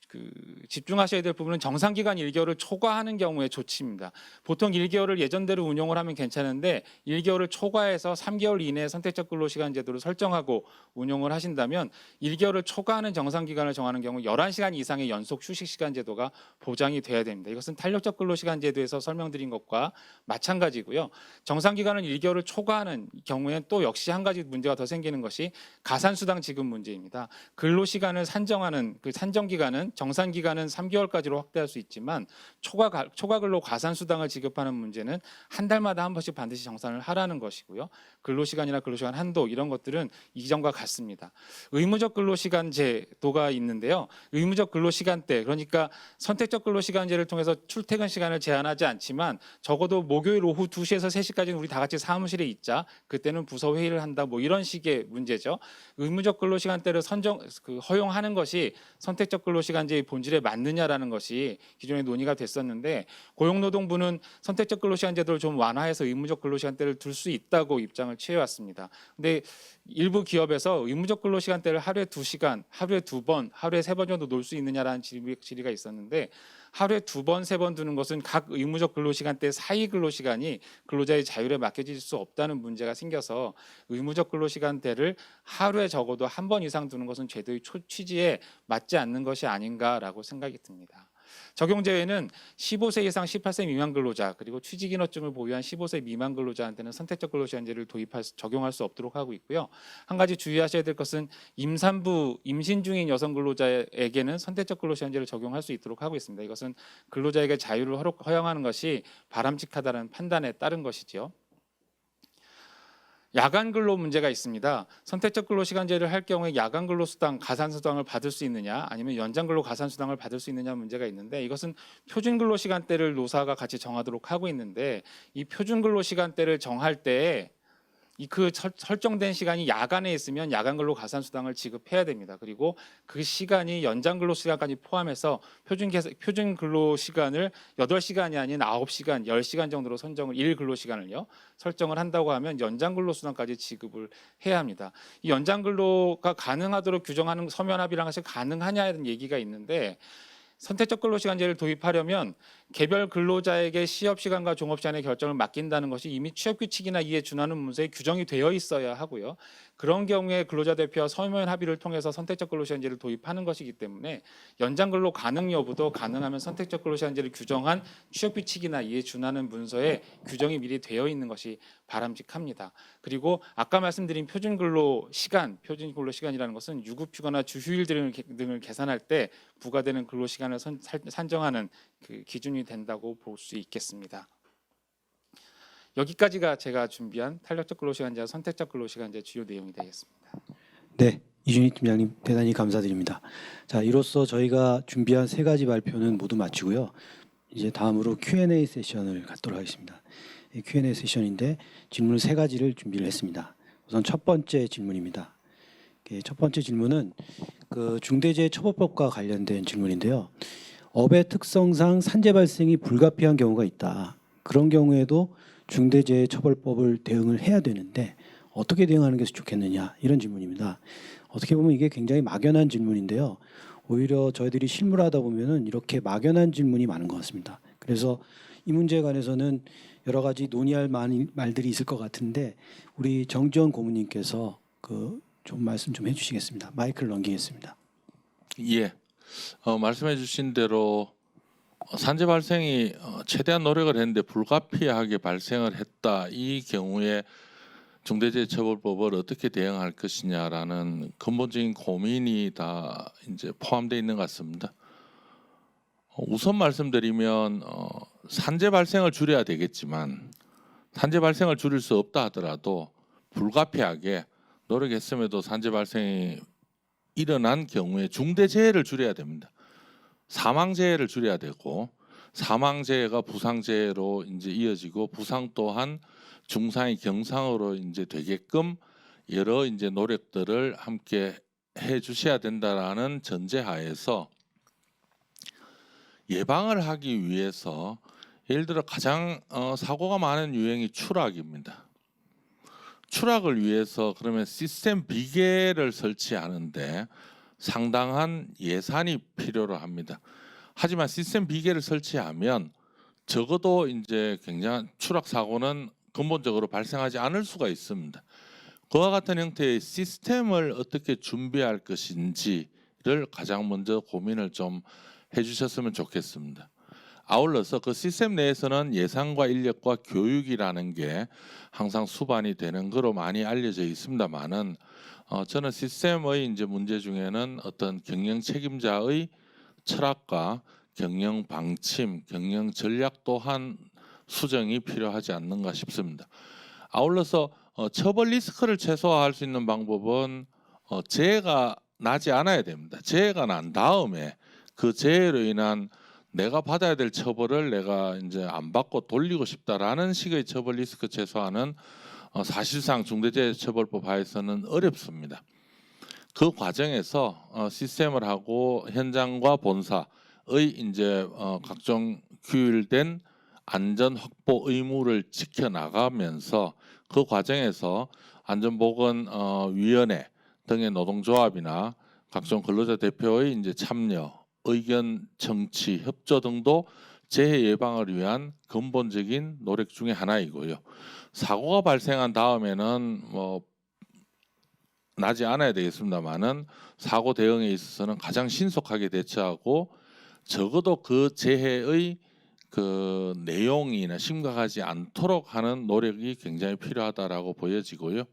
F: 그 집중하셔야 될 부분은 정상기간 1개월을 초과하는 경우의 조치입니다. 보통 1개월을 예전대로 운용을 하면 괜찮은데 1개월을 초과해서 3개월 이내에 선택적 근로시간 제도를 설정하고 운용을 하신다면 1개월을 초과하는 정상기간을 정하는 경우 11시간 이상의 연속 휴식시간 제도가 보장이 돼야 됩니다. 이것은 탄력적 근로시간 제도에서 설명드린 것과 마찬가지고요. 정상기간은 1개월을 초과하는 경우에는 또 역시 한 가지 문제가 더 생기는 것이 가산수당 지급 문제입니다. 근로시간을 산정하는 그 산정기간은 정산 기간은 3개월까지로 확대할 수 있지만 초과 근로 가산 수당을 지급하는 문제는 한 달마다 한 번씩 반드시 정산을 하라는 것이고요. 근로 시간이나 근로 시간 한도 이런 것들은 이전과 같습니다. 의무적 근로 시간 제도가 있는데요. 의무적 근로 시간대 그러니까 선택적 근로 시간제를 통해서 출퇴근 시간을 제한하지 않지만 적어도 목요일 오후 2시에서 3시까지는 우리 다 같이 사무실에 있자. 그때는 부서 회의를 한다. 뭐 이런 식의 문제죠. 의무적 근로 시간대를 허용하는 것이 선택적 근로 시간제의 본질에 맞느냐라는 것이 기존에 논의가 됐었는데 고용노동부는 선택적 근로시간 제도를 좀 완화해서 의무적 근로시간대를 둘 수 있다고 입장을 취해왔습니다. 근데 일부 기업에서 의무적 근로시간대를 하루에 2시간, 하루에 2번, 하루에 3번 정도 놀 수 있느냐라는 질의가 있었는데 하루에 2번, 3번 두는 것은 각 의무적 근로시간대 사이 근로시간이 근로자의 자율에 맡겨질 수 없다는 문제가 생겨서 의무적 근로시간대를 하루에 적어도 1번 이상 두는 것은 제도의 취지에 맞지 않는 것이 아닌가라고 생각이 듭니다. 적용 제외는 15세 이상 18세 미만 근로자 그리고 취직인허증을 보유한 15세 미만 근로자한테는 선택적 근로시간제를 적용할 수 없도록 하고 있고요. 한 가지 주의하셔야 될 것은 임산부, 임신 중인 여성 근로자에게는 선택적 근로시간제를 적용할 수 있도록 하고 있습니다. 이것은 근로자에게 자유를 허용하는 것이 바람직하다는 판단에 따른 것이지요. 야간 근로 문제가 있습니다. 선택적 근로시간제를 할 경우에 야간 근로수당, 가산수당을 받을 수 있느냐 아니면 연장 근로 가산수당을 받을 수 있느냐 문제가 있는데 이것은 표준 근로시간대를 노사가 같이 정하도록 하고 있는데 이 표준 근로시간대를 정할 때에 그 설정된 시간이 야간에 있으면 야간 근로 가산수당을 지급해야 됩니다. 그리고 그 시간이 연장 근로 시간까지 포함해서 표준 근로 시간을 8시간이 아닌 9시간, 10시간 정도로 일 근로 시간을요. 설정을 한다고 하면 연장 근로 수당까지 지급을 해야 합니다. 이 연장 근로가 가능하도록 규정하는 서면 합의라는 것이 가능하냐는 얘기가 있는데 선택적 근로시간제를 도입하려면 개별 근로자에게 시업시간과 종업시간의 결정을 맡긴다는 것이 이미 취업규칙이나 이에 준하는 문서에 규정이 되어 있어야 하고요. 그런 경우에 근로자 대표와 서면 합의를 통해서 선택적 근로시간제를 도입하는 것이기 때문에 연장 근로 가능 여부도 가능하면 선택적 근로시간제를 규정한 취업규칙이나 이에 준하는 문서에 규정이 미리 되어 있는 것이 바람직합니다. 그리고 아까 말씀드린 표준 근로시간이라는 것은 유급휴가나 주휴일 등을 계산할 때 부과되는 근로시간을 산정하는 그 기준이 된다고 볼 수 있겠습니다. 여기까지가 제가 준비한 탄력적 근로시간제와 선택적 근로시간제 주요 내용이 되겠습니다.
A: 네, 이준희 팀장님 대단히 감사드립니다. 자, 이로써 저희가 준비한 3가지 발표는 모두 마치고요. 이제 다음으로 Q&A 세션을 갖도록 하겠습니다. 이 Q&A 세션인데 질문 3가지를 준비를 했습니다. 우선 첫 번째 질문입니다. 첫 번째 질문은 그 중대재해처벌법과 관련된 질문인데요. 업의 특성상 산재 발생이 불가피한 경우가 있다. 그런 경우에도 중대재해처벌법을 대응을 해야 되는데 어떻게 대응하는 게 좋겠느냐 이런 질문입니다. 어떻게 보면 이게 굉장히 막연한 질문인데요. 오히려 저희들이 실무를 하다 보면은 이렇게 막연한 질문이 많은 것 같습니다. 그래서 이 문제에 관해서는 여러 가지 논의할 말들이 있을 것 같은데 우리 정지원 고문님께서 좀 말씀 좀 해주시겠습니다. 마이크를 넘기겠습니다.
D: 예, 말씀해주신 대로 산재 발생이 최대한 노력을 했는데 불가피하게 발생을 했다. 이 경우에 중대재해처벌법을 어떻게 대응할 것이냐라는 근본적인 고민이 다 이제 포함되어 있는 것 같습니다. 우선 말씀드리면 산재 발생을 줄여야 되겠지만 산재 발생을 줄일 수 없다 하더라도 불가피하게 노력했음에도 산재 발생이 일어난 경우에 중대재해를 줄여야 됩니다. 사망재해를 줄여야 되고 사망재해가 부상재해로 이제 이어지고 부상 또한 중상이 경상으로 이제 되게끔 여러 이제 노력들을 함께 해 주셔야 된다라는 전제하에서 예방을 하기 위해서 예를 들어 가장 사고가 많은 유형이 추락입니다. 추락을 위해서 그러면 시스템 비계를 설치하는데 상당한 예산이 필요로 합니다. 하지만 시스템 비계를 설치하면 적어도 이제 굉장한 추락 사고는 근본적으로 발생하지 않을 수가 있습니다. 그와 같은 형태의 시스템을 어떻게 준비할 것인지를 가장 먼저 고민을 좀 해주셨으면 좋겠습니다. 아울러서 그 시스템 내에서는 예산과 인력과 교육이라는 게 항상 수반이 되는 거로 많이 알려져 있습니다만은 저는 시스템의 이제 문제 중에는 어떤 경영 책임자의 철학과 경영 방침, 경영 전략 또한 수정이 필요하지 않는가 싶습니다. 아울러서 처벌 리스크를 최소화할 수 있는 방법은 재해가 나지 않아야 됩니다. 재해가 난 다음에 그 재해로 인한 내가 받아야 될 처벌을 내가 이제 안 받고 돌리고 싶다라는 식의 처벌 리스크 최소화는 사실상 중대재해처벌법 하에서는 어렵습니다. 그 과정에서 시스템을 하고 현장과 본사의 이제 각종 규율된 안전 확보 의무를 지켜 나가면서 그 과정에서 안전보건위원회 등의 노동조합이나 각종 근로자 대표의 이제 참여 의견 청취, 협조 등도 재해 예방을 위한 근본적인 노력 중에 하나이고요. 사고가 발생한 다음에는 뭐 나지 않아야 되겠습니다만은 사고 대응에 있어서는 가장 신속하게 대처하고 적어도 그 재해의 그 내용이나 심각하지 않도록 하는 노력이 굉장히 필요하다라고 보여지고요.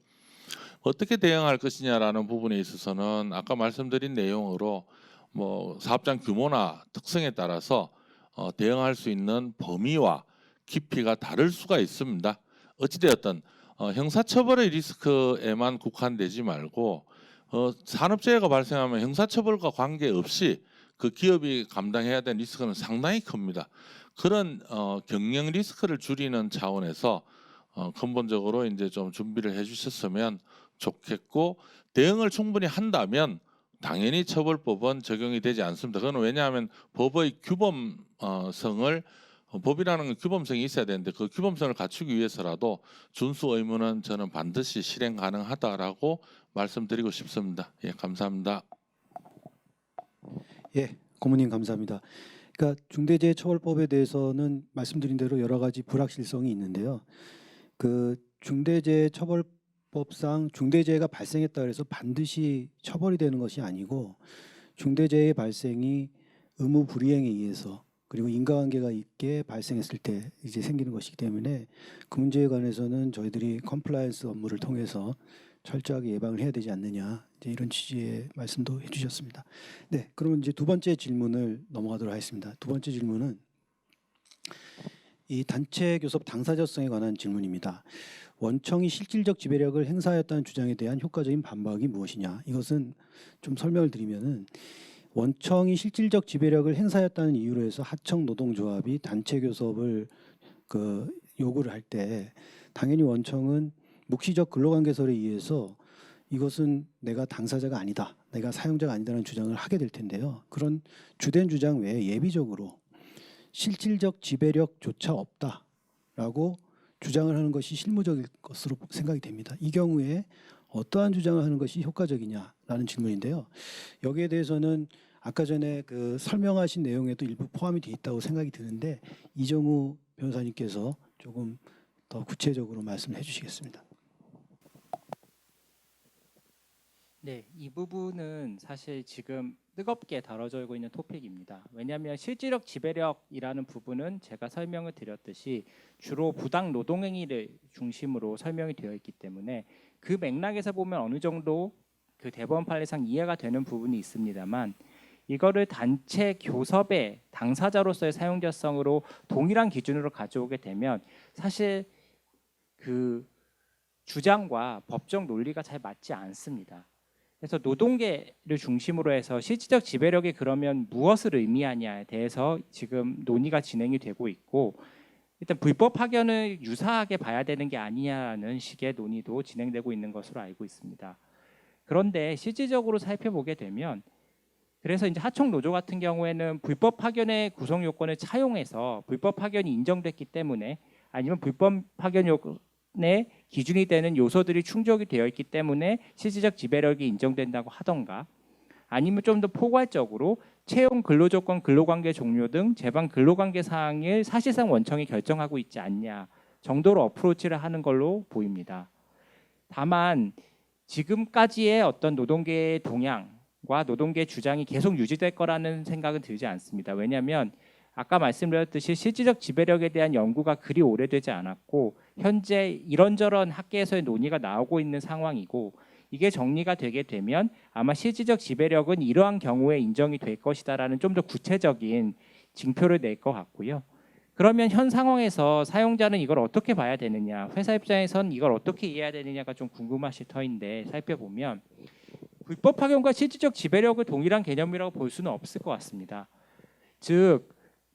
D: 어떻게 대응할 것이냐라는 부분에 있어서는 아까 말씀드린 내용으로 뭐 사업장 규모나 특성에 따라서 대응할 수 있는 범위와 깊이가 다를 수가 있습니다. 어찌되었든 형사처벌의 리스크에만 국한되지 말고 산업재해가 발생하면 형사처벌과 관계없이 그 기업이 감당해야 되는 리스크는 상당히 큽니다. 그런 경영 리스크를 줄이는 차원에서 근본적으로 이제 좀 준비를 해주셨으면 좋겠고, 대응을 충분히 한다면 당연히 처벌법은 적용이 되지 않습니다. 그건 왜냐하면 법의 규범성을 법이라는 건 규범성이 있어야 되는데 그 규범성을 갖추기 위해서라도 준수 의무는 저는 반드시 실행 가능하다라고 말씀드리고 싶습니다. 예, 감사합니다.
A: 예, 고모님 감사합니다. 그러니까 중대재해처벌법에 대해서는 말씀드린 대로 여러 가지 불확실성이 있는데요. 그 중대재해처벌법상 중대재해가 발생했다 그래서 반드시 처벌이 되는 것이 아니고 중대재해 발생이 의무 불이행에 의해서 그리고 인과관계가 있게 발생했을 때 이제 생기는 것이기 때문에 그 문제에 관해서는 저희들이 컴플라이언스 업무를 통해서 철저하게 예방을 해야 되지 않느냐, 이제 이런 취지의 말씀도 해주셨습니다. 네, 그러면 이제 두 번째 질문을 넘어가도록 하겠습니다. 두 번째 질문은 이 단체 교섭 당사자성에 관한 질문입니다. 원청이 실질적 지배력을 행사하였다는 주장에 대한 효과적인 반박이 무엇이냐? 이것은 좀 설명을 드리면은 원청이 실질적 지배력을 행사하였다는 이유로 해서 하청 노동조합이 단체 교섭을 요구를 할 때 당연히 원청은 묵시적 근로관계설에 의해서 이것은 내가 당사자가 아니다, 내가 사용자가 아니다라는 주장을 하게 될 텐데요. 그런 주된 주장 외에 예비적으로 실질적 지배력조차 없다라고 주장을 하는 것이 실무적일 것으로 생각이 됩니다. 이 경우에 어떠한 주장을 하는 것이 효과적이냐라는 질문인데요. 여기에 대해서는 아까 전에 그 설명하신 내용에도 일부 포함이 되어 있다고 생각이 드는데 이정우 변호사님께서 조금 더 구체적으로 말씀해 주시겠습니다.
E: 네, 이 부분은 사실 지금 뜨겁게 다뤄지고 있는 토픽입니다. 왜냐하면 실질적 지배력이라는 부분은 제가 설명을 드렸듯이 주로 부당 노동행위를 중심으로 설명이 되어 있기 때문에 그 맥락에서 보면 어느 정도 그 대법원 판례상 이해가 되는 부분이 있습니다만, 이거를 단체 교섭의 당사자로서의 사용자성으로 동일한 기준으로 가져오게 되면 사실 그 주장과 법적 논리가 잘 맞지 않습니다. 그래서 노동계를 중심으로 해서 실질적 지배력이 그러면 무엇을 의미하냐에 대해서 지금 논의가 진행이 되고 있고, 일단 불법 파견을 유사하게 봐야 되는 게 아니냐는 식의 논의도 진행되고 있는 것으로 알고 있습니다. 그런데 실질적으로 살펴보게 되면, 그래서 이제 하청 노조 같은 경우에는 불법 파견의 구성 요건을 차용해서 불법 파견이 인정됐기 때문에, 아니면 불법 파견 요건의 기준이 되는 요소들이 충족이 되어 있기 때문에 실질적 지배력이 인정된다고 하던가, 아니면 좀 더 포괄적으로 채용 근로조건, 근로관계 종료 등 제방 근로관계 사항을 사실상 원청이 결정하고 있지 않냐 정도로 어프로치를 하는 걸로 보입니다. 다만 지금까지의 어떤 노동계의 동향과 노동계의 주장이 계속 유지될 거라는 생각은 들지 않습니다. 왜냐하면 아까 말씀드렸듯이 실질적 지배력에 대한 연구가 그리 오래되지 않았고 현재 이런저런 학계에서의 논의가 나오고 있는 상황이고, 이게 정리가 되게 되면 아마 실질적 지배력은 이러한 경우에 인정이 될 것이다라는 좀 더 구체적인 징표를 낼 것 같고요. 그러면 현 상황에서 사용자는 이걸 어떻게 봐야 되느냐, 회사 입장에선 이걸 어떻게 이해해야 되느냐가 좀 궁금하실 터인데, 살펴보면 불법 파견과 실질적 지배력을 동일한 개념이라고 볼 수는 없을 것 같습니다. 즉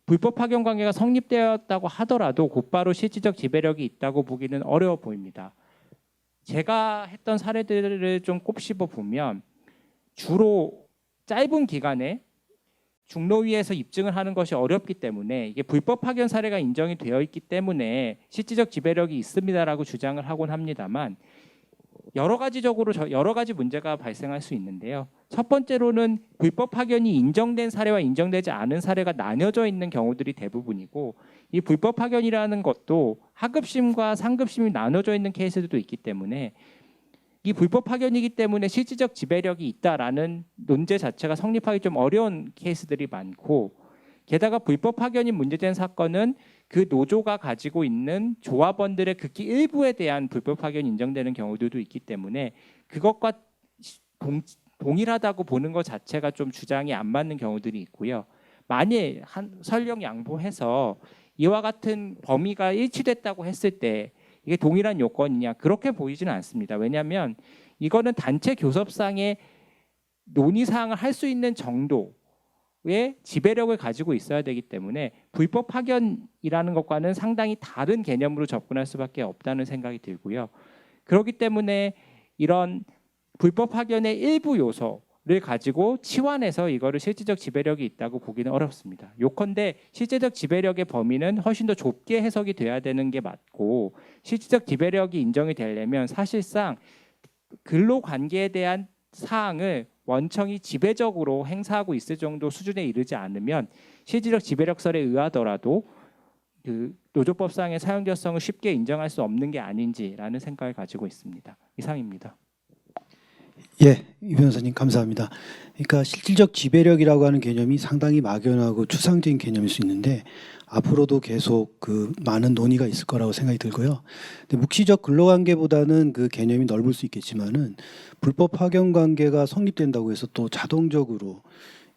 E: 불법 파견 관계가 성립되었다고 하더라도 곧바로 실질적 지배력이 있다고 보기는 어려워 보입니다. 제가 했던 사례들을 좀 꼽씹어 보면 주로 짧은 기간에 중노위에서 입증을 하는 것이 어렵기 때문에, 이게 불법 파견 사례가 인정이 되어 있기 때문에 실질적 지배력이 있습니다라고 주장을 하곤 합니다만, 여러 가지 문제가 발생할 수 있는데요. 첫 번째로는 불법 파견이 인정된 사례와 인정되지 않은 사례가 나뉘어져 있는 경우들이 대부분이고, 이 불법 파견이라는 것도 하급심과 상급심이 나눠져 있는 케이스들도 있기 때문에 이 불법 파견이기 때문에 실질적 지배력이 있다라는 논제 자체가 성립하기 좀 어려운 케이스들이 많고, 게다가 불법 파견이 문제된 사건은 그 노조가 가지고 있는 조합원들의 극히 일부에 대한 불법 파견이 인정되는 경우들도 있기 때문에 그것과 동일하다고 보는 것 자체가 좀 주장이 안 맞는 경우들이 있고요. 만일 설령 양보해서 이와 같은 범위가 일치됐다고 했을 때 이게 동일한 요건이냐, 그렇게 보이지는 않습니다. 왜냐하면 이거는 단체 교섭상의 논의사항을 할 수 있는 정도의 지배력을 가지고 있어야 되기 때문에 불법 파견이라는 것과는 상당히 다른 개념으로 접근할 수밖에 없다는 생각이 들고요. 그렇기 때문에 이런 불법 파견의 일부 요소를 가지고 치환해서 이거를 실질적 지배력이 있다고 보기는 어렵습니다. 요컨대 실질적 지배력의 범위는 훨씬 더 좁게 해석이 돼야 되는 게 맞고, 실질적 지배력이 인정이 되려면 사실상 근로관계에 대한 사항을 원청이 지배적으로 행사하고 있을 정도 수준에 이르지 않으면 실질적 지배력설에 의하더라도 그 노조법상의 사용자성을 쉽게 인정할 수 없는 게 아닌지라는 생각을 가지고 있습니다. 이상입니다.
A: 예, 이 변호사님 감사합니다. 그러니까 실질적 지배력이라고 하는 개념이 상당히 막연하고 추상적인 개념일 수 있는데 앞으로도 계속 그 많은 논의가 있을 거라고 생각이 들고요. 근데 묵시적 근로관계보다는 그 개념이 넓을 수 있겠지만은 불법 파견 관계가 성립된다고 해서 또 자동적으로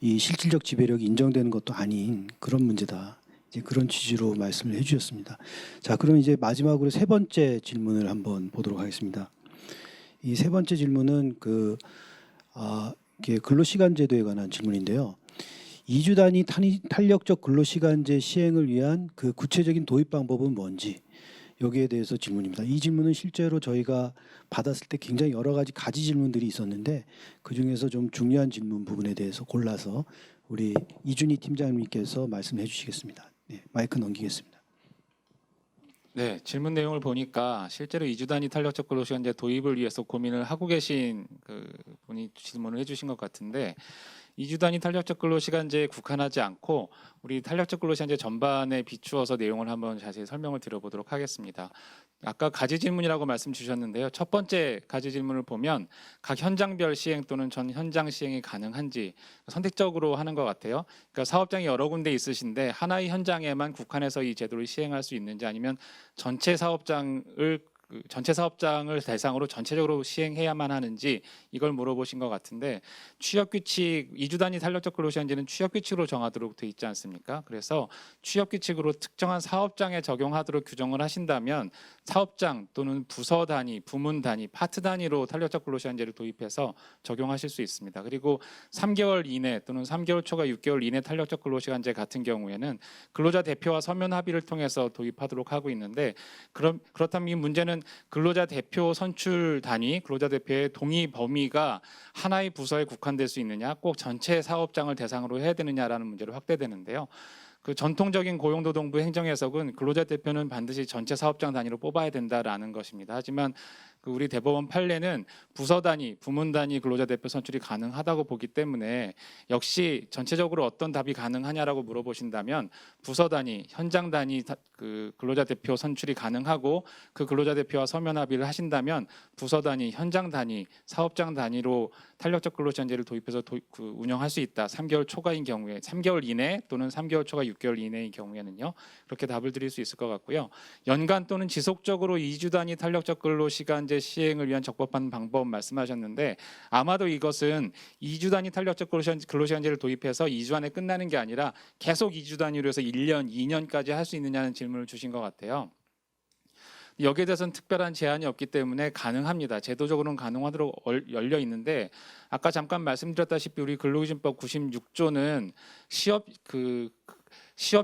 A: 이 실질적 지배력이 인정되는 것도 아닌 그런 문제다. 이제 그런 취지로 말씀을 해주셨습니다. 자, 그럼 이제 마지막으로 세 번째 질문을 한번 보도록 하겠습니다. 이 세 번째 질문은 이게 근로시간제도에 관한 질문인데요. 2주 단위 탄력적 근로시간제 시행을 위한 그 구체적인 도입 방법은 뭔지, 여기에 대해서 질문입니다. 이 질문은 실제로 저희가 받았을 때 굉장히 여러 가지 질문들이 있었는데 그중에서 좀 중요한 질문 부분에 대해서 골라서 우리 이준희 팀장님께서 말씀해 주시겠습니다. 네, 마이크 넘기겠습니다.
F: 네, 질문 내용을 보니까 실제로 2주 단위 탄력적 근로시간제 도입을 위해서 고민을 하고 계신 그 분이 질문을 해주신 것 같은데, 2주 단위 탄력적 근로시간제에 국한하지 않고 우리 탄력적 근로시간제 전반에 비추어서 내용을 한번 자세히 설명을 드려보도록 하겠습니다. 아까 가지 질문이라고 말씀 주셨는데요. 첫 번째 가지 질문을 보면 각 현장별 시행 또는 전 현장 시행이 가능한지 선택적으로 하는 것 같아요. 그러니까 사업장이 여러 군데 있으신데 하나의 현장에만 국한해서 이 제도를 시행할 수 있는지, 아니면 전체 사업장을 대상으로 전체적으로 시행해야만 하는지, 이걸 물어보신 것 같은데, 취업규칙 2주 단위 탄력적 근로시간제는 취업규칙으로 정하도록 돼 있지 않습니까? 그래서 취업규칙으로 특정한 사업장에 적용하도록 규정을 하신다면 사업장 또는 부서 단위, 부문 단위, 파트 단위로 탄력적 근로시간제를 도입해서 적용하실 수 있습니다. 그리고 3개월 이내 또는 3개월 초과 6개월 이내 탄력적 근로시간제 같은 경우에는 근로자 대표와 서면 합의를 통해서 도입하도록 하고 있는데, 그렇다면 이 문제는 근로자 대표 선출 단위, 근로자 대표의 동의 범위가 하나의 부서에 국한될 수 있느냐, 꼭 전체 사업장을 대상으로 해야 되느냐라는 문제로 확대되는데요. 그 전통적인 고용노동부 행정해석은 근로자 대표는 반드시 전체 사업장 단위로 뽑아야 된다라는 것입니다. 하지만 그 우리 대법원 판례는 부서 단위, 부문 단위 근로자 대표 선출이 가능하다고 보기 때문에 역시 전체적으로 어떤 답이 가능하냐라고 물어보신다면 부서 단위, 현장 단위 그 근로자 대표 선출이 가능하고, 그 근로자 대표와 서면 합의를 하신다면 부서 단위, 현장 단위, 사업장 단위로 탄력적 근로시간제를 도입해서 운영할 수 있다. 3개월 초과인 경우에, 3개월 이내 또는 3개월 초과 6개월 이내의 경우에는요. 그렇게 답을 드릴 수 있을 것 같고요. 연간 또는 지속적으로 2주 단위 탄력적 근로시간제 시행을 위한 적법한 방법 말씀하셨는데, 아마도 이것은 2주 단위 탄력적 근로시간제를 도입해서 2주 안에 끝나는 게 아니라 계속 2주 단위로 해서 1년, 2년까지 할 수 있느냐는 질문을 주신 것 같아요. 여기에 대해서는 특별한 제한이 없기 때문에 가능합니다. 제도적으로는 가능하도록 열려 있는데, 아까 잠깐 말씀드렸다시피 우리 근로기준법 96조는 시업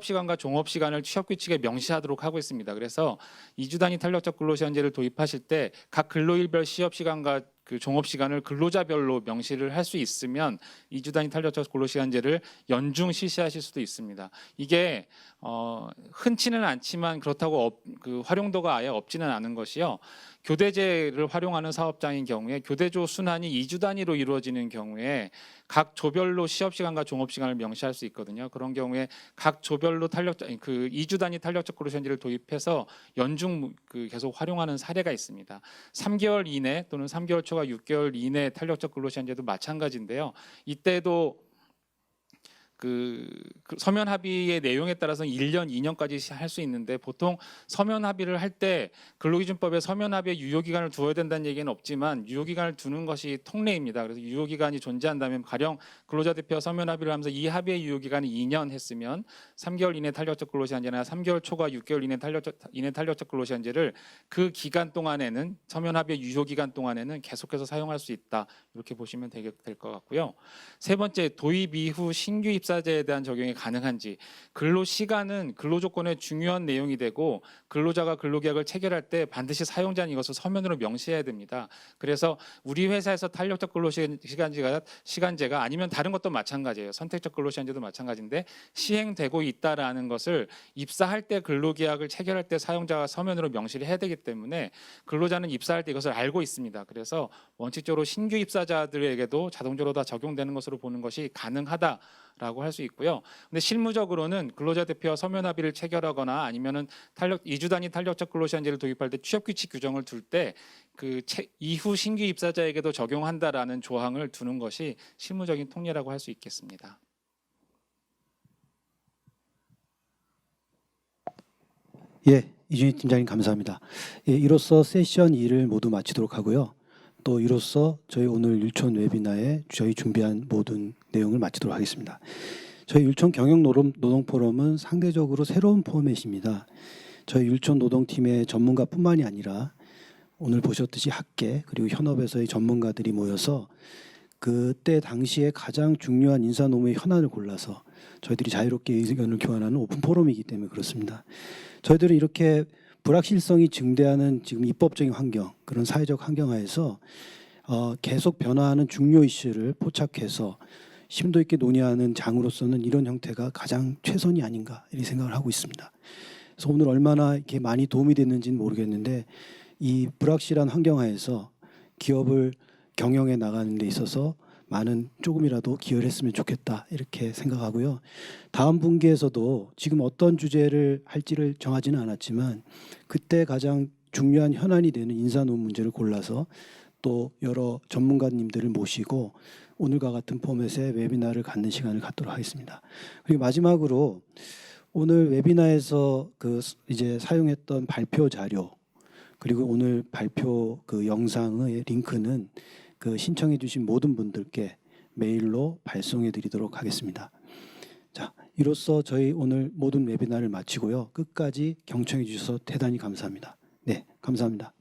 F: 시간과 종업 시간을 취업 규칙에 명시하도록 하고 있습니다. 그래서 2주 단위 탄력적 근로시간제를 도입하실 때 각 근로일별 시업 시간과 그 종업 시간을 근로자별로 명시를 할 수 있으면 2주 단위 탄력적 근로시간제를 연중 실시하실 수도 있습니다. 이게 흔치는 않지만 그렇다고 그 활용도가 아예 없지는 않은 것이요. 교대제를 활용하는 사업장인 경우에 교대조 순환이 2주 단위로 이루어지는 경우에 각 조별로 시업 시간과 종업 시간을 명시할 수 있거든요. 그런 경우에 각 조별로 그 2주 단위 탄력적 근로시간제를 도입해서 연중 그 계속 활용하는 사례가 있습니다. 3개월 이내 또는 3개월 초과 6개월 이내 탄력적 근로시간제도 마찬가지인데요. 이때도 그 서면 합의의 내용에 따라서는 1년, 2년까지 할 수 있는데 보통 서면 합의를 할 때 근로기준법에 서면 합의에 유효기간을 두어야 된다는 얘기는 없지만 유효기간을 두는 것이 통례입니다. 그래서 유효기간이 존재한다면 가령 근로자 대표와 서면 합의를 하면서 이 합의의 유효기간이 2년 했으면 3개월 이내 탄력적 근로시간제나 3개월 초과 6개월 이내 탄력적 근로시간제를 그 기간 동안에는 서면 합의의 유효기간 동안에는 계속해서 사용할 수 있다. 이렇게 보시면 될 것 같고요. 세 번째, 도입 이후 신규 입사제에 대한 적용이 가능한지. 근로 시간은 근로 조건의 중요한 내용이 되고 근로자가 근로계약을 체결할 때 반드시 사용자는 이것을 서면으로 명시해야 됩니다. 그래서 우리 회사에서 탄력적 근로시간제가 아니면 다른 것도 마찬가지예요. 선택적 근로시간제도 마찬가지인데 시행되고 있다라는 것을 입사할 때 근로계약을 체결할 때 사용자가 서면으로 명시를 해야 되기 때문에 근로자는 입사할 때 이것을 알고 있습니다. 그래서 원칙적으로 신규 입사자들에게도 자동적으로 다 적용되는 것으로 보는 것이 가능하다라고 할 수 있고요. 근데 실무적으로는 근로자 대표와 서면 합의를 체결하거나 아니면은 2주 단위 탄력적 근로시간제를 도입할 때 취업 규칙 규정을 둘 때 그 이후 신규 입사자에게도 적용한다라는 조항을 두는 것이 실무적인 통례라고 할 수 있겠습니다.
A: 예, 이준희 팀장님 감사합니다. 예, 이로써 세션 2를 모두 마치도록 하고요. 또 이로써 저희 오늘 율촌 웨비나에 저희 준비한 모든 내용을 마치도록 하겠습니다. 저희 율촌 경영노동포럼은 상대적으로 새로운 포맷입니다. 저희 율촌 노동팀의 전문가뿐만이 아니라 오늘 보셨듯이 학계 그리고 현업에서의 전문가들이 모여서 그때 당시에 가장 중요한 인사노무의 현안을 골라서 저희들이 자유롭게 의견을 교환하는 오픈 포럼이기 때문에 그렇습니다. 저희들은 이렇게 불확실성이 증대하는 지금 입법적인 환경, 그런 사회적 환경하에서 계속 변화하는 중요 이슈를 포착해서 심도 있게 논의하는 장으로서는 이런 형태가 가장 최선이 아닌가 이렇게 생각을 하고 있습니다. 그래서 오늘 얼마나 이렇게 많이 도움이 됐는지는 모르겠는데 이 불확실한 환경하에서 기업을 경영해 나가는 데 있어서 많은 조금이라도 기여를 했으면 좋겠다 이렇게 생각하고요. 다음 분기에서도 지금 어떤 주제를 할지를 정하지는 않았지만 그때 가장 중요한 현안이 되는 인사노무 문제를 골라서 또 여러 전문가님들을 모시고 오늘과 같은 포맷의 웨비나를 갖는 시간을 갖도록 하겠습니다. 그리고 마지막으로 오늘 웨비나에서 이제 사용했던 발표 자료 그리고 오늘 발표 영상의 링크는 신청해 주신 모든 분들께 메일로 발송해 드리도록 하겠습니다. 자, 이로써 저희 오늘 모든 웨비나를 마치고요. 끝까지 경청해 주셔서 대단히 감사합니다. 네, 감사합니다.